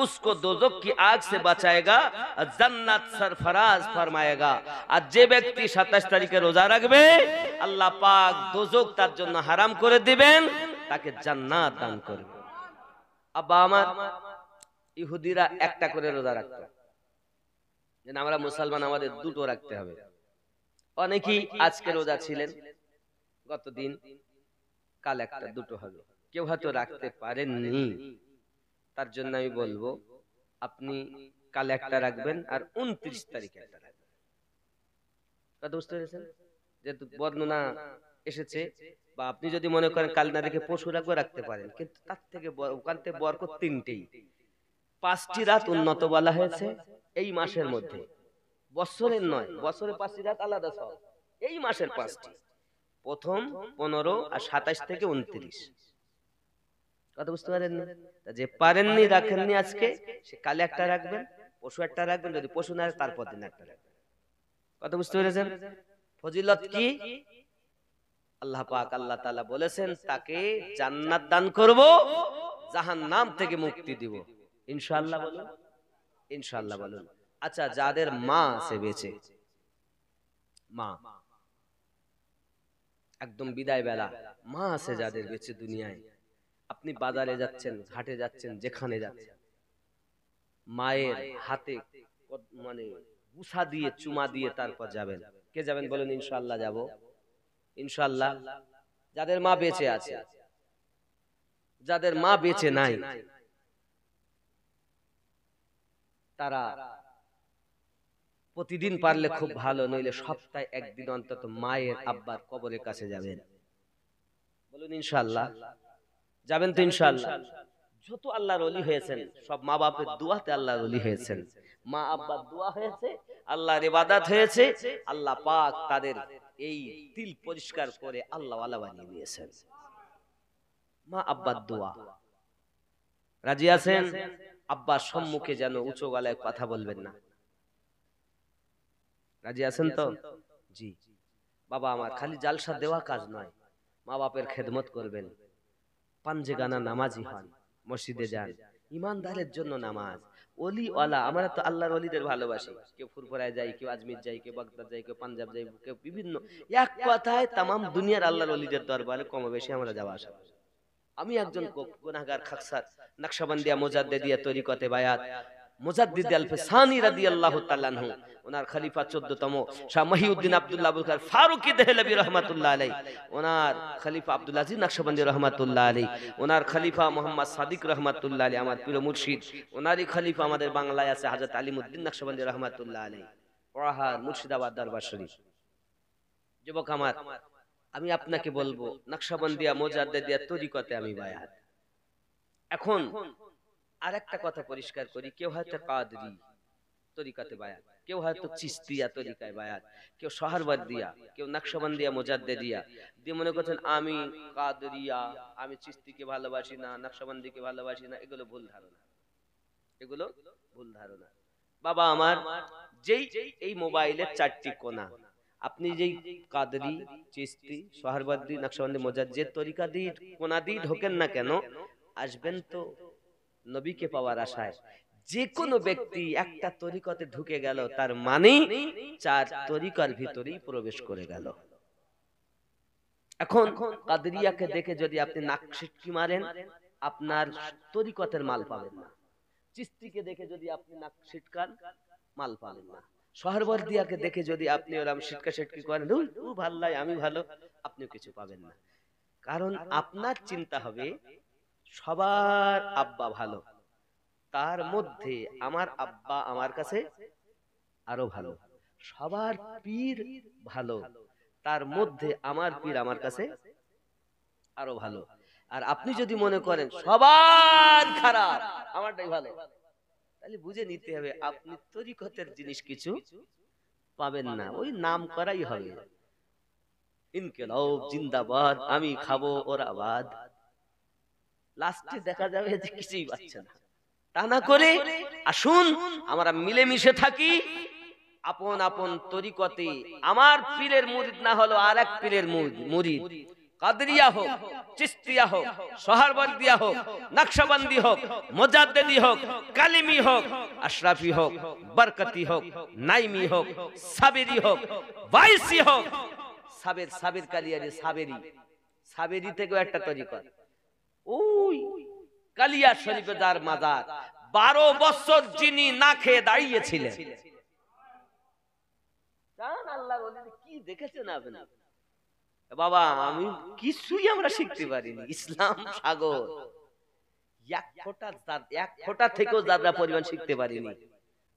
S1: उसको दोजख की आग से बचाएगा और जन्नत सरफराज फरमाएगा और जे व्यक्ति 27 तारीखे रोजा रखबे अल्लाह पाक दोजख तार জন্য হারাম করে দিবেন তাকে জান্নাত দান করবে আব্বা আমার ইহুদিরা একটা করে রোজা রাখতো যেন আমরা মুসলমান আমাদের দুটো রাখতে হবে অনেকেই আজকে রোজা ছিলেন গতদিন কাল একটা দুটো হবে কেউ হয়তো রাখতে পারেননি তার জন্য আমি বলবো আপনি কাল একটা রাখবেন আর 29 তারিখে একটা রাখবেন কথা বুঝতে পেরেছেন যেহেতু বর্ণনা এসেছে বা আপনি যদি মনে করেন কাল না রেখে পরশু রাখতে পারেন কিন্তু তার থেকে ওখানে বরকত তিনটেই 5টি রাত উন্নত বলা হয়েছে এই মাসের মধ্যে বছরের নয় বছরে 5টি রাত আলাদা সব এই মাসের 5টি প্রথম 15 আর 27 থেকে 29 কথা বুঝতে পারেননি যে পারেননি রাখেননি আজকে সে কালে একটা রাখবেন পরশু একটা রাখবেন যদি পরশু না তারপর দিন একটা রাখবেন কথা বুঝতে পেরেছেন ফজিলত কি আল্লাহ পাক আল্লাহ তাআলা বলেছেন তাকে জান্নাত দান করব জাহান্নাম থেকে মুক্তি দিব ইনশাআল্লাহ বলুন ইনশাআল্লাহ বলুন আচ্ছা যাদের মা আছে বেঁচে মা, একদম বিদায় বেলা মা আছে যাদের বেঁচে দুনিয়ায়, আপনি বাজারে যাচ্ছেন, ঘাটে যাচ্ছেন, যেখানে যাচ্ছেন, মায়ের হাতে মানে বুসা দিয়ে চুমা দিয়ে তারপর যাবেন। কে যাবেন বলেন? ইনশাআল্লাহ যাব, ইনশাআল্লাহ। যাদের মা বেঁচে আছে, যাদের মা বেঁচে নাই, তারা প্রতিদিন পারলে খুব ভালো, নইলে সপ্তাহে একদিন অন্তত মায়ের আব্বার কবরের কাছে যাবেন। বলুন ইনশাআল্লাহ যাবেন তো? ইনশাআল্লাহ। যত আল্লাহর ওলি হয়েছেন সব মা বাপের দোয়াতে আল্লাহর ওলি হয়েছেন, মা আব্বার দোয়া হয়েছে, আল্লাহর ইবাদত হয়েছে, আল্লাহ পাক তাদের এই দিল পরিষ্কার করে আল্লাহ ওয়ালা বানিয়ে দিয়েছেন। মা আব্বার দোয়া। রাজি আছেন? আব্বার সম্মুখে যেন উঁচু গলায় কথা বলবেন না। রাজি আছেন তো? জি। বাবা আমার খালি জালসা দেওয়া কাজ নয়, মা বাপের খেদমত করবেন, পাঞ্জে গানা নামাজি হন, মসজিদে যান, ইমানদারের জন্য নামাজ। ওলি ওয়ালা, আমরা তো আল্লাহর ওলিদের ভালোবাসি। কেউ ফুরফুরায় যায়, কেউ আজমির যায়, কেউ বাগদাদ যায়, কেউ পাঞ্জাব যায়, কেউ বিভিন্ন, এক কথায় তামাম দুনিয়ার আল্লাহর ওলিদের দরবারে কম বেশি আমরা যাওয়া আসা। আমি একজন গুনাহগার খাকসার নকশবন্দিয়া মুজাদ্দিদিয়া তরিকতে বায়াত মুজাদ্দিদ আল-ফিসানি রাদিয়াল্লাহু তাআলা আনহু, ওনার খলিফা 14তম শাহ মহিউদ্দিন আব্দুল্লাহ বুখারী ফারুকী দেহলভী রাহমাতুল্লাহ আলাইহি, ওনার খলিফা আব্দুল আজিজ নকশবন্দি রাহমাতুল্লাহ আলাইহি, ওনার খলিফা মুহাম্মদ সাদিক রাহমাতুল্লাহ আলাইহি, আমার প্রিয় মুর্শিদ, ওনারই খলিফা আমাদের বাংলায় আছে হযরত আলিমউদ্দিন নকশবন্দি রাহমাতুল্লাহ আলাইহি, ওয়াহার মুর্শিদাবাদ দরবার শরীফ। যুবক আমার, আমি আপনাকে বলবো নকশবন্দিয়া মুজাদ্দিদিয়া তরিকতে আমি বায়াত। এখন আরেকটা কথা পরিষ্কার করি, কেউ হয়তো কাদরি তরিকাতে বায়াত, কেউ হয়তো চিশতিয়া তরিকায় বায়াত, কেউ সোহরাওয়ার্দিয়া, কেউ নকশবন্দিয়া মুজাদ্দিদিয়া দিয়ে মনে করছেন আমি কাদরিয়া, আমি চিশতিকে ভালোবাসি না, নকশবন্দিকে ভালোবাসি না। এগুলো ভুল ধারণা, এগুলো ভুল ধারণা। বাবা আমার, যেই এই মোবাইলের 4টি কোণা, আপনি যেই কাদরি, চিশতি, সোহরাওয়ার্দি, নকশবন্দি, মুজাদ্দিদ যে তরিকা দিয়ে কোণা দিয়ে ঢোকেন না কেন, আসবেন তো নবীকে পাওয়ার আশায়। যে কোনো ব্যক্তি একটা তরিকতে ঢুকে গেল, তার মানে 4 তরিকার ভিতরেই প্রবেশ করে গেল। এখন কাদরিয়াকে দেখে যদি আপনি নাক সিটকি মারেন, আপনার তরিকতের মাল পাবেন না। চিশতিকে দেখে যদি আপনি নাক সিটকান, মাল পাবেন না। সোহরাওয়ার্দিয়াকে দেখে যদি আপনি ওরকম সিটকা সিটকি করেন, ও ভাল্লাই আমি ভালো, আপনিও কিছু পাবেন না। কারণ আপনার চিন্তা হবে সবার আব্বা ভালো, তার মধ্যে আমার আব্বা আমার কাছে আরো ভালো। সবার পীর ভালো, তার মধ্যে আমার পীর আমার কাছে আরো ভালো। আর আপনি যদি মনে করেন সবার খারাপ, আমারটাই ভালো, তাহলে বুঝে নিতে হবে আপনি তরিকতের জিনিস কিছু পাবেন না, ওই নাম করাই হবে। ইনকিলাব জিন্দাবাদ, আমি খাবো ওরা বাদ, লাস্টে দেখা যাবে যে কিছুই পাচ্ছে না। তা না করে আসুন আমরা মিলেমিশে থাকি, আপন আপন তরিকতে। আমার পীরের মুরিদ না হলো আর এক পীরের মুরিদ, কাদরিয়া হোক, চিশতিয়া হোক, সোহরাওয়ার্দিয়া হোক, নকশবন্দি হোক, মুজাদ্দিদি হোক, কালিমি হোক, আশরাফি হোক, বরকতি হোক, নাইমি হোক, সাবেরি হোক, বাইসি হোক, সাবের কালিয়ারি সাবেরি থেকেও একটা তরিকত। ওই কালিয়া শরীফে যার মাজার, 12 বছর যিনি না খেয়ে দাঁড়িয়েছিলেন, কি দেখেছেন আপনি? বাবা আমি কিছুই আমরা শিখতে পারিনি, ইসলাম সাগর, এক ফোঁটা থেকেও যারা পরিমাণ শিখতে পারিনি।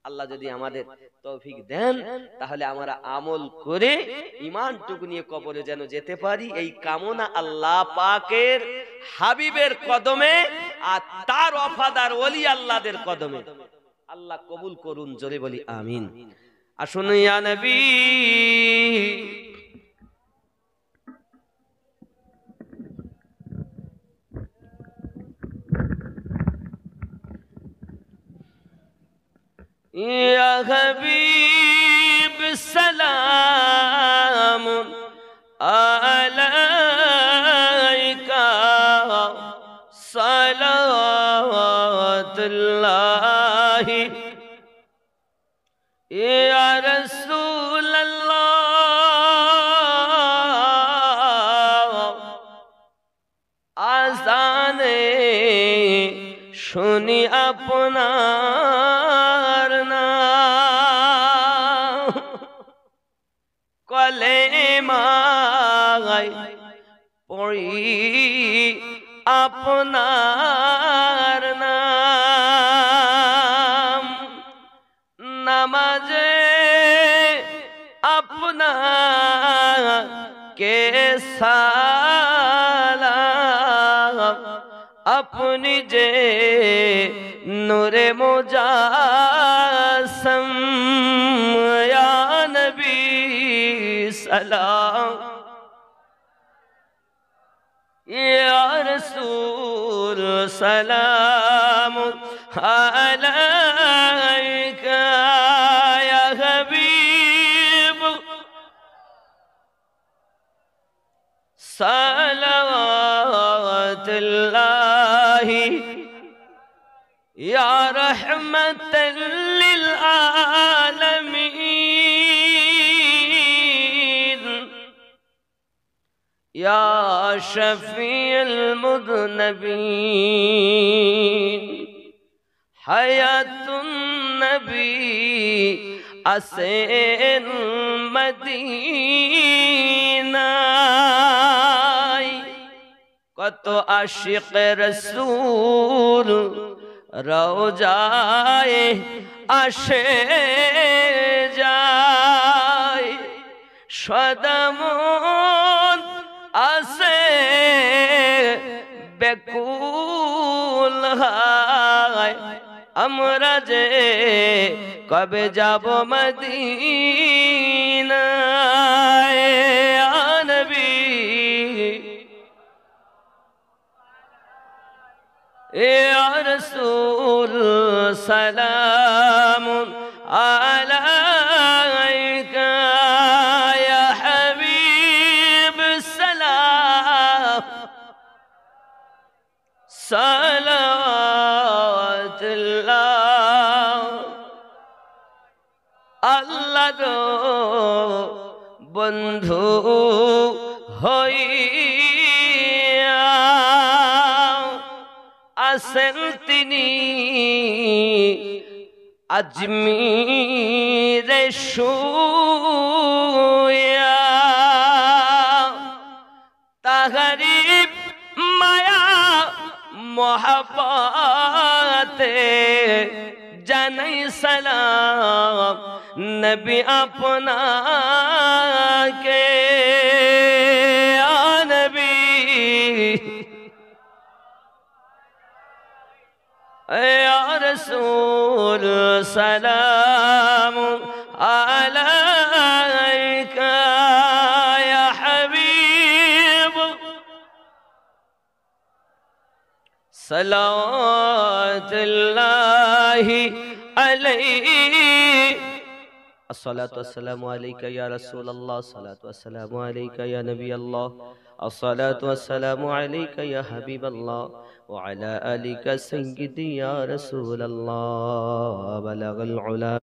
S1: আল্লাহ যদি আমাদের তৌফিক দেন, তাহলে আমরা আমল করে ঈমানটুকু নিয়ে কবরে যেন যেতে পারি, এই কামনা আল্লাহ পাকের হাবিবের কদমে আর তার ওয়াফাদার ওলি আল্লাহদের কদমে আল্লাহ কবুল করুন। জোরে বলি আমিন। আসুন ইয়া নবী, ইয়া হাবিব সালাম আলাইকা সালাওয়াতুল্লাহি ইয়া রাসূলুল্লাহ শুনি আপনার নাম কলেমায় পড়ি আপনার নাম নামাজে আপনাকে সালাম अपनी जे नूरे मुजासम या नबी सलाम या रसूल सलाम अलैका या हबीब सलावतुल्लाह या रहमतल लिल आलमीन या शफीअल मुज़नबीन हयातुन नबी असेन मदीना कत आशिक रसूल रोजाए आशे जाए सदमन आसे बेकुल हाय আমরা যে কবে যাব মদিনায় ইয়া নবী ইয়া রাসূল সালাম আলাইকা ইয়া হাবিব সালাম সালাওয়াতুল্লাহ আল্লাহ গো বন্ধু হইয়া আসেন তিনি আজমিরে শুয়া তাহারি মায়া मोहब्बते जानै सलाम नबी अपना के आ नबी या रसूल सलाम अलैका या हबीब सलावतुल्लाहि अलैहि अस्सलातु वस्सलामु अलैका या रसूल अल्लाह अस्सलातु वस्सलामु अलैका या नबी अल्लाह अस्सलातु वस्सलामु अलैका या हबीब अल्लाह व अला आलिका सय्यिदी या रसूल अल्लाह बलगल उला।